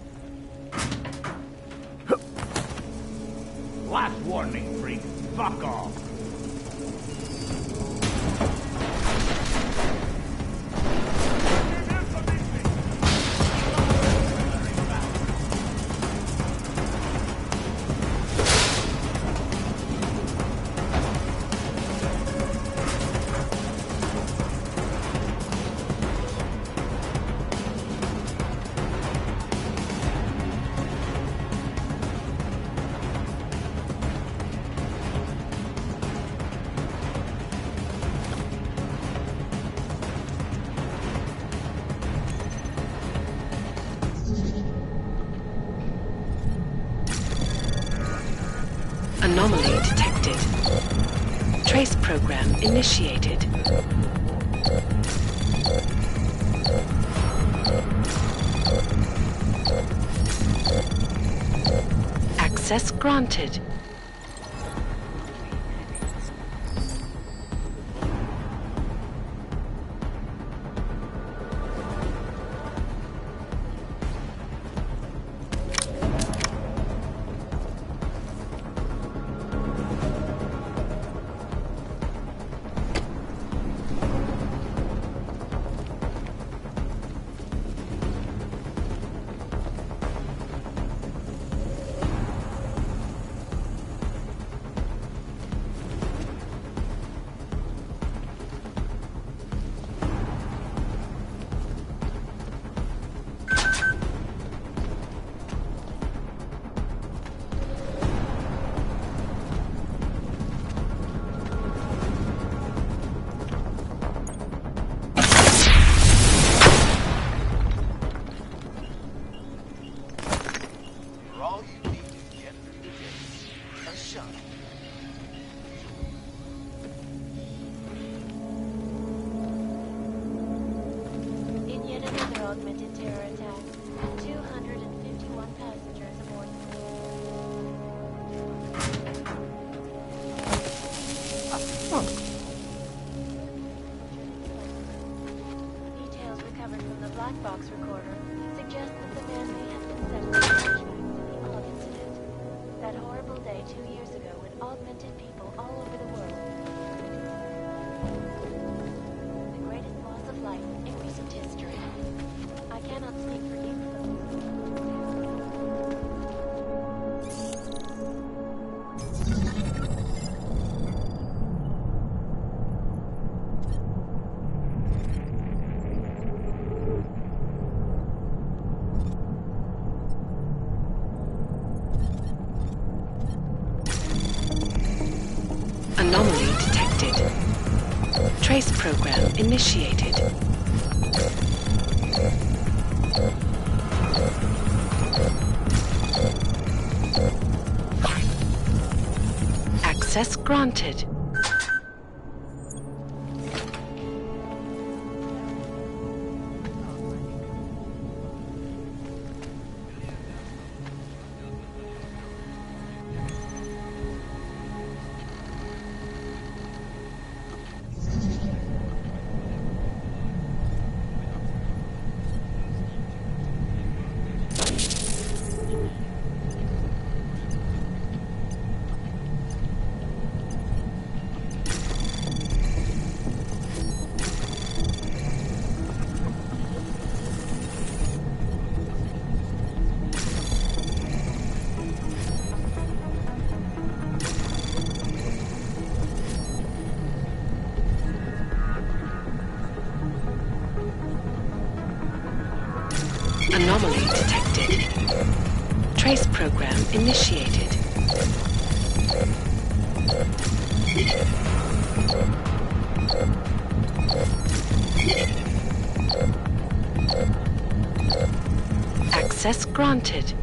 Last warning, freak. Fuck off. Anomaly detected. Trace program initiated. Access granted. augmented terror attack. 251 passengers aboard. Details recovered from the black box recorder suggest that the man may have been sent with flashbacks to the Og incident. That horrible day 2 years ago when augmented people all over the world. The greatest loss of life in recent history. I cannot speak for you. Anomaly detected. Trace program initiated. Access granted. Anomaly detected. Trace program initiated. Access granted.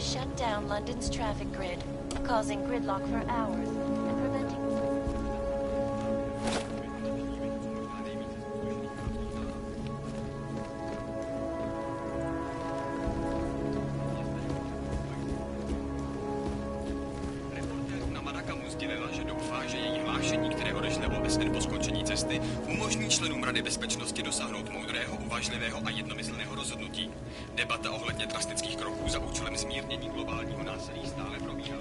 Shut down London's traffic grid, causing gridlock for hours and preventing... Na Marakamu sdělila, že doufá, že její hlášení, které odešle OSN po skončení cesty, umožní členům Rady bezpečnosti dosáhnout moudrého, uvážlivého a jednomyslného rozhodnutí. Debata ohledně drastických kroků za účelem zmírnění globálního násilí stále probíhá.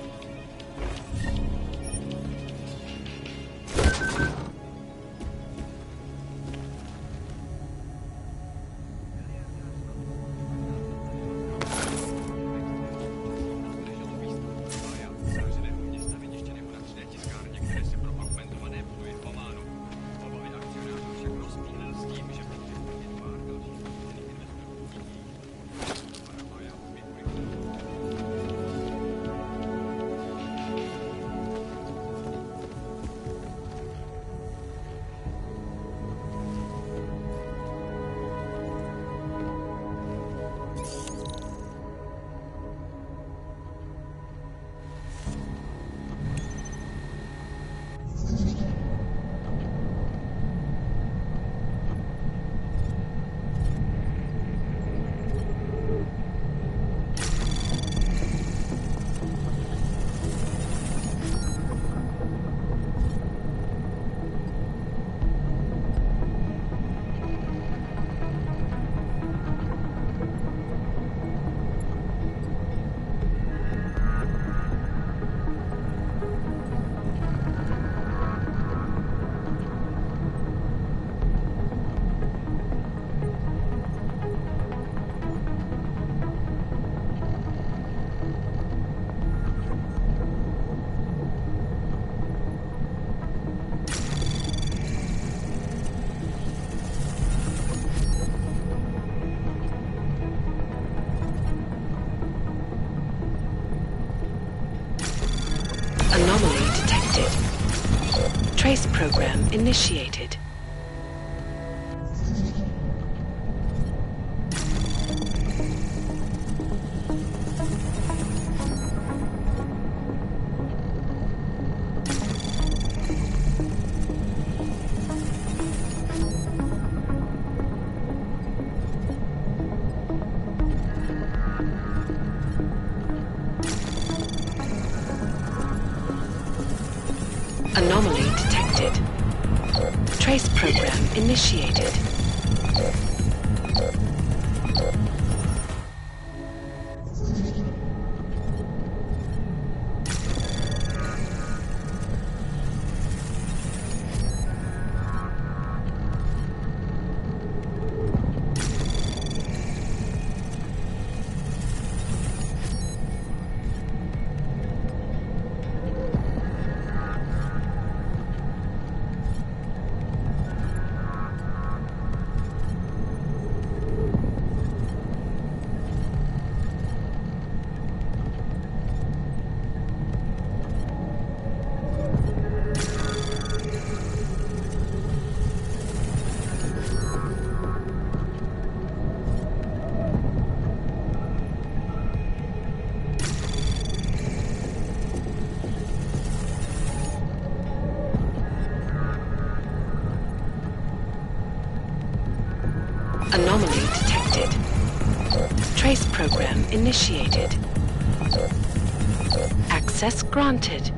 program initiated. Anomaly detected. Trace program initiated. Anomaly detected. Trace program initiated. Access granted.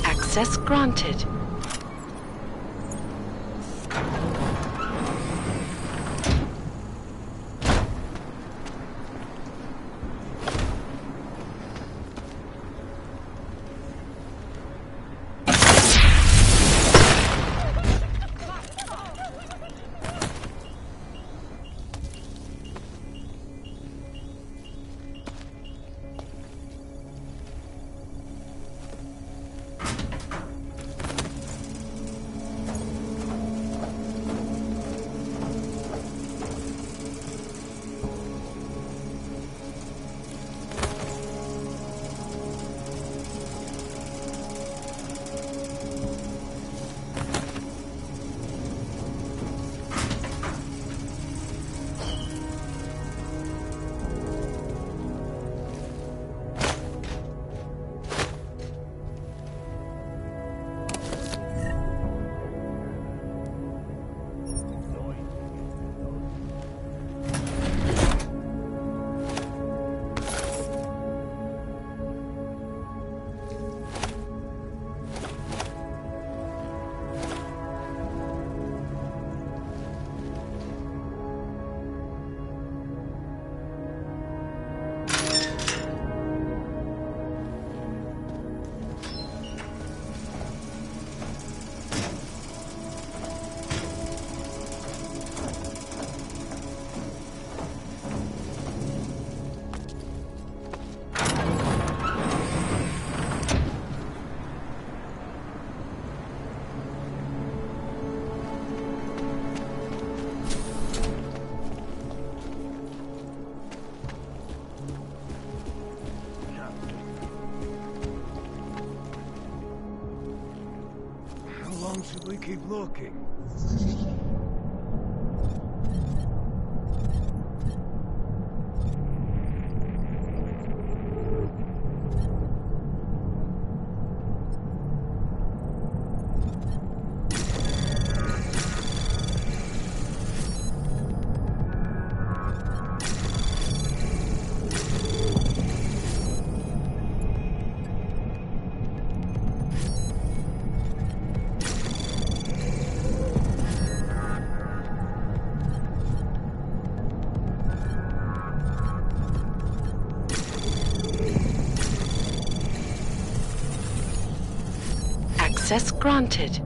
Access granted. keep looking. Access granted.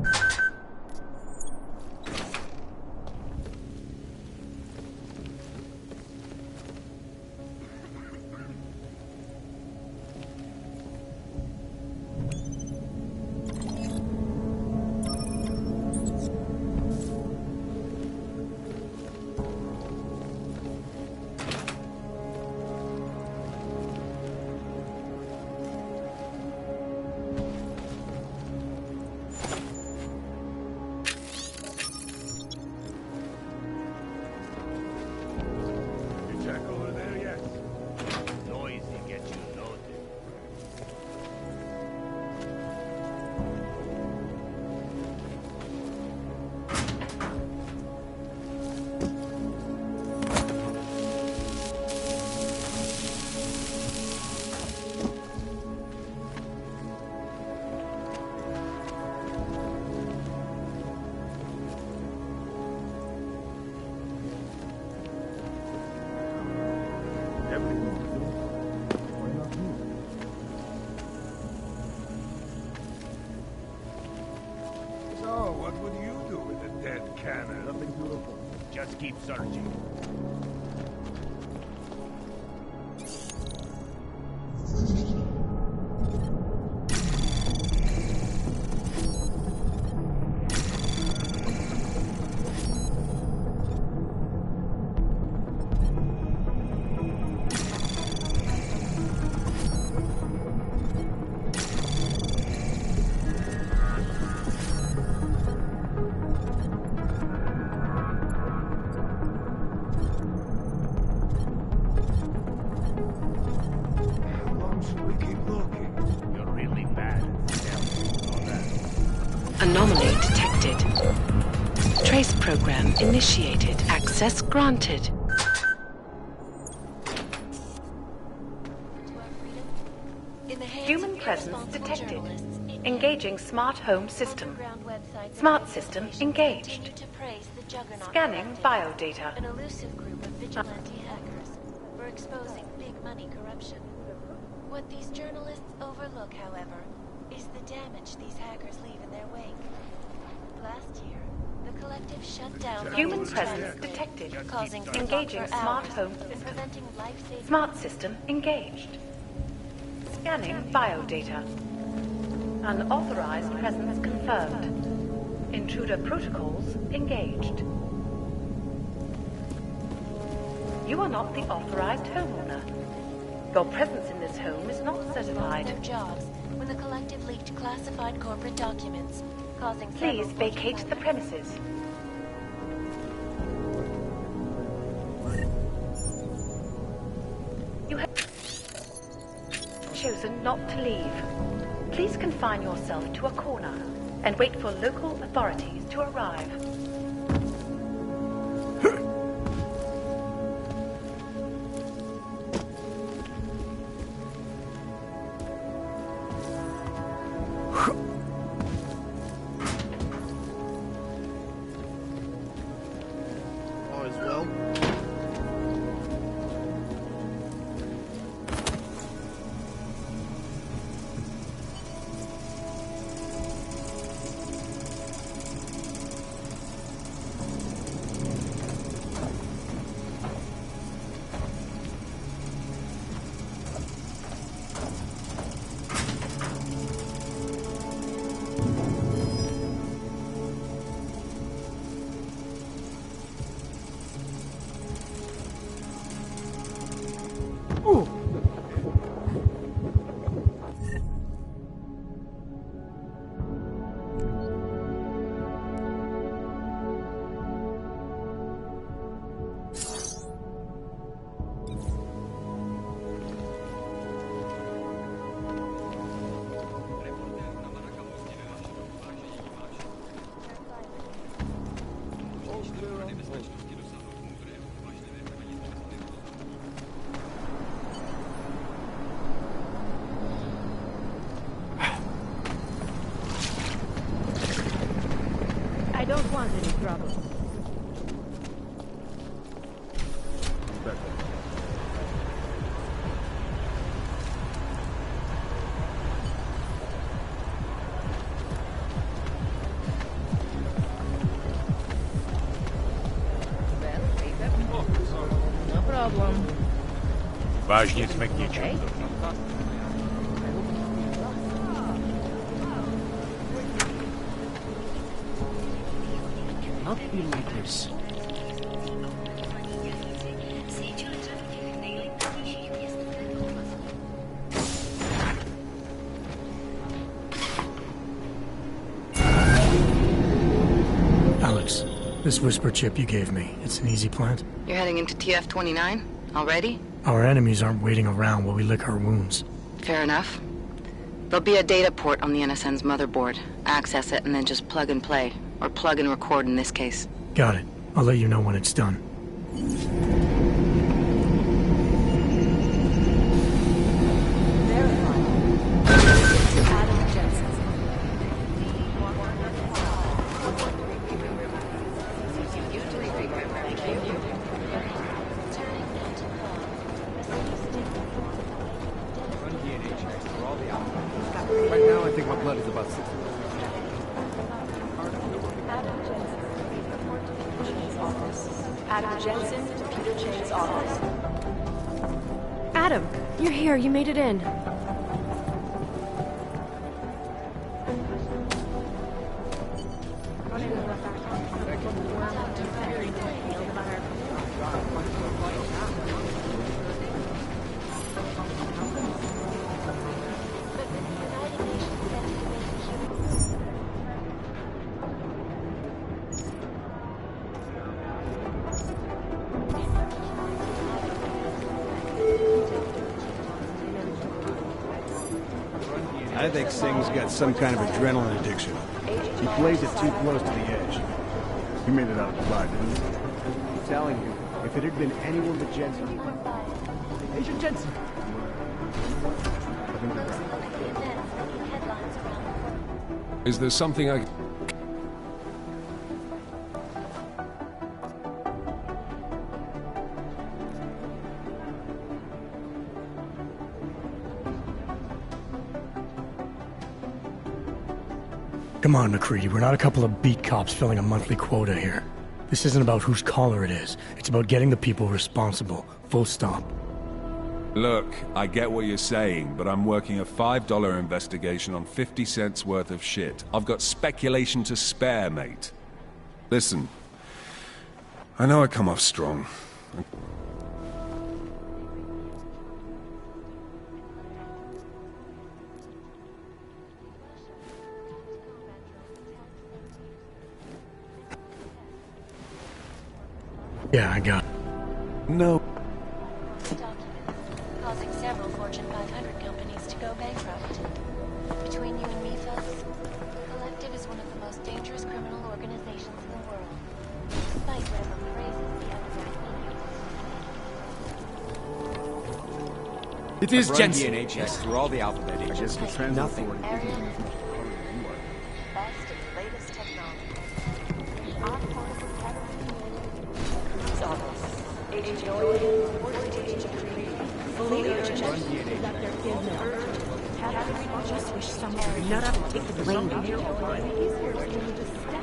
So, what would you do with a dead cannon? Nothing beautiful. Just keep searching. Anomaly detected. Trace program initiated. Access granted. Human presence detected. Engaging smart home system. Smart system engaged. Scanning biodata. An elusive group of vigilante hackers for exposing big money corruption. What these journalists overlook, however, is the damage these hackers leave in their wake. Last year, the collective shut down Human presence detected. Engaging smart home system. Smart system engaged. Scanning biodata. Unauthorized presence confirmed. Intruder protocols engaged. You are not the authorized homeowner. Your presence in this home is not certified. Their jobs when the collective leaked classified corporate documents, causing. Please vacate the premises. You have chosen not to leave. Please confine yourself to a corner and wait for local authorities to arrive. All is well. problem. Vážně jsme k něčemu. Not be like this. Alex, this whisper chip you gave me, it's an easy plant? You're heading into TF-29? Already? Our enemies aren't waiting around while we lick our wounds. Fair enough. There'll be a data port on the NSN's motherboard. Access it and then just plug and play. Or plug and record in this case. Got it. I'll let you know when it's done. Right now, I think my blood is about 60. Adam Jensen to Peter Chang's office. Adam, you're here. You made it in. I think Singh's got some kind of adrenaline addiction. He plays it too close to the edge. He made it out alive, didn't he? I'm telling you, if it had been anyone but Jensen... Agent Jensen! Is there something I... Come on, McCready, we're not a couple of beat cops filling a monthly quota here. This isn't about whose collar it is. It's about getting the people responsible. Full stop. Look, I get what you're saying, but I'm working a $5 investigation on 50 cents worth of shit. I've got speculation to spare, mate. Listen, I know I come off strong. Yeah, I got it. No. Causing several Fortune 500 companies to go bankrupt. Between you and me, folks, the Collective is one of the most dangerous criminal organizations in the world. Despite whatever praises the other It is Jensen. Jensen. Yes, through all the alphabet agents. Nothing. Best and latest technology. Agent Nolan, Agent Creed, fully urgent that there is no just wish someone would nut up and take the blame.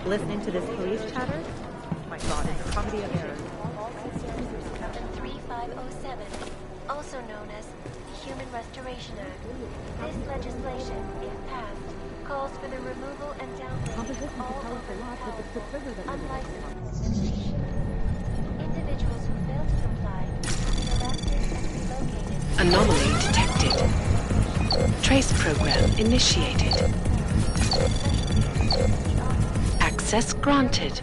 Listening to this police chatter? My God, it's a comedy of errors. 3507, also known as the Human Restoration Act. This legislation, if passed, calls for the removal and downloading of all unlicensed individuals who fail to comply will be arrested and relocated. Anomaly detected. Trace program initiated. Access granted.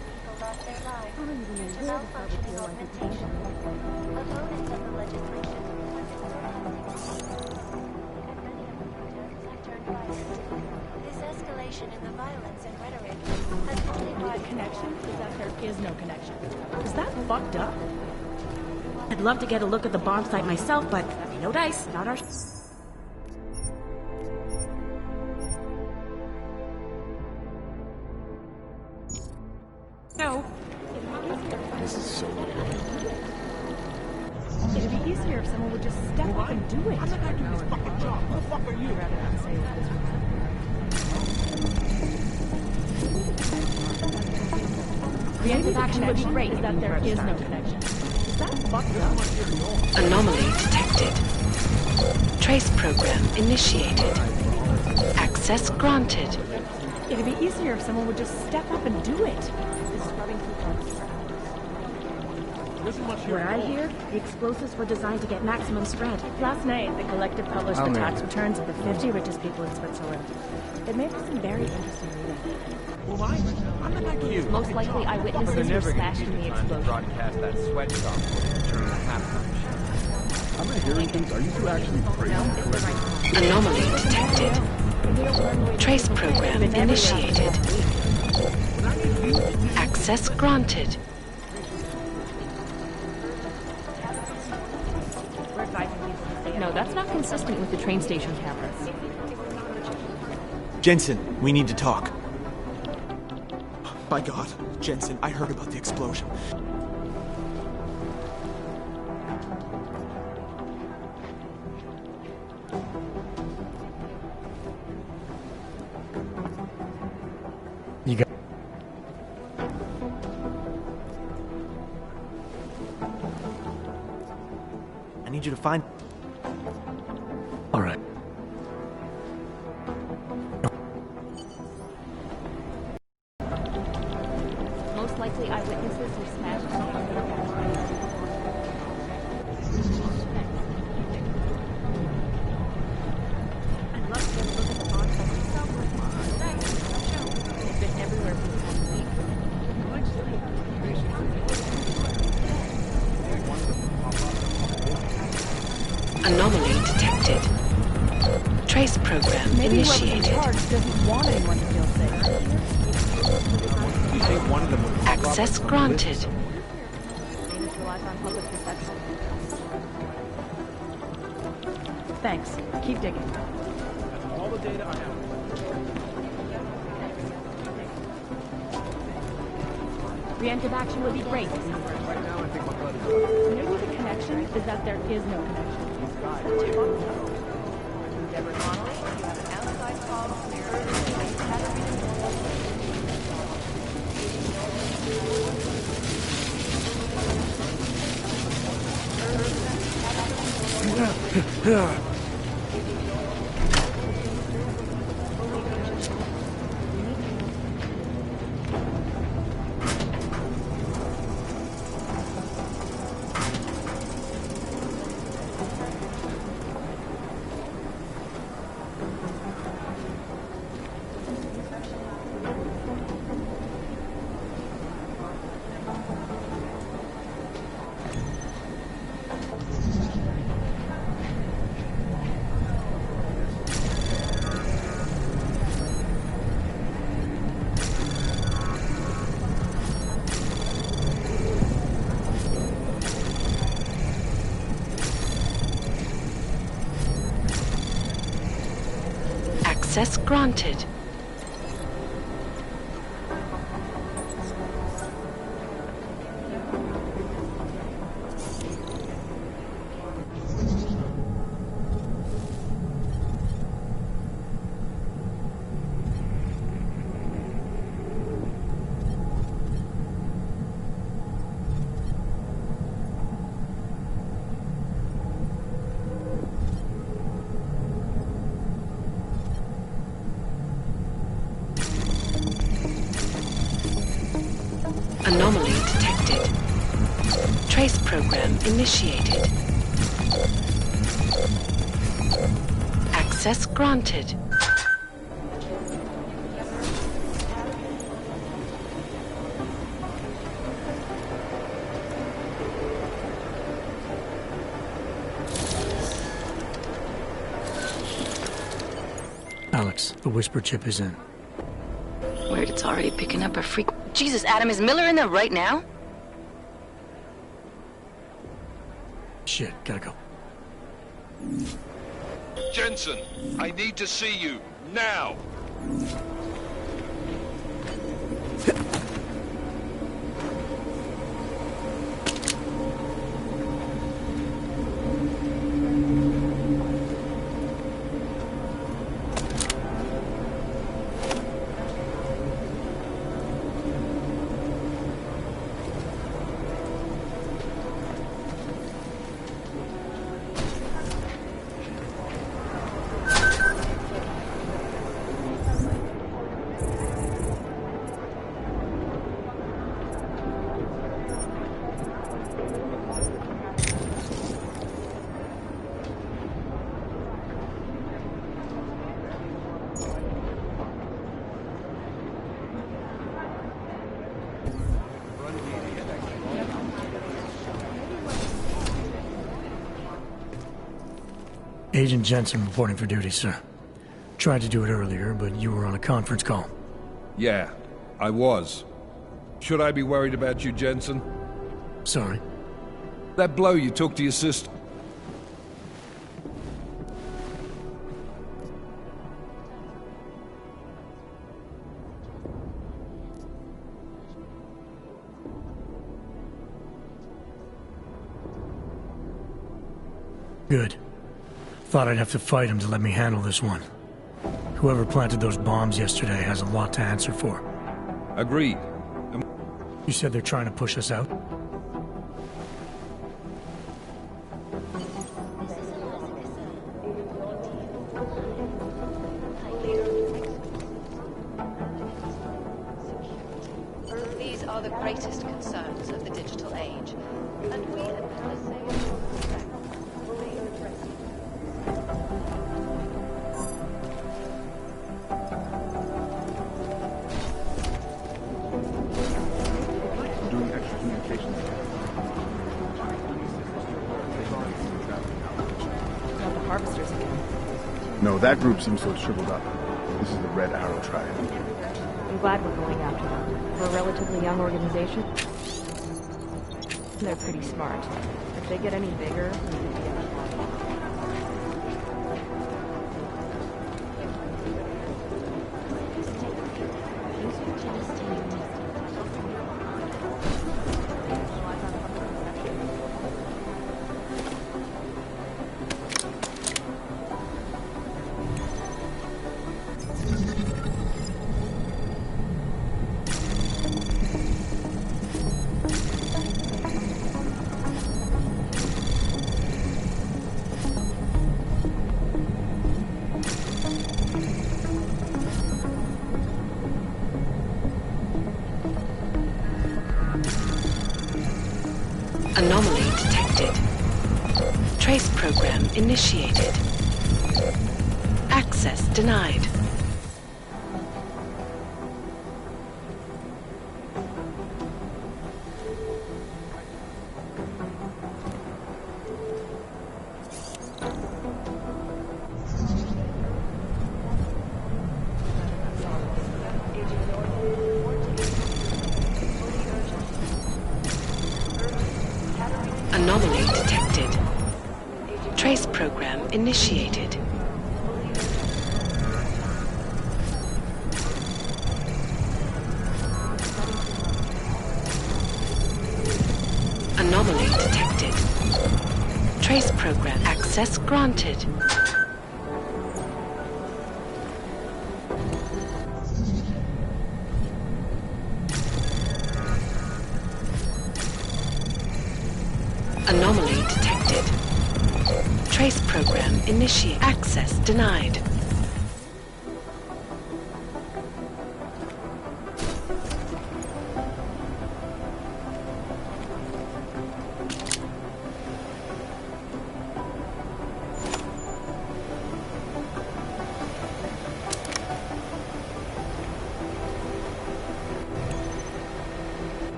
This escalation in the violence and rhetoric has only brought Connection is that there is no connection. Is that fucked up? I'd love to get a look at the bomb site myself, but no dice, not our... No. This is so weird. It'd be easier if someone would just step up and do it. I'm not gonna do this fucking job. Who the fuck are you? I'd rather not say what this was. Creative action would be great, is that there is no connection. Is Is that fucked up? Anomaly detected. Trace program initiated. Access granted. It'd be easier if someone would just step up and do it. What I hear, the explosives were designed to get maximum spread. Last night, the collective published the tax returns of the 50 richest people in Switzerland. It made for some very interesting reading. Well, I'm not like you. Most likely eyewitnesses were smashed in the explosion. Broadcast that sweatshop during the halftime. I'm not hearing things. Are you two actually crazy? Anomaly detected. Trace program initiated. Access granted. No, that's not consistent with the train station cameras. Jensen, we need to talk. By God, Jensen, I heard about the explosion. You got... I need you to find... All right. Most likely eyewitnesses were smashed in the I'd love to get a look at the on-site myself. It's been everywhere for the past week. Anomaly detected. Trace program Maybe initiated. whoever's in charge doesn't want anyone to feel safe. You think one of them would... Access granted. Venus relies on public perception. Thanks. Keep digging. All the data I have. Preemptive action would be great. Right now, I think my blood is... Maybe the connection is that there is no connection. Deborah Connolly, you have an outside call from your Access granted. Anomaly detected. Trace program initiated. Access granted. Alex, the whisper chip is in. Weird, it's already picking up a freak. Jesus, Adam, is Miller in there right now? Shit, gotta go. Jensen, I need to see you, now! Agent Jensen reporting for duty, sir. Tried to do it earlier, but you were on a conference call. Yeah, I was. Should I be worried about you, Jensen? Sorry. That blow you took to your sister. Good. Thought I'd have to fight him to let me handle this one. Whoever planted those bombs yesterday has a lot to answer for. Agreed. You said they're trying to push us out? These are the greatest concerns of the digital age, and we at NSA fully address Doing extra communications. Not the harvesters again. No, that group seems to have shriveled up. This is the Red Arrow Tribe. I'm glad we're going after them. For a relatively young organization, they're pretty smart. If they get any bigger, we could be in trouble. Anomaly detected. Trace program initiated. Access denied. Anomaly detected. Trace program initiated. Anomaly detected. Trace program access granted. Anomaly detected. Trace program initiate. Access denied.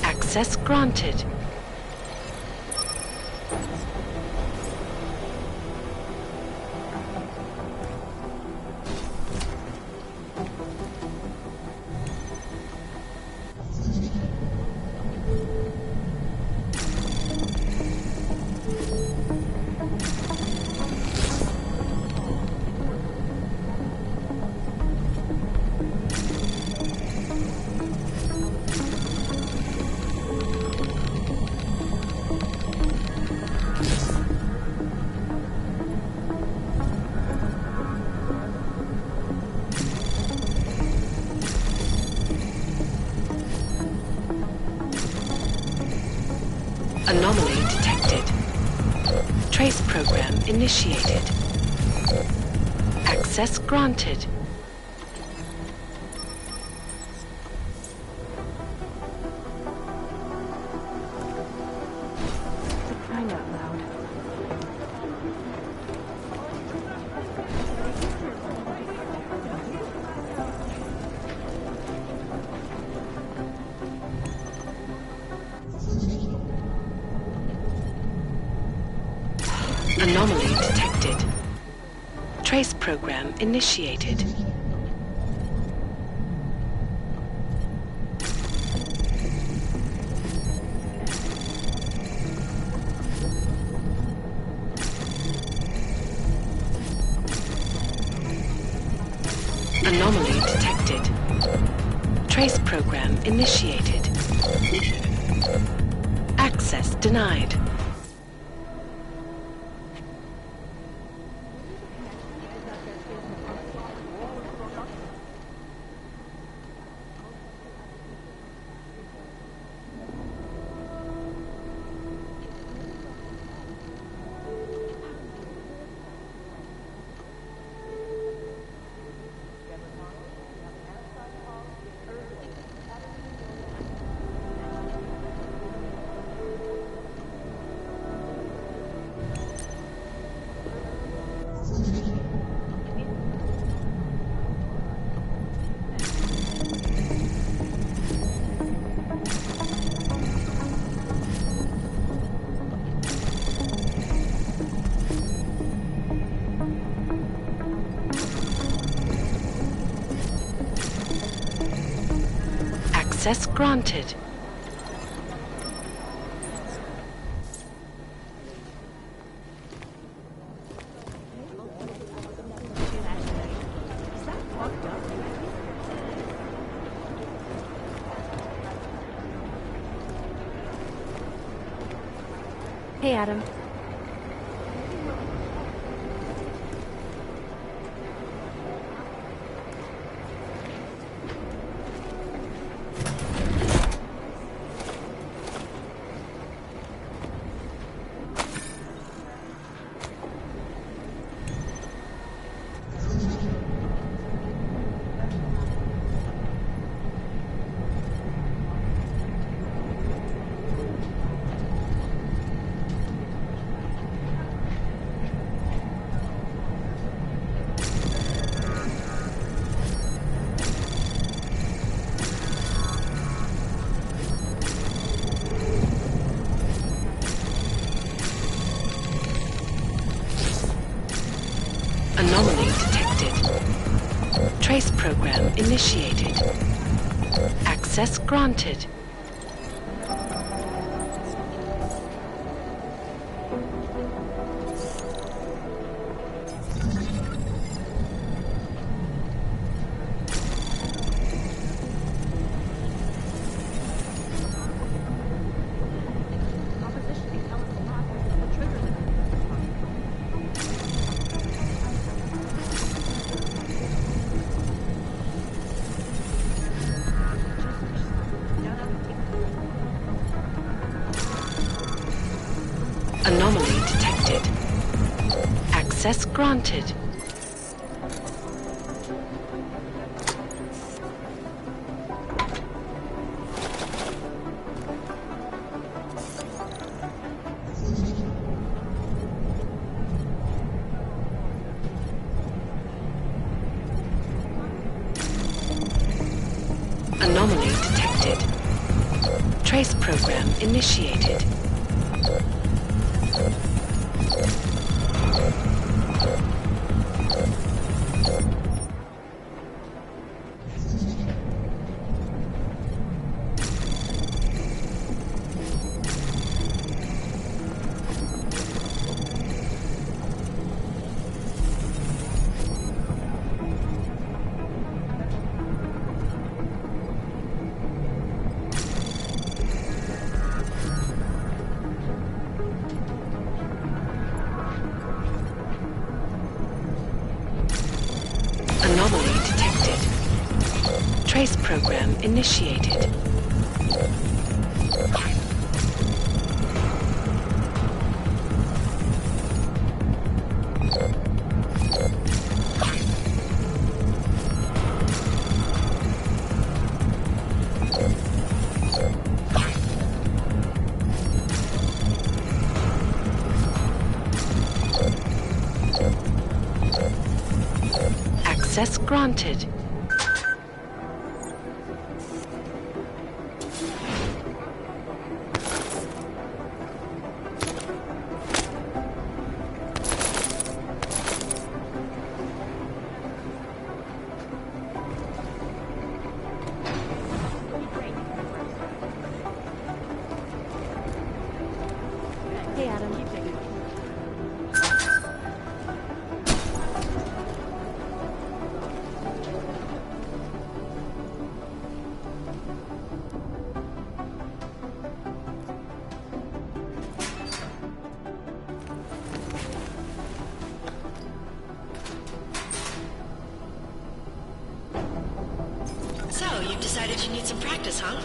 Access granted. Anomaly detected. Trace program initiated. Access granted. Crying out loud. Anomaly detected. Trace program initiated. Anomaly detected. Trace program initiated. Access denied. Access granted. Hey, Adam. Anomaly detected. Trace program initiated. Access granted. Anomaly detected. Access granted. Anomaly detected. Trace program initiated. Anomaly detected. Trace program initiated. Access granted. at him. So, you've decided you need some practice, huh?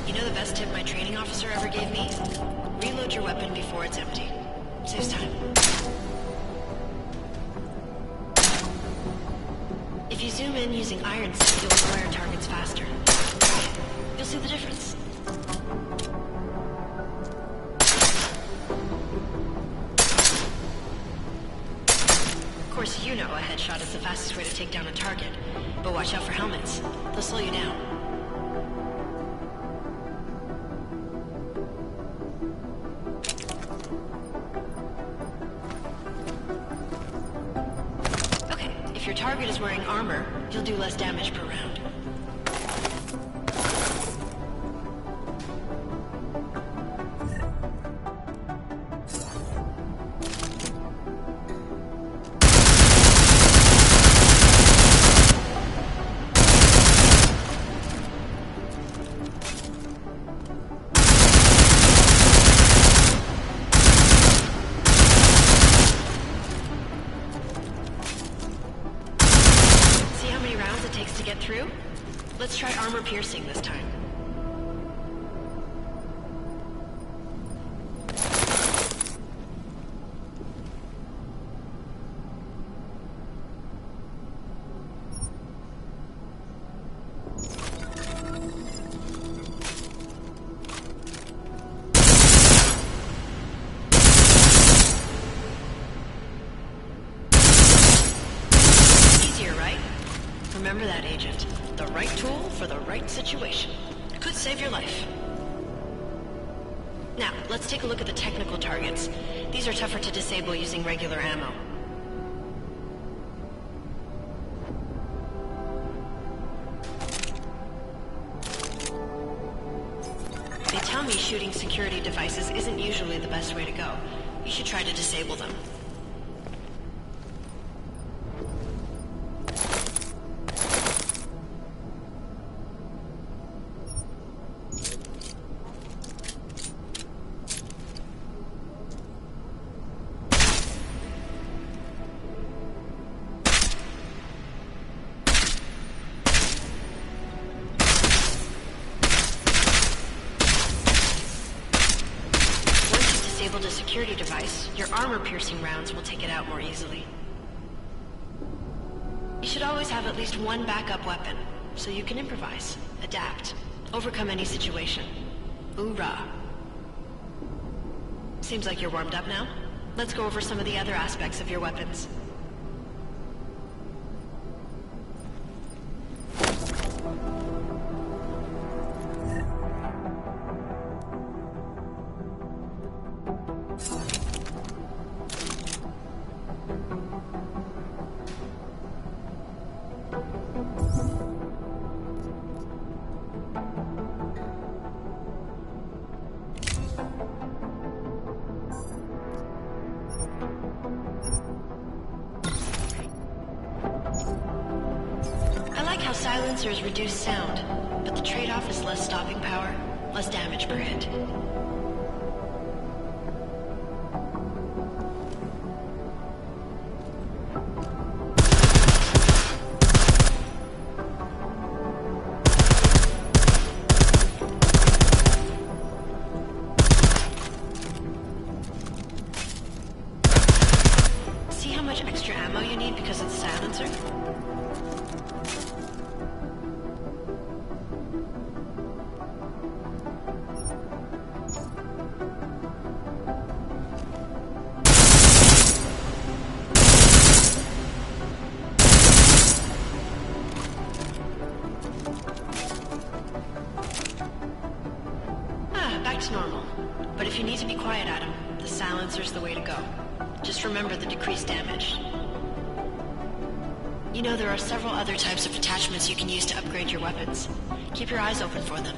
You know the best tip my training officer ever gave me? Reload your weapon before it's empty. Saves time. If you zoom in using iron sight, you'll acquire targets faster. Try it. You'll see the difference. Of course, you know a headshot is the fastest way to take down a target. But watch out for helmets. They'll slow you down. Okay, if your target is wearing armor, you'll do less damage per round. See how many rounds it takes to get through? Let's try armor piercing this time. Easier, right? Remember that, Agent. The right tool for the right situation. Could save your life. Now, let's take a look at the technical targets. These are tougher to disable using regular ammo. They tell me shooting security devices isn't usually the best way to go. You should try to disable them. Disabled a security device, your armor-piercing rounds will take it out more easily. You should always have at least one backup weapon, so you can improvise, adapt, overcome any situation. Hoorah! Seems like you're warmed up now. Let's go over some of the other aspects of your weapons. I like how silencers reduce sound, but the trade-off is less stopping power, less damage per hit. See how much extra ammo you need because it's a silencer? silencer's the way to go. Just remember the decreased damage. You know, there are several other types of attachments you can use to upgrade your weapons. Keep your eyes open for them.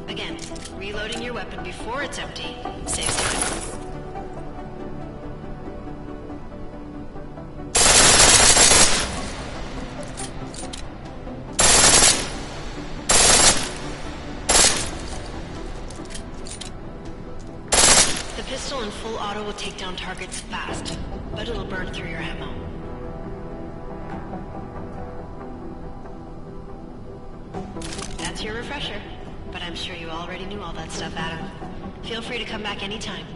Again, reloading your weapon before it's empty saves time. The pistol in full auto will take down targets fast, but it'll burn through your ammo. That's your refresher. But I'm sure you already knew all that stuff, Adam. Feel free to come back anytime.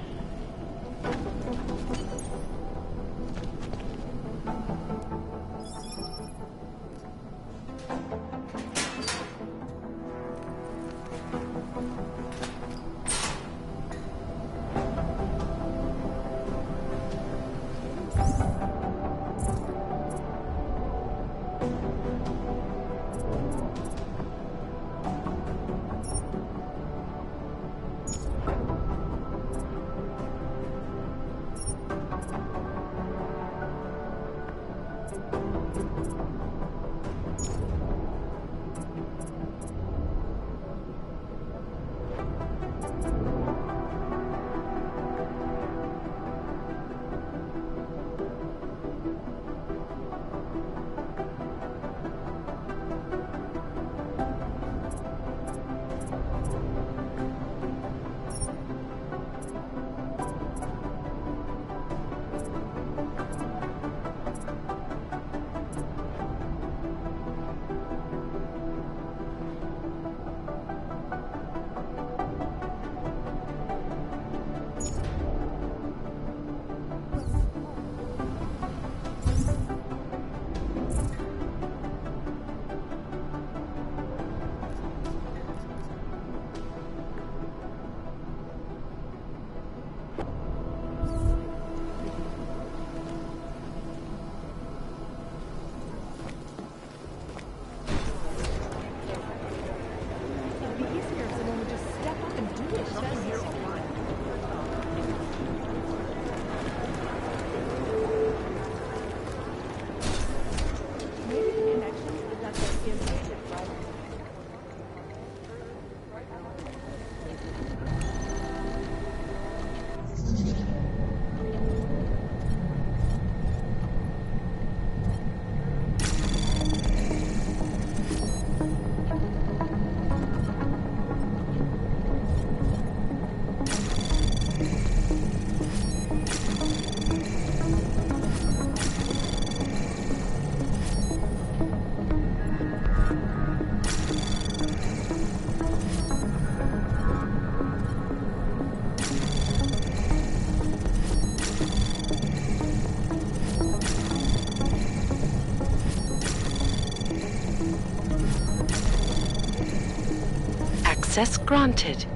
Access granted.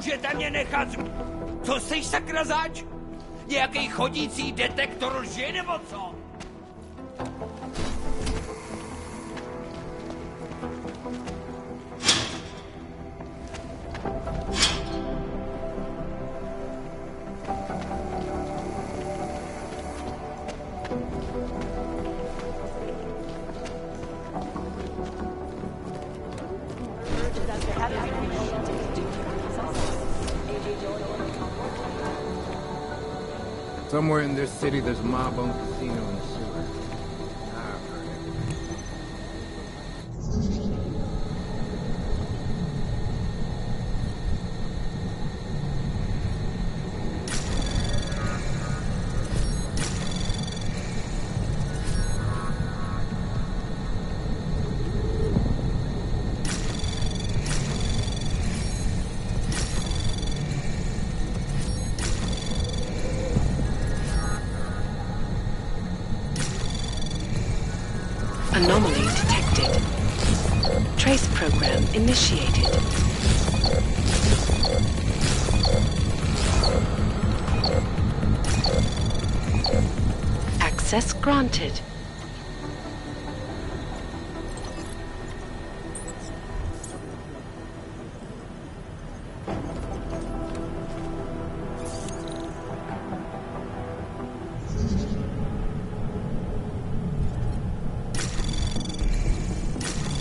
Můžete mě nechat... Co jsi sakra zač? Nějaký chodící detektor lži nebo co? Somewhere in this city, there's a mob-owned casino in the sewer. Anomaly detected. Trace program initiated. Access granted.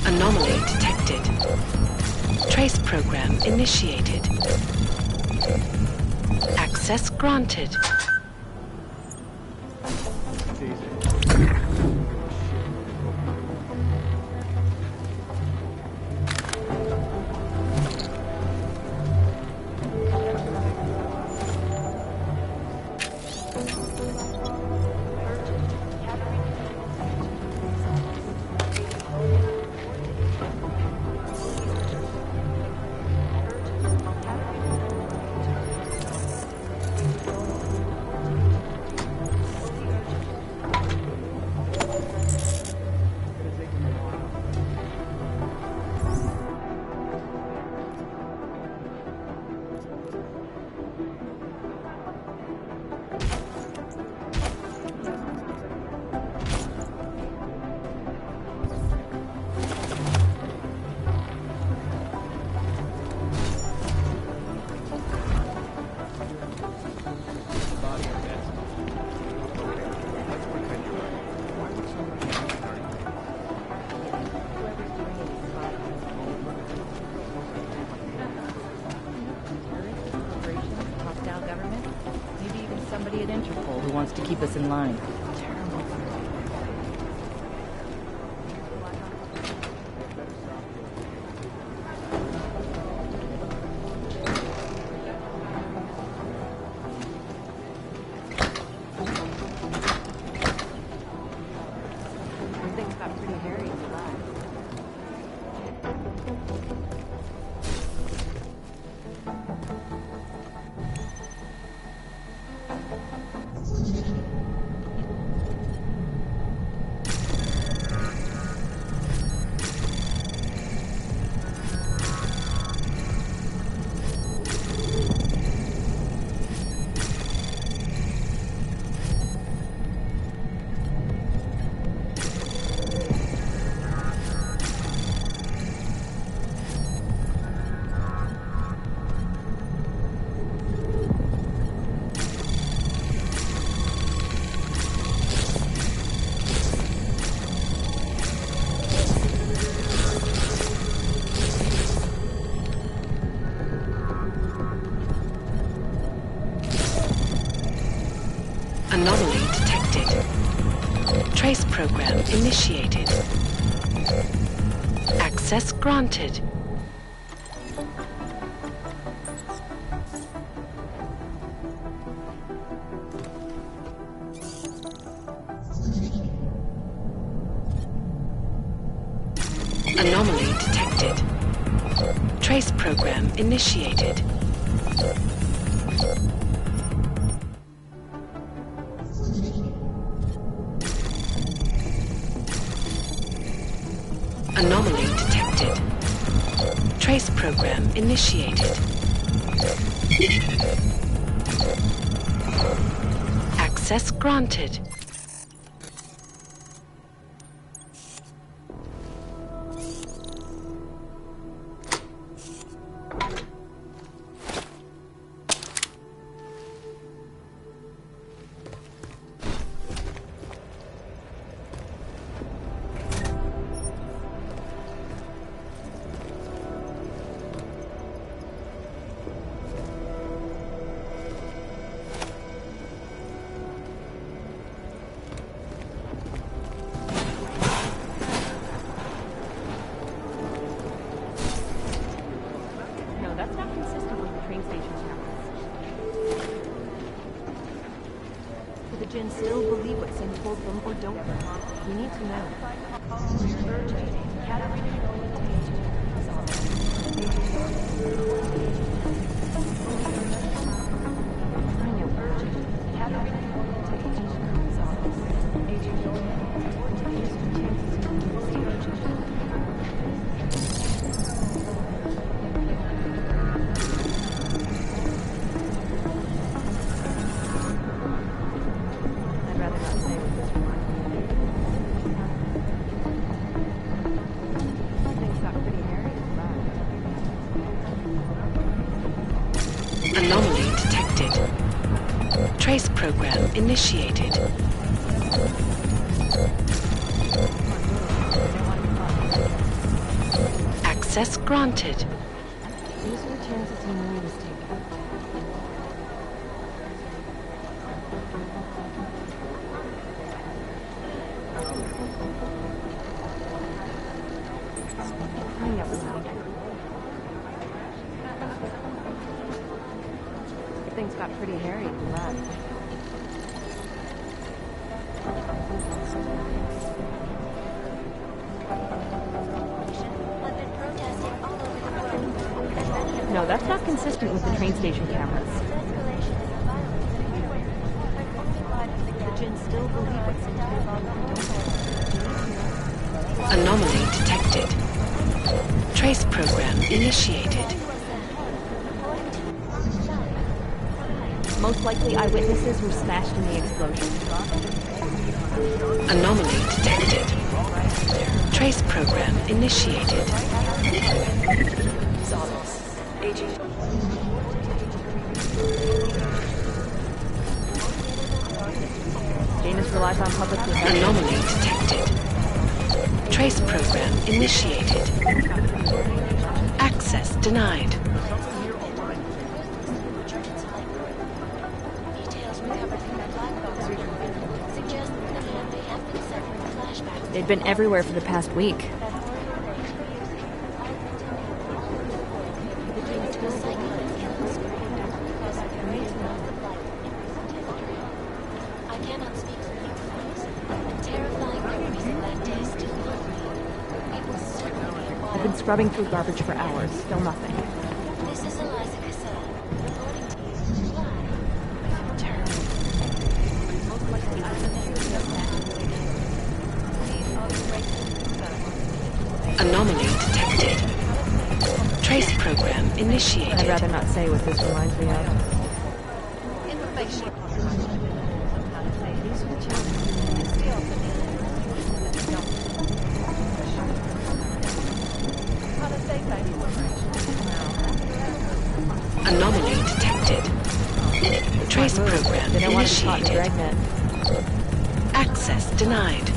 Anomaly detected. Trace program initiated. Access granted. Wants to keep us in line. Things got pretty hairy in July. Anomaly detected. Trace program initiated. Access granted. Anomaly detected. Trace program initiated. Anomaly detected. Trace program initiated. Access granted. Still believe what Sin told them or don't. We need to know. Anomaly detected. Trace program initiated. Access granted. These were chances he knew he was taking. Things got pretty hairy at the lab. No, that's not consistent with the train station cameras. The Jinn still believe what's in the Anomaly detected. Trace program initiated. Most likely eyewitnesses were smashed in the explosion. Anomaly detected. Trace program initiated. Janus relies on public perception. Anomaly detected. Trace program initiated. Access denied. They've been everywhere for the past week. I've been scrubbing through garbage for hours, still nothing. Anomaly detected. Trace program initiated. I'd rather not say what this reminds me of. Anomaly detected. Trace program initiated. Access denied.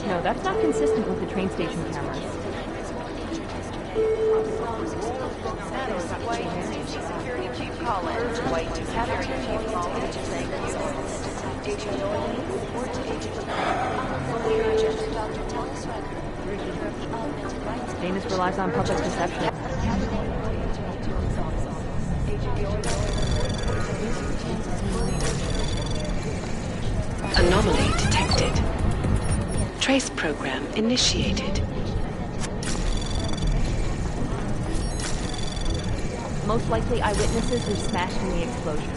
No, that's not consistent with the train station cameras. Security Chief Collins, White Security Chief Collins, Janus relies on public perception. Anomaly detected. Trace program initiated. Most likely eyewitnesses were smashed in the explosion.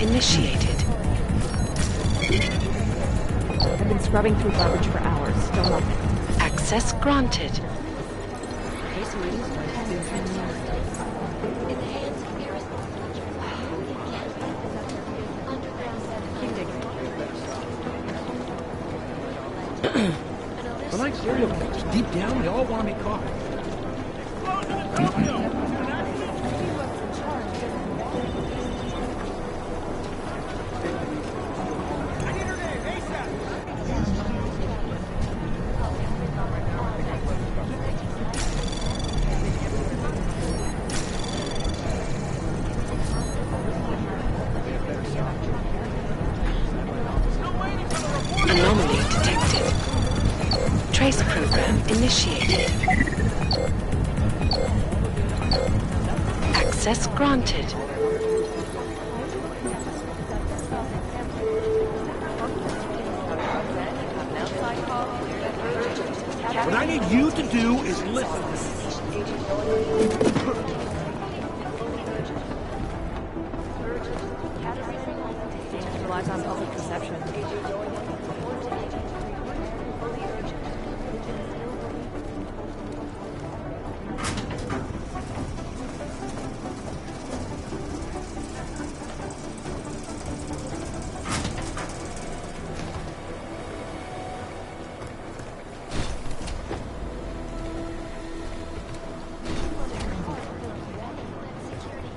initiated. I've been scrubbing through garbage for hours. Still nothing. Access granted. We're like serial killers. Deep down, we all want to be caught. Anomaly detected. Trace program initiated. Access granted. What I need you to do is listen. Relies on public perception.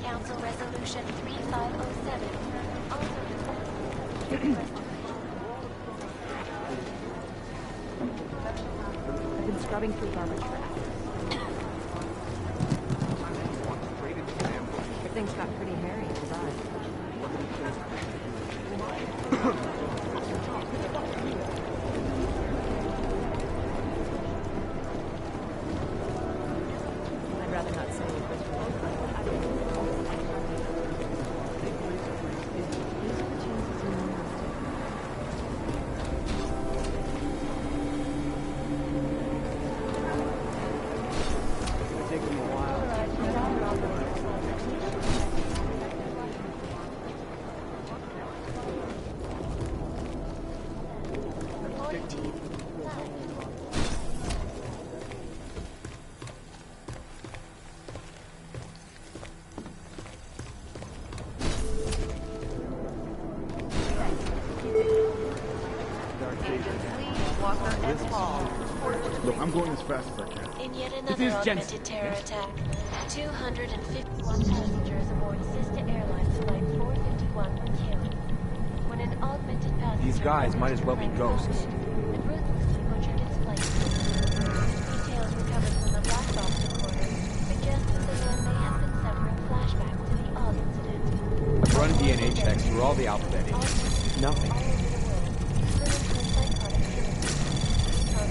Council Resolution 3507. I've been scrubbing through garbage for hours. Everything's got pretty hairy inside. I'd rather not say what this Look, I'm going as fast as I can. In yet another augmented terror attack, 251 passengers aboard Sister Airlines Flight 451 were killed. When an augmented passenger... These guys might as well be ghosts. ...and ruthlessly butchered its flight. Details recovered from the black box recorder suggest that the man may have been suffering flashbacks to the Og incident. I've run DNA checks through all the alphabet. Nothing.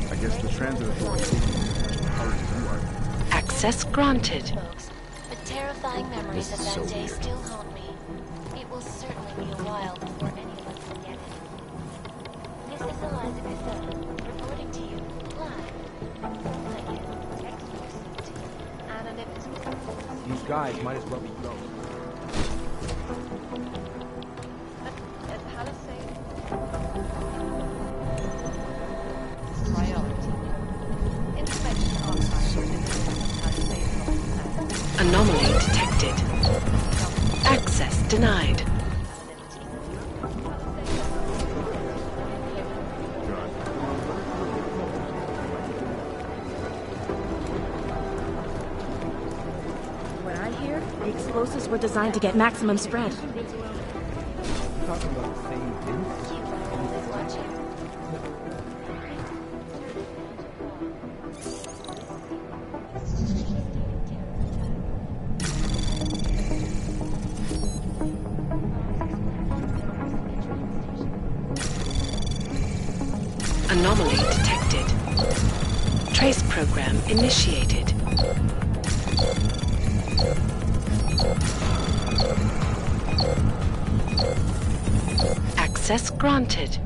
I guess the transit authority hurries you are. Access granted. The terrifying memories of that day still haunt me. It will certainly be a while before any of us forget it. This is Eliza Cassell, reporting to you, live. Thank you. Anonymous. These guys might as well be ghosts. Anomaly detected. Access denied. What I hear, the explosives were designed to get maximum spread. Talking about the same thing? Anomaly detected. Trace program initiated. Access granted.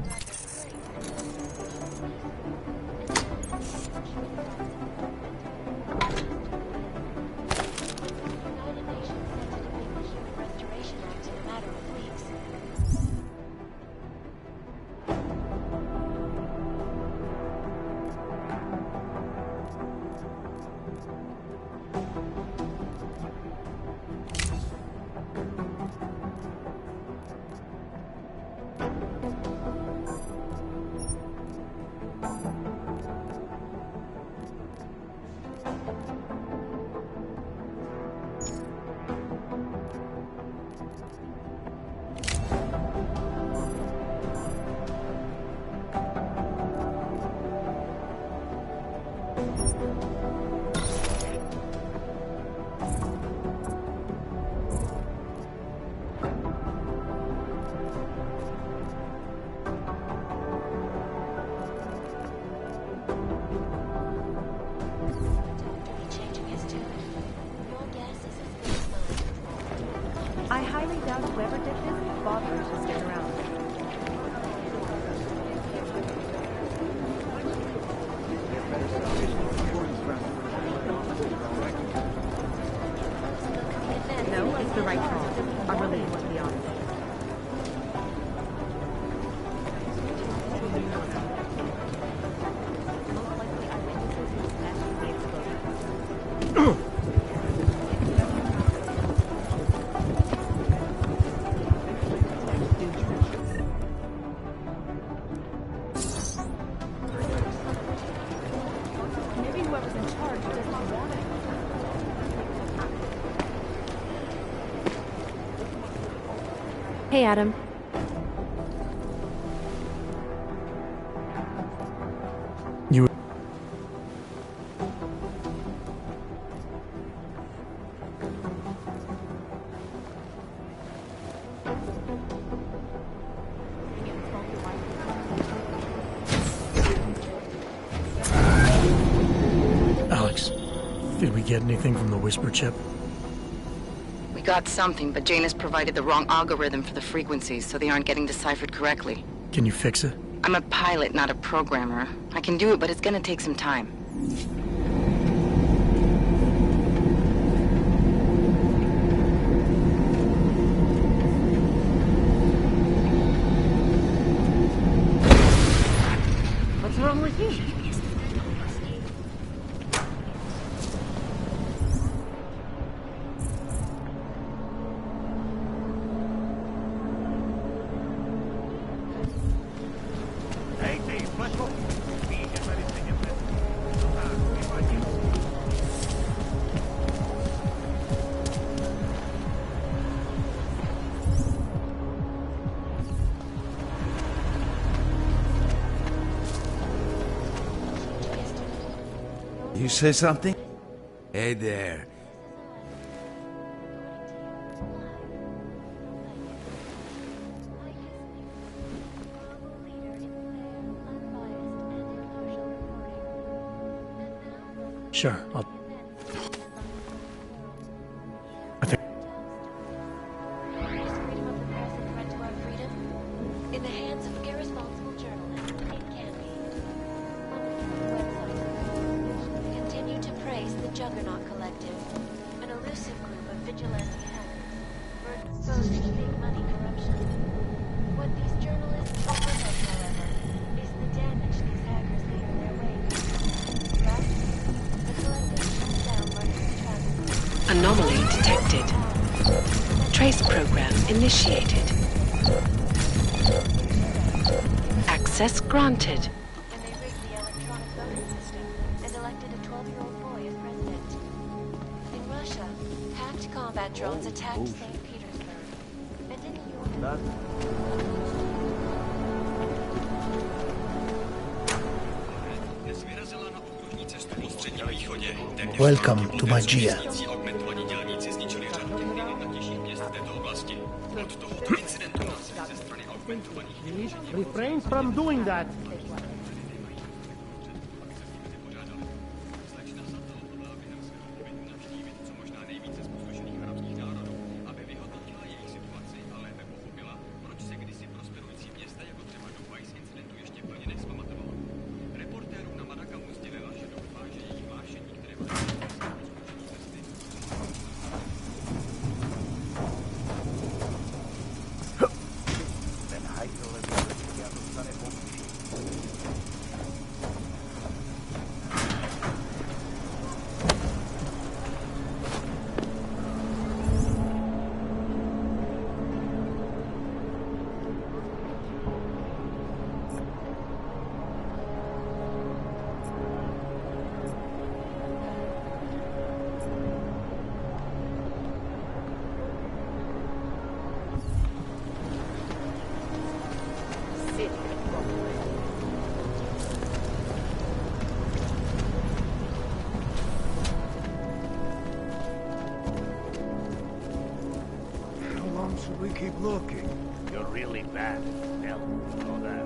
I highly doubt whoever did this bothered to stick around. No, it's the right call. I'm relieved, to be honest. Maybe whoever's in charge does not want it. Hey, Adam. You... Alex, did we get anything from the Whisper chip? We got something, but Jane has provided the wrong algorithm for the frequencies, so they aren't getting deciphered correctly. Can you fix it? I'm a pilot, not a programmer. I can do it, but it's gonna take some time. What's wrong with you? You say something? Hey there. Sure, I think... In the hands of irresponsible journalists, it can be. Continue to praise the Juggernaut Collective, an elusive group of vigilante hackers for exposing big money corruption. What these journalists overlook, however, is the damage these hackers leave in their wake. Last week, the collective shut down London's traffic. Anomaly detected. Trace program initiated. Access granted. When they rigged the electronic voting system and elected a 12-year-old boy as president. In Russia, hacked combat drones attacked St. Petersburg. And in the U.S. Welcome to Magia. Refrain from doing that. Should we keep looking? You're really bad. Hell, know that.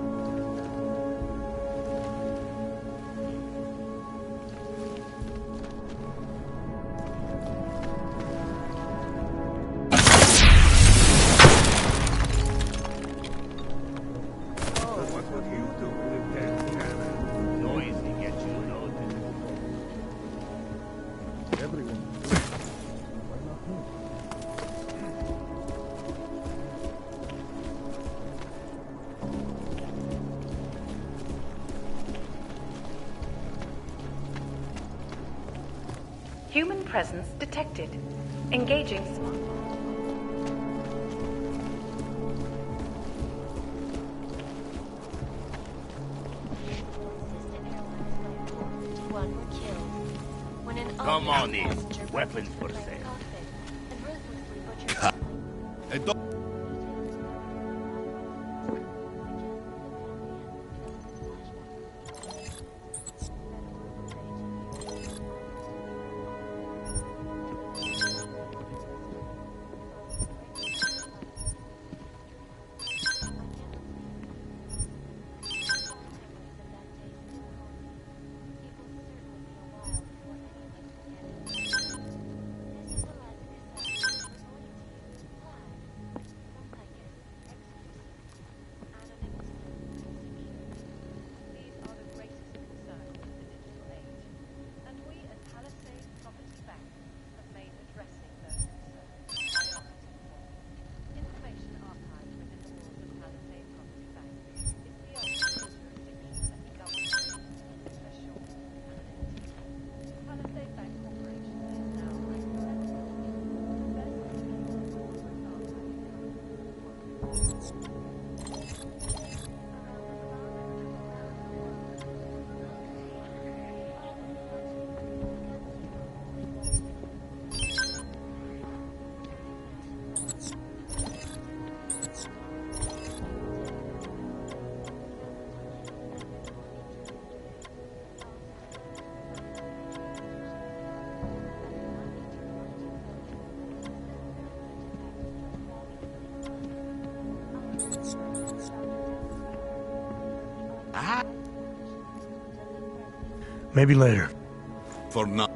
Human presence detected. Engaging. One were killed. When an Come on in. Weapons for sale. Maybe later. For now.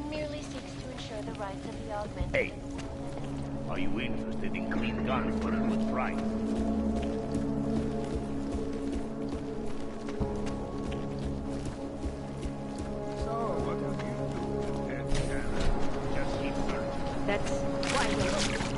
merely seeks to ensure the rights of the augmented. Hey, are you interested in clean guns for a good price? So, what have you do with that camera? Just keep searching. That's why we're looking.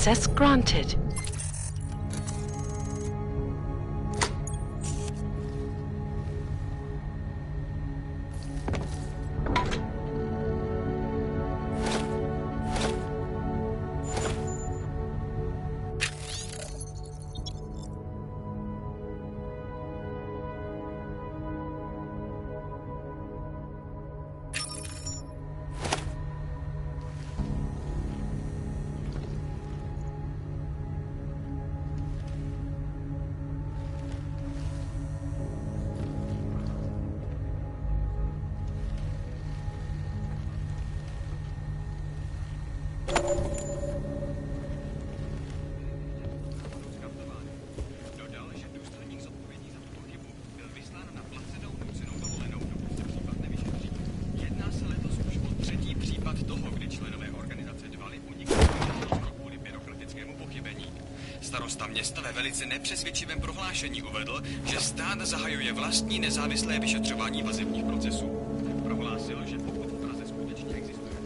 Access granted. Starosta města ve velice nepřesvědčivém prohlášení uvedl, že stát zahajuje vlastní nezávislé vyšetřování vazebních procesů. Prohlásil, že pokud v Praze skutečně existuje.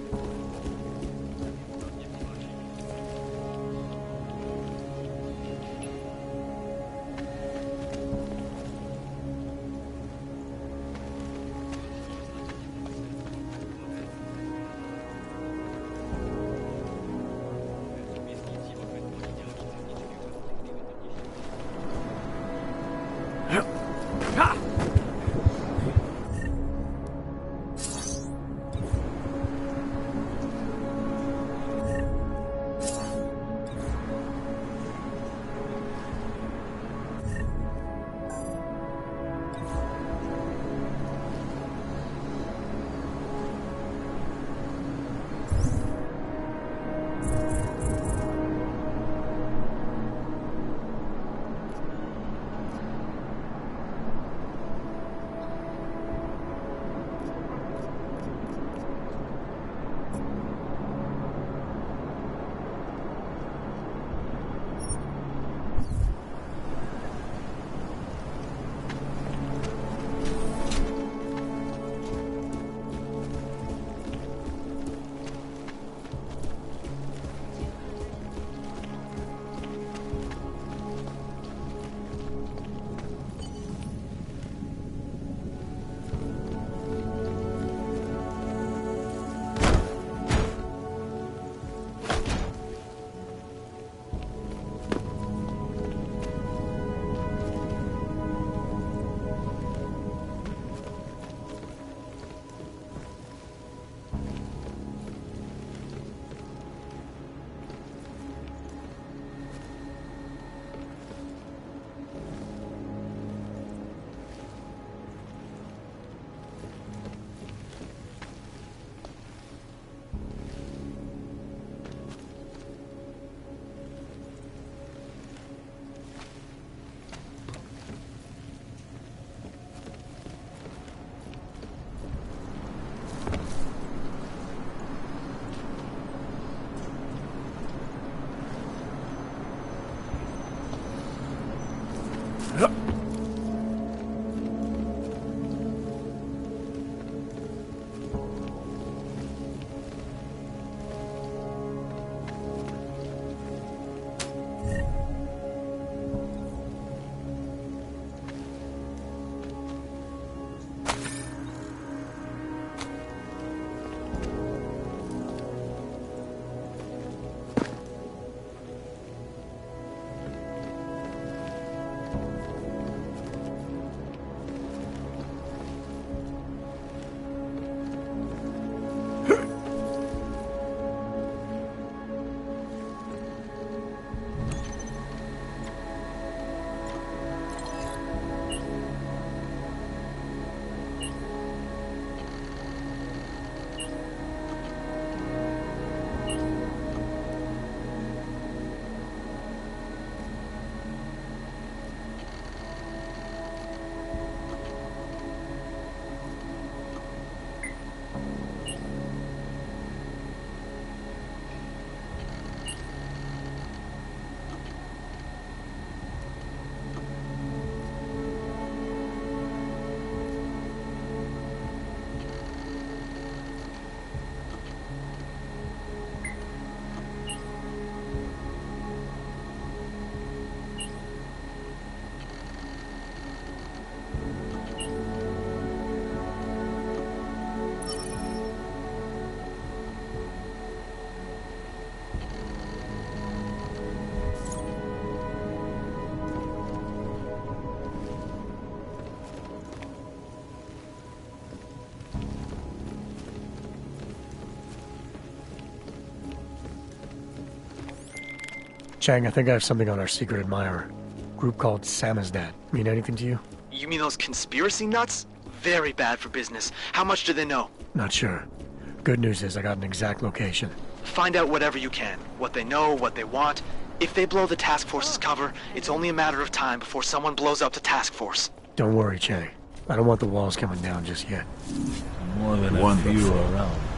Chang, I think I have something on our secret admirer. Group called Samizdat. Mean anything to you? You mean those conspiracy nuts? Very bad for business. How much do they know? Not sure. Good news is I got an exact location. Find out whatever you can. What they know, what they want. If they blow the task force's cover, it's only a matter of time before someone blows up the task force. Don't worry, Chang. I don't want the walls coming down just yet. More than a few around.